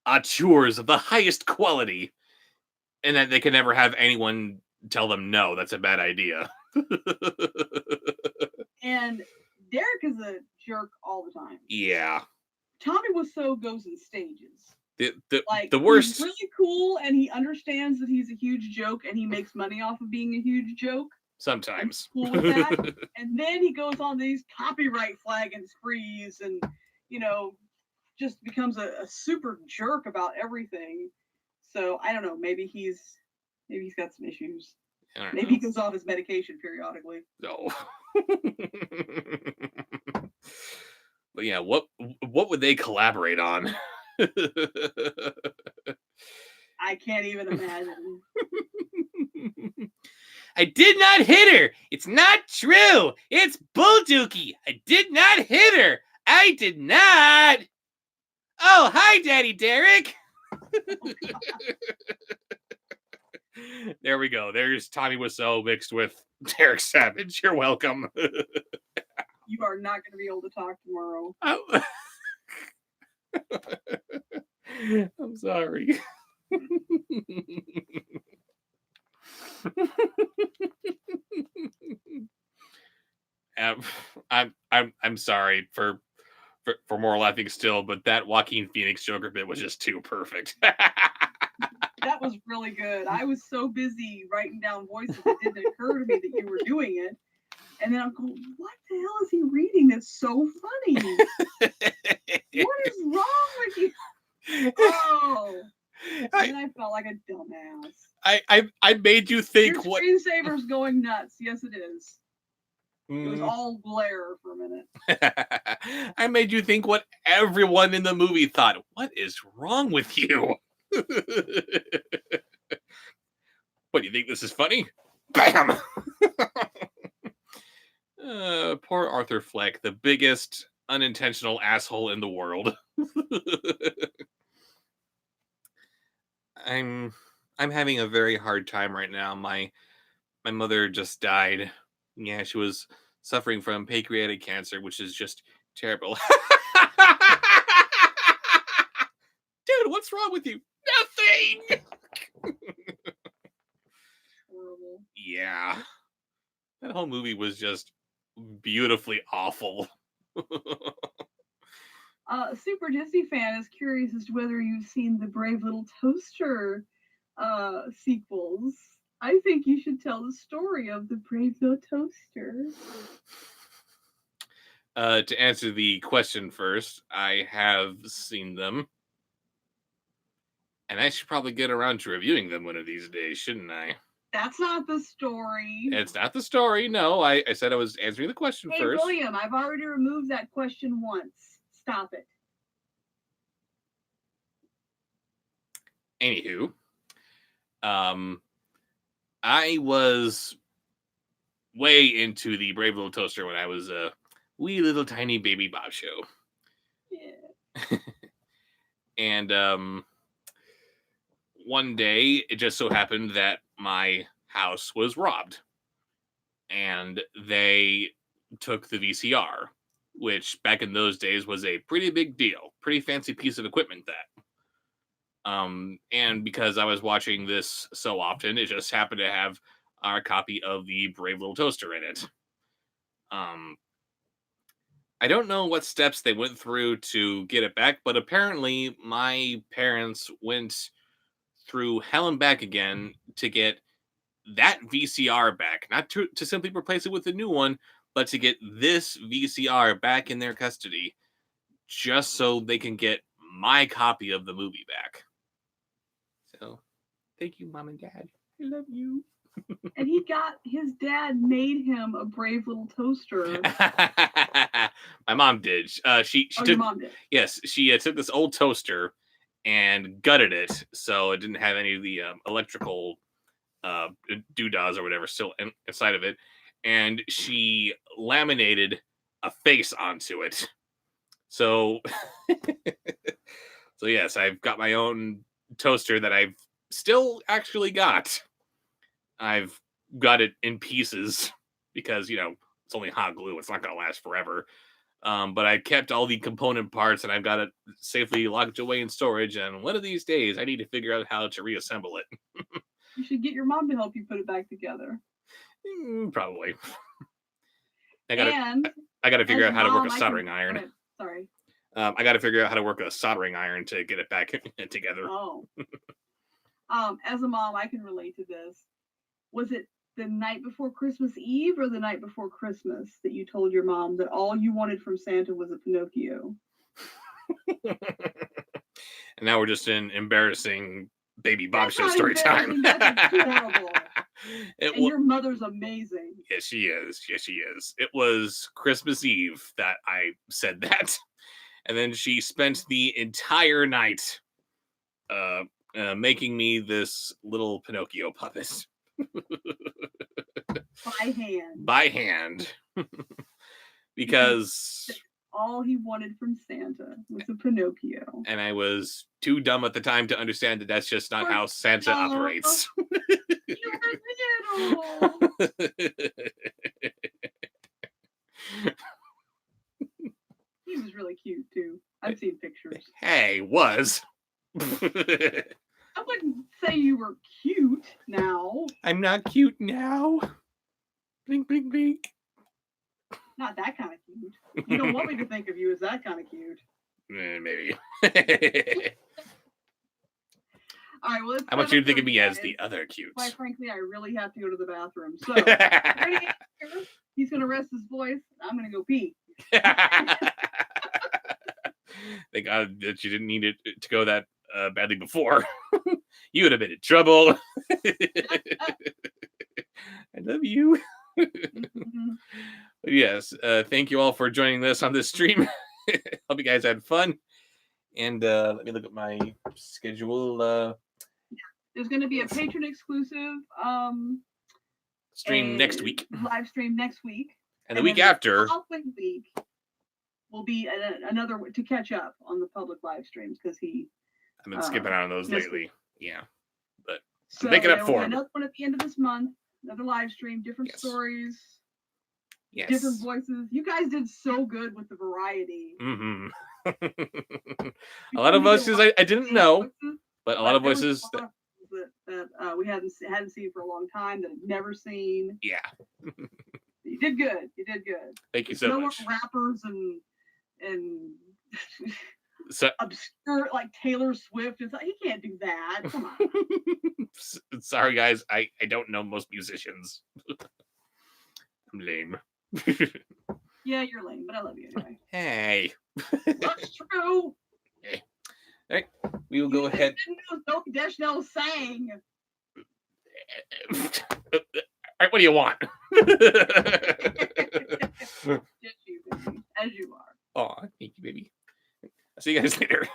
auteurs of the highest quality, and that they can never have anyone tell them no. That's a bad idea. And Derek is a jerk all the time. Yeah. Tommy Wiseau goes in stages. The worst. He's really cool, and he understands that he's a huge joke, and he makes money off of being a huge joke. Sometimes. I'm cool with that. And then he goes on these copyright flagging sprees, and just becomes a super jerk about everything. So I don't know. Maybe he's got some issues. Maybe he goes off his medication periodically. No. But yeah, what would they collaborate on? I can't even imagine. I did not hit her. It's not true. It's bulldookie. I did not hit her. I did not. Oh, hi, Daddy Derek. There we go. There's Tommy Wiseau mixed with Derek Savage. You're welcome. You are not going to be able to talk tomorrow. Oh. I'm sorry. I'm sorry for more laughing still, but that Joaquin Phoenix Joker bit was just too perfect. That was really good. I was so busy writing down voices, it didn't occur to me that you were doing it. And then I'm going, what the hell is he reading that's so funny? What is wrong with you? Oh. And then I felt like a dumbass. I made you think Your what screensaver's going nuts. Yes, it is. It was all glare for a minute. I made you think what everyone in the movie thought. What is wrong with you? What, do you think this is funny? Bam! Poor Arthur Fleck, the biggest unintentional asshole in the world. I'm having a very hard time right now. My mother just died. Yeah, she was suffering from pancreatic cancer, which is just terrible. Dude, what's wrong with you? Nothing. Horrible. Yeah. That whole movie was just beautifully awful. Super Disney fan is curious as to whether you've seen the Brave Little Toaster sequels. I think you should tell the story of the Brave Little Toaster. To answer the question first, I have seen them. And I should probably get around to reviewing them one of these days, shouldn't I? That's not the story. It's not the story. No, I said I was answering the question Hey, first. William, I've already removed that question once. Stop it. Anywho, I was way into the Brave Little Toaster when I was a wee little tiny baby Bobsheaux. Yeah. And one day it just so happened that my house was robbed, and they took the VCR, which back in those days was a pretty big deal, pretty fancy piece of equipment that. And because I was watching this so often, it just happened to have our copy of the Brave Little Toaster in it. I don't know what steps they went through to get it back, but apparently my parents went through hell and back again to get that VCR back, not to simply replace it with a new one, but to get this VCR back in their custody, just so they can get my copy of the movie back. So, thank you, Mom and Dad. I love you. And his dad made him a Brave Little Toaster. My mom did. She Your took, mom did. yes, she took this old toaster and gutted it so it didn't have any of the electrical doodads or whatever still inside of it, and she laminated a face onto it. So, so yes, I've got my own toaster that I've still actually got. I've got it in pieces because, it's only hot glue. It's not going to last forever. But I kept all the component parts and I've got it safely locked away in storage. And one of these days, I need to figure out how to reassemble it. You should get your mom to help you put it back together. Probably. I got to figure out how to work a soldering iron. Sorry. I got to figure out how to work a soldering iron to get it back together. Oh. As a mom, I can relate to this. Was it the night before Christmas Eve or the night before Christmas that you told your mom that all you wanted from Santa was a Pinocchio? And now we're just in embarrassing baby Bobsheaux story time. That's horrible. Your mother's amazing. Yes, she is. Yes, she is. It was Christmas Eve that I said that. And then she spent the entire night making me this little Pinocchio puppet. By hand. Because all he wanted from Santa was a Pinocchio. And I was too dumb at the time to understand that that's just not how Santa operates. You were little. He was really cute too. I've seen pictures. Hey, was. I wouldn't say you were cute now. I'm not cute now. Blink, blink, blink. Not that kind of cute. You don't want me to think of you as that kind of cute. Maybe. All right, well, I want you to think of me as the other cute. Quite frankly, I really have to go to the bathroom. So, he's going to rest his voice. I'm going to go pee. Thank God that you didn't need it to go that badly before. You would have been in trouble. I love you. Mm-hmm. But yes, thank you all for joining us on this stream. Hope you guys had fun. And let me look at my schedule. There's going to be a patron exclusive stream next week. Live stream next week. And the week after. The following week will be another to catch up on the public live streams because I've been skipping out on those lately. Yeah. But so make it up for another one at the end of this month. Another live stream, different stories. Yes. Different voices. You guys did so good with the variety. Mm-hmm. A lot of voices I didn't know, but a lot of voices that we hadn't seen for a long time, that I've never seen. Yeah. You did good. You did good. Thank you so much. No more rappers and so, obscure like Taylor Swift. It's like, he can't do that. Come on. Sorry, guys. I don't know most musicians. I'm lame. Yeah, you're lame, but I love you anyway. Hey. That's true. Okay. All right. We will go ahead. Zooey Deschanel sang. All right. What do you want? Just you, baby, as you are. Oh, thank you, baby. I'll see you guys later.